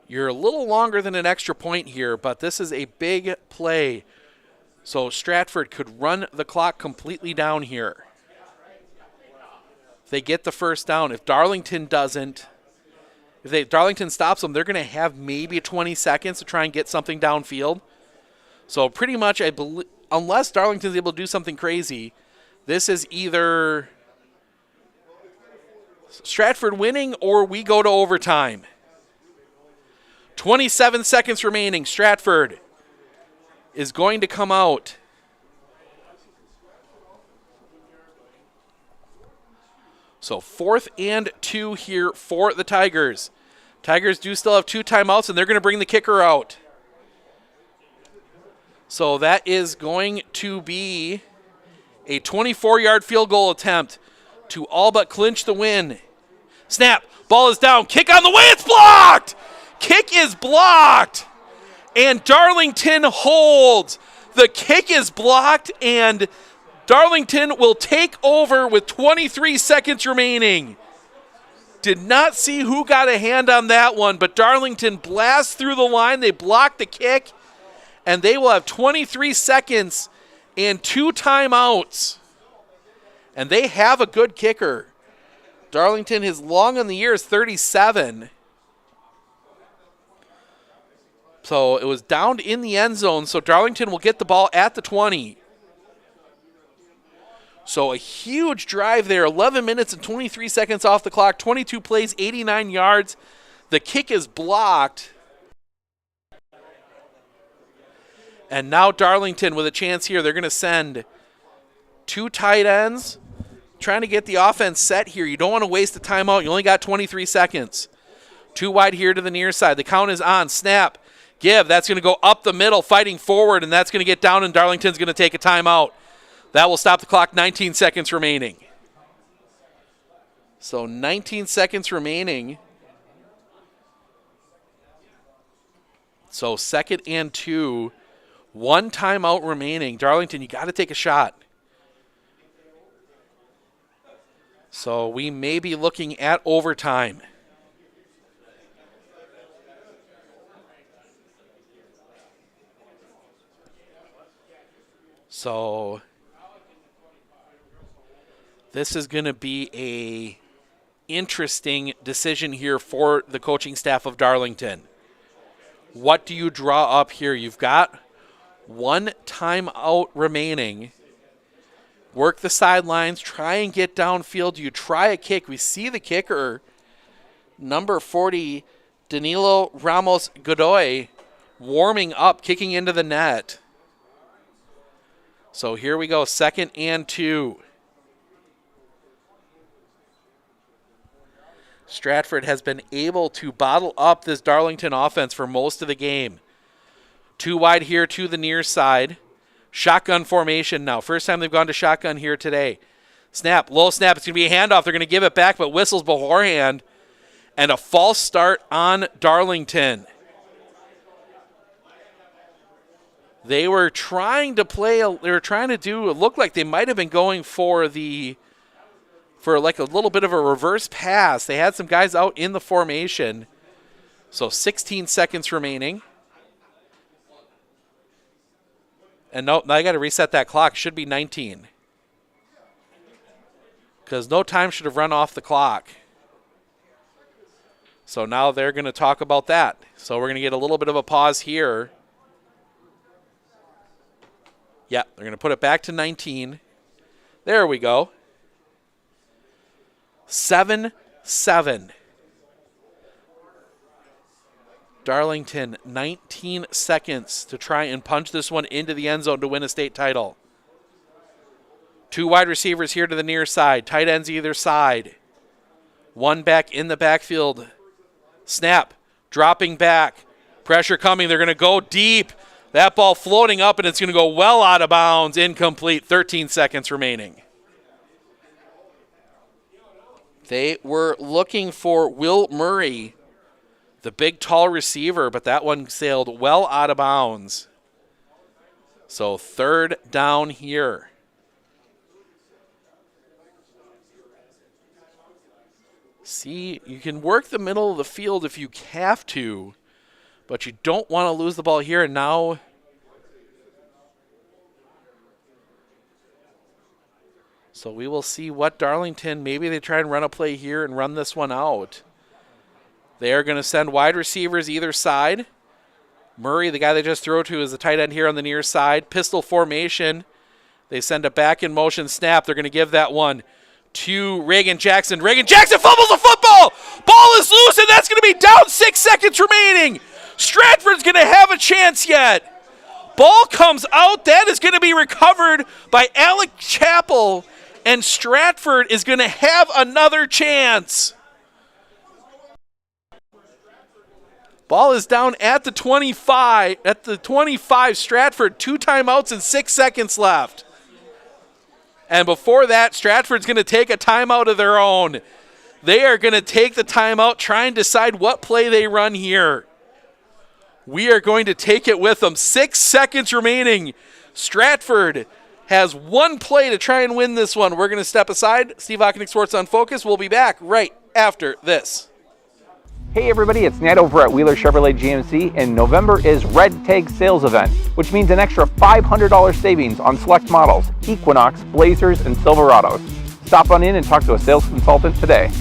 you're a little longer than an extra point here, but this is a big play. So Stratford could run the clock completely down here. If they get the first down, if Darlington doesn't, if Darlington stops them, they're going to have maybe 20 seconds to try and get something downfield. So pretty much, I believe, unless Darlington's able to do something crazy, this is either Stratford winning or we go to overtime. 27 seconds remaining. Stratford is going to come out. So 4th and 2 here for the Tigers. Tigers do still have 2 timeouts, and they're going to bring the kicker out. So that is going to be a 24-yard field goal attempt to all but clinch the win. Snap, ball is down, kick on the way, it's blocked! Kick is blocked, and Darlington holds. The kick is blocked, and Darlington will take over with 23 seconds remaining. Did not see who got a hand on that one, but Darlington blasts through the line. They block the kick, and they will have 23 seconds and 2 timeouts. And they have a good kicker. Darlington, his long on the year is 37. So it was downed in the end zone, so Darlington will get the ball at the 20. So a huge drive there, 11 minutes and 23 seconds off the clock, 22 plays, 89 yards. The kick is blocked. And now Darlington with a chance here. They're going to send 2 tight ends, trying to get the offense set here. You don't want to waste the timeout. You only got 23 seconds. 2 wide here to the near side. The count is on. Snap. Give. That's going to go up the middle, fighting forward, and that's going to get down, and Darlington's going to take a timeout. That will stop the clock, 19 seconds remaining. So 19 seconds remaining. So 2nd and 2. 1 timeout remaining. Darlington, you got to take a shot. So we may be looking at overtime. So this is going to be a interesting decision here for the coaching staff of Darlington. What do you draw up here? You've got 1 timeout remaining. Work the sidelines, try and get downfield. You try a kick. We see the kicker, number 40, Danilo Ramos Godoy, warming up, kicking into the net. So here we go, 2nd and 2. Stratford has been able to bottle up this Darlington offense for most of the game. 2 wide here to the near side. Shotgun formation now. First time they've gone to shotgun here today. Snap, low snap. It's going to be a handoff. They're going to give it back, but whistles beforehand. And a false start on Darlington. They were trying to do, it looked like they might have been going for like a little bit of a reverse pass. They had some guys out in the formation. So 16 seconds remaining. And no, now I got to reset that clock. It should be 19. Because no time should have run off the clock. So now they're going to talk about that. So we're going to get a little bit of a pause here. Yeah, they're going to put it back to 19. There we go. 7-7. Darlington, 19 seconds to try and punch this one into the end zone to win a state title. 2 wide receivers here to the near side. Tight ends either side. 1 back in the backfield. Snap, dropping back. Pressure coming. They're going to go deep. That ball floating up, and it's going to go well out of bounds. Incomplete. 13 seconds remaining. They were looking for Will Murray, the big, tall receiver, but that one sailed well out of bounds. So 3rd down here. See, you can work the middle of the field if you have to, but you don't want to lose the ball here. And now so we will see what Darlington, maybe they try and run a play here and run this one out. They are going to send wide receivers either side. Murray, the guy they just threw to, is the tight end here on the near side. Pistol formation. They send a back in motion snap. They're going to give that one to Reagan Jackson. Reagan Jackson fumbles the football. Ball is loose, and that's going to be down. 6 seconds remaining. Stratford's going to have a chance yet. Ball comes out. That is going to be recovered by Alec Chappell, and Stratford is going to have another chance. Ball is down at the 25. At the 25, Stratford, 2 timeouts and 6 seconds left. And before that, Stratford's going to take a timeout of their own. They are going to take the timeout, try and decide what play they run here. We are going to take it with them. 6 seconds remaining. Stratford has one play to try and win this one. We're going to step aside. Steve Ockenick, Sports on Focus. We'll be back right after this. Hey everybody, it's Ned over at Wheeler Chevrolet GMC, and November is Red Tag Sales Event, which means an extra $500 savings on select models, Equinox, Blazers, and Silverados. Stop on in and talk to a sales consultant today.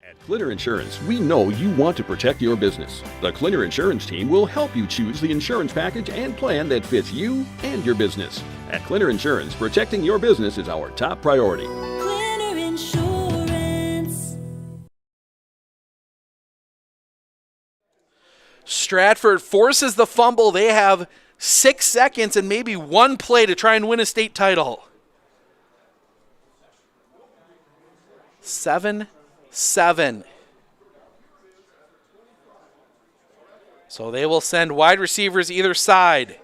At Clinner Insurance, we know you want to protect your business. The Clinner Insurance team will help you choose the insurance package and plan that fits you and your business. At Clinner Insurance, protecting your business is our top priority. Clinner Insurance. Stratford forces the fumble. They have 6 seconds and maybe one play to try and win a state title. 7-7. So they will send wide receivers either side.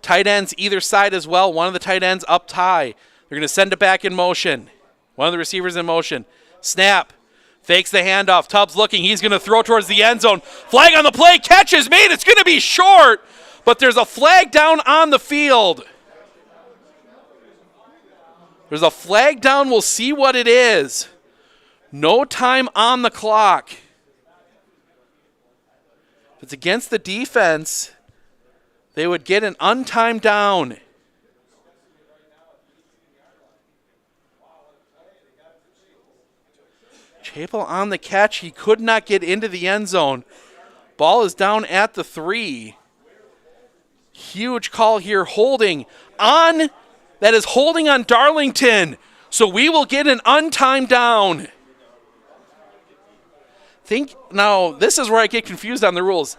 Tight ends either side as well. One of the tight ends up high. They're going to send it back in motion. One of the receivers in motion. Snap. Fakes the handoff. Tubbs looking. He's going to throw towards the end zone. Flag on the play. Catch is made. It's going to be short, but there's a flag down on the field. There's a flag down. We'll see what it is. No time on the clock. If it's against the defense, they would get an untimed down. Chapel on the catch. He could not get into the end zone. Ball is down at the 3. Huge call here. Holding on. That is holding on Darlington. So we will get an untimed down. Now, this is where I get confused on the rules.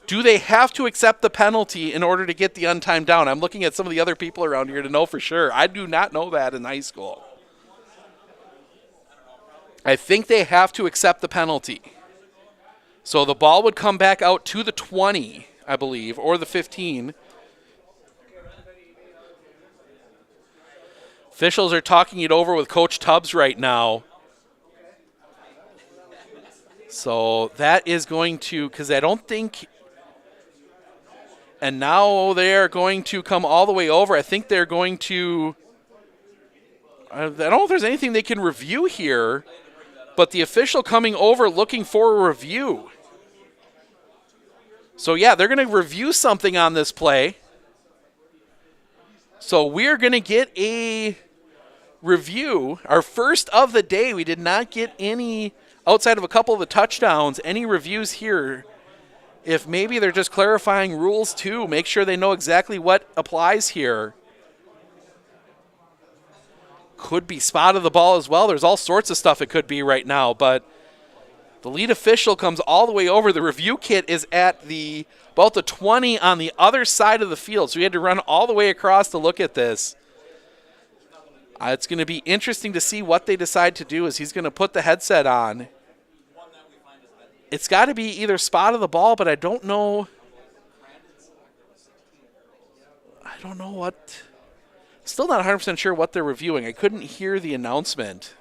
Do they have to accept the penalty in order to get the untimed down? I'm looking at some of the other people around here to know for sure. I do not know that in high school. I think they have to accept the penalty. So the ball would come back out to the 20, I believe, or the 15. Officials are talking it over with Coach Tubbs right now. So that is going to, because I don't think, and now they're going to come all the way over. I think they're going to, I don't know if there's anything they can review here, but the official coming over looking for a review. So yeah, they're going to review something on this play. So we're going to get a review, our first of the day. We did not get any, outside of a couple of the touchdowns, any reviews here. If maybe they're just clarifying rules too, make sure they know exactly what applies here. Could be spot of the ball as well. There's all sorts of stuff it could be right now, but the lead official comes all the way over. The review kit is at about the 20 on the other side of the field, so we had to run all the way across to look at this. It's going to be interesting to see what they decide to do as he's going to put the headset on. It's got to be either spot of the ball, but I don't know. What. Still not 100% sure what they're reviewing. I couldn't hear the announcement.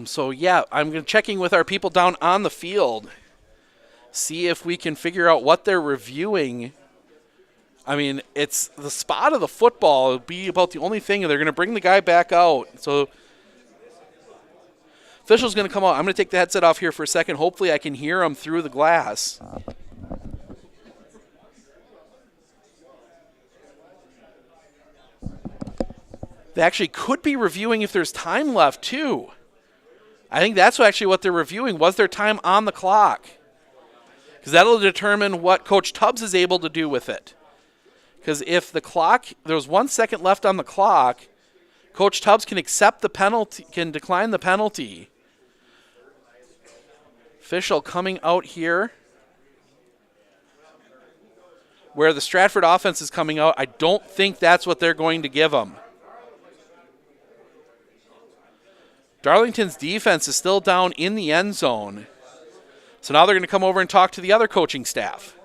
So yeah, I'm checking with our people down on the field, see if we can figure out what they're reviewing. I mean, it's the spot of the football would be about the only thing, and they're going to bring the guy back out. So official's going to come out. I'm going to take the headset off here for a second. Hopefully I can hear him through the glass. They actually could be reviewing if there's time left, too. I think that's actually what they're reviewing. Was there time on the clock? Because that'll determine what Coach Tubbs is able to do with it. Because if there's 1 second left on the clock, Coach Tubbs can accept the penalty, can decline the penalty. Official coming out here where the Stratford offense is coming out. I don't think that's what they're going to give them. Darlington's defense is still down in the end zone. So now they're going to come over and talk to the other coaching staff.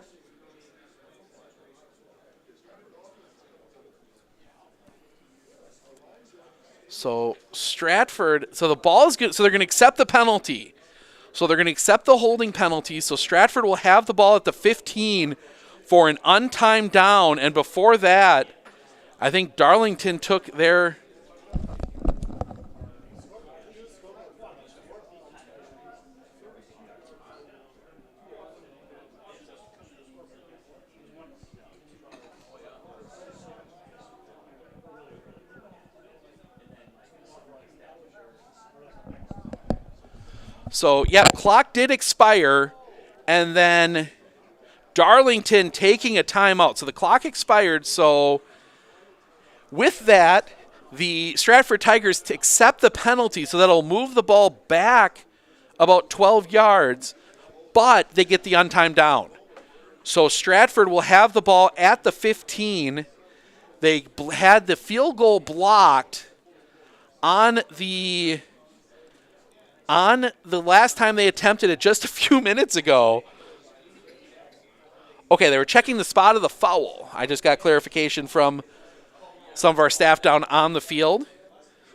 So Stratford, so the ball is good. So they're going to accept the penalty. So they're going to accept the holding penalty. So Stratford will have the ball at the 15 for an untimed down. And before that, I think Darlington took their... So, yeah, clock did expire, and then Darlington taking a timeout. So the clock expired, so with that, the Stratford Tigers accept the penalty, so that'll move the ball back about 12 yards, but they get the untimed down. So Stratford will have the ball at the 15. They had the field goal blocked on the last time they attempted it just a few minutes ago. Okay, they were checking the spot of the foul. I just got clarification from some of our staff down on the field.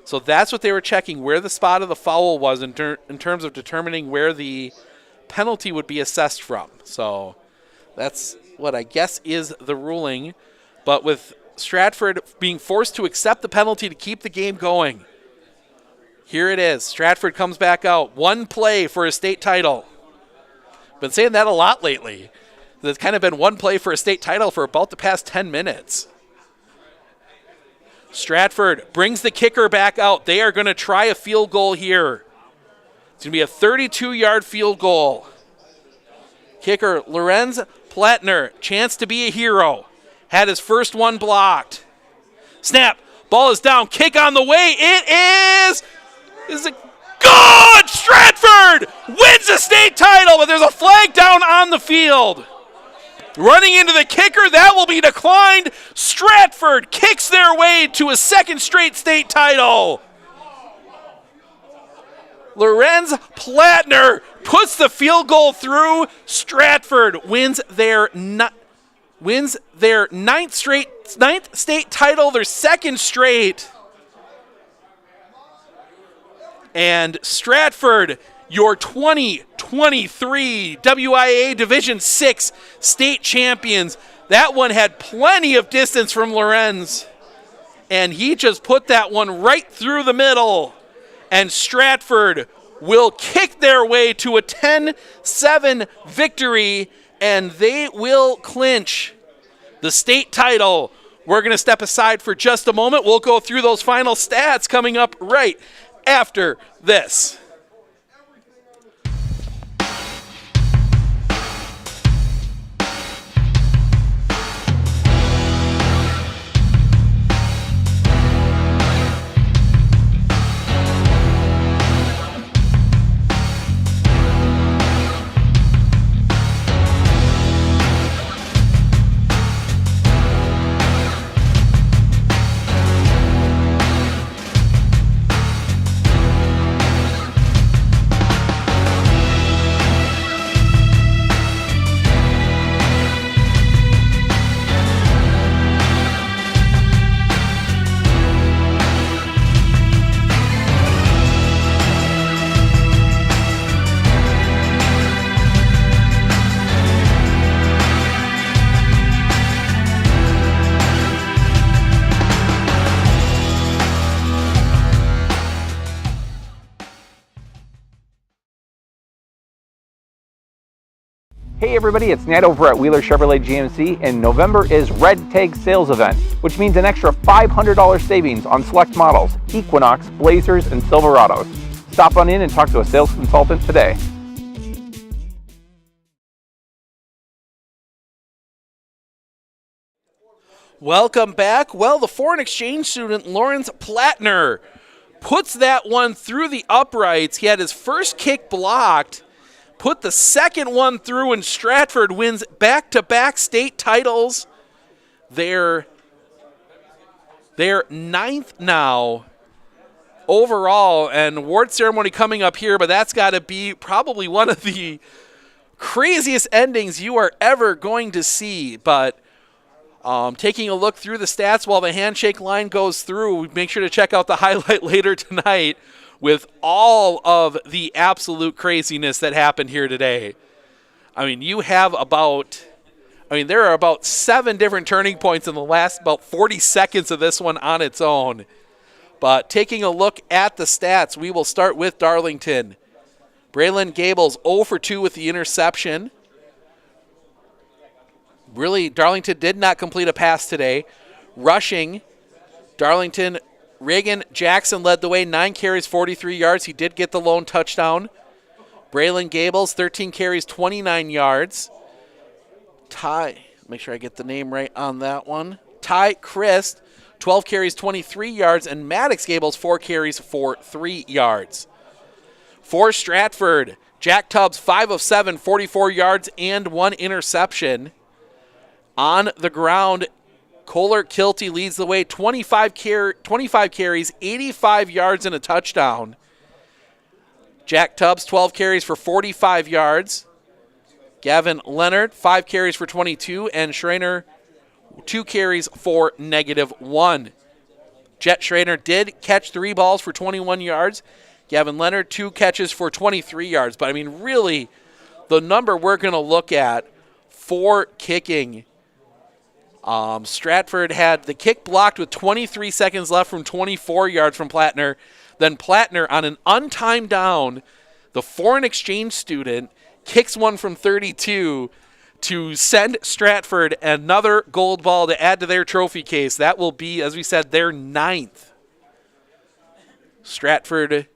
So that's what they were checking, where the spot of the foul was in terms of determining where the penalty would be assessed from. So that's what I guess is the ruling. But with Stratford being forced to accept the penalty to keep the game going, here it is. Stratford comes back out. One play for a state title. Been saying that a lot lately. There's kind of been one play for a state title for about the past 10 minutes. Stratford brings the kicker back out. They are going to try a field goal here. It's going to be a 32-yard field goal. Kicker Lorenz Plattner, chance to be a hero. Had his first one blocked. Snap. Ball is down. Kick on the way. It is... Is it good? Stratford wins the state title, but there's a flag down on the field. Running into the kicker, that will be declined. Stratford kicks their way to a second straight state title. Lorenz Plattner puts the field goal through. Stratford wins their ninth state title, their second straight. And Stratford, your 2023 WIA Division VI state champions. That one had plenty of distance from Lorenz. And he just put that one right through the middle. And Stratford will kick their way to a 10-7 victory. And they will clinch the state title. We're going to step aside for just a moment. We'll go through those final stats coming up right after this. Hey everybody, it's Nat over at Wheeler Chevrolet GMC, and November is Red Tag Sales Event, which means an extra $500 savings on select models, Equinox, Blazers, and Silverados. Stop on in and talk to a sales consultant today. Welcome back. Well, the foreign exchange student Lawrence Plattner puts that one through the uprights. He had his first kick blocked, put the second one through, and Stratford wins back-to-back state titles. They're ninth now overall, and award ceremony coming up here, but that's got to be probably one of the craziest endings you are ever going to see. But taking a look through the stats while the handshake line goes through, make sure to check out the highlight later tonight with all of the absolute craziness that happened here today. I mean, there are about 7 different turning points in the last about 40 seconds of this one on its own. But taking a look at the stats, we will start with Darlington. Braylon Gables 0 for 2 with the interception. Really, Darlington did not complete a pass today. Rushing, Darlington, Reagan Jackson led the way, 9 carries, 43 yards. He did get the lone touchdown. Braylon Gables, 13 carries, 29 yards. Make sure I get the name right on that one. Ty Christ, 12 carries, 23 yards. And Maddox Gables, 4 carries for 3 yards. For Stratford, Jack Tubbs, 5 of 7, 44 yards and 1 interception. On the ground, Kohler Kilty leads the way, 25 carries, 85 yards and a touchdown. Jack Tubbs, 12 carries for 45 yards. Gavin Leonard, 5 carries for 22, and Schreiner, 2 carries for -1. Jet Schreiner did catch 3 balls for 21 yards. Gavin Leonard, 2 catches for 23 yards. But, I mean, really, the number we're going to look at for kicking, Stratford had the kick blocked with 23 seconds left from 24 yards from Plattner. Then Plattner, on an untimed down, the foreign exchange student kicks one from 32 to send Stratford another gold ball to add to their trophy case. That will be, as we said, their 9th. Stratford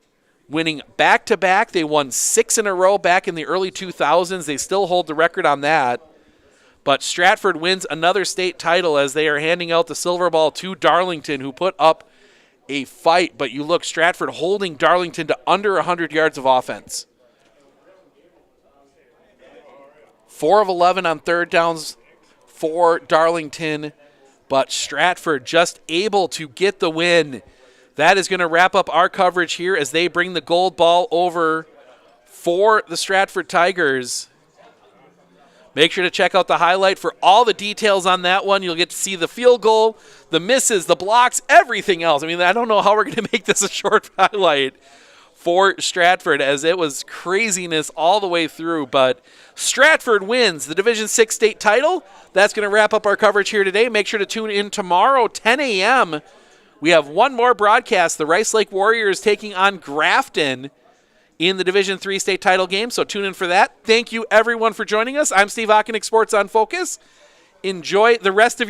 winning back-to-back. They won 6 in a row back in the early 2000s. They still hold the record on that. But Stratford wins another state title as they are handing out the silver ball to Darlington, who put up a fight. But you look, Stratford holding Darlington to under 100 yards of offense. 4 of 11 on third downs for Darlington, but Stratford just able to get the win. That is going to wrap up our coverage here as they bring the gold ball over for the Stratford Tigers. Make sure to check out the highlight for all the details on that one. You'll get to see the field goal, the misses, the blocks, everything else. I mean, I don't know how we're going to make this a short highlight for Stratford, as it was craziness all the way through. But Stratford wins the Division 6 state title. That's going to wrap up our coverage here today. Make sure to tune in tomorrow, 10 a.m. We have one more broadcast. The Rice Lake Warriors taking on Grafton in the Division 3 state title game, so tune in for that. Thank you, everyone, for joining us. I'm Steve Ockenick, Sports on Focus. Enjoy the rest of your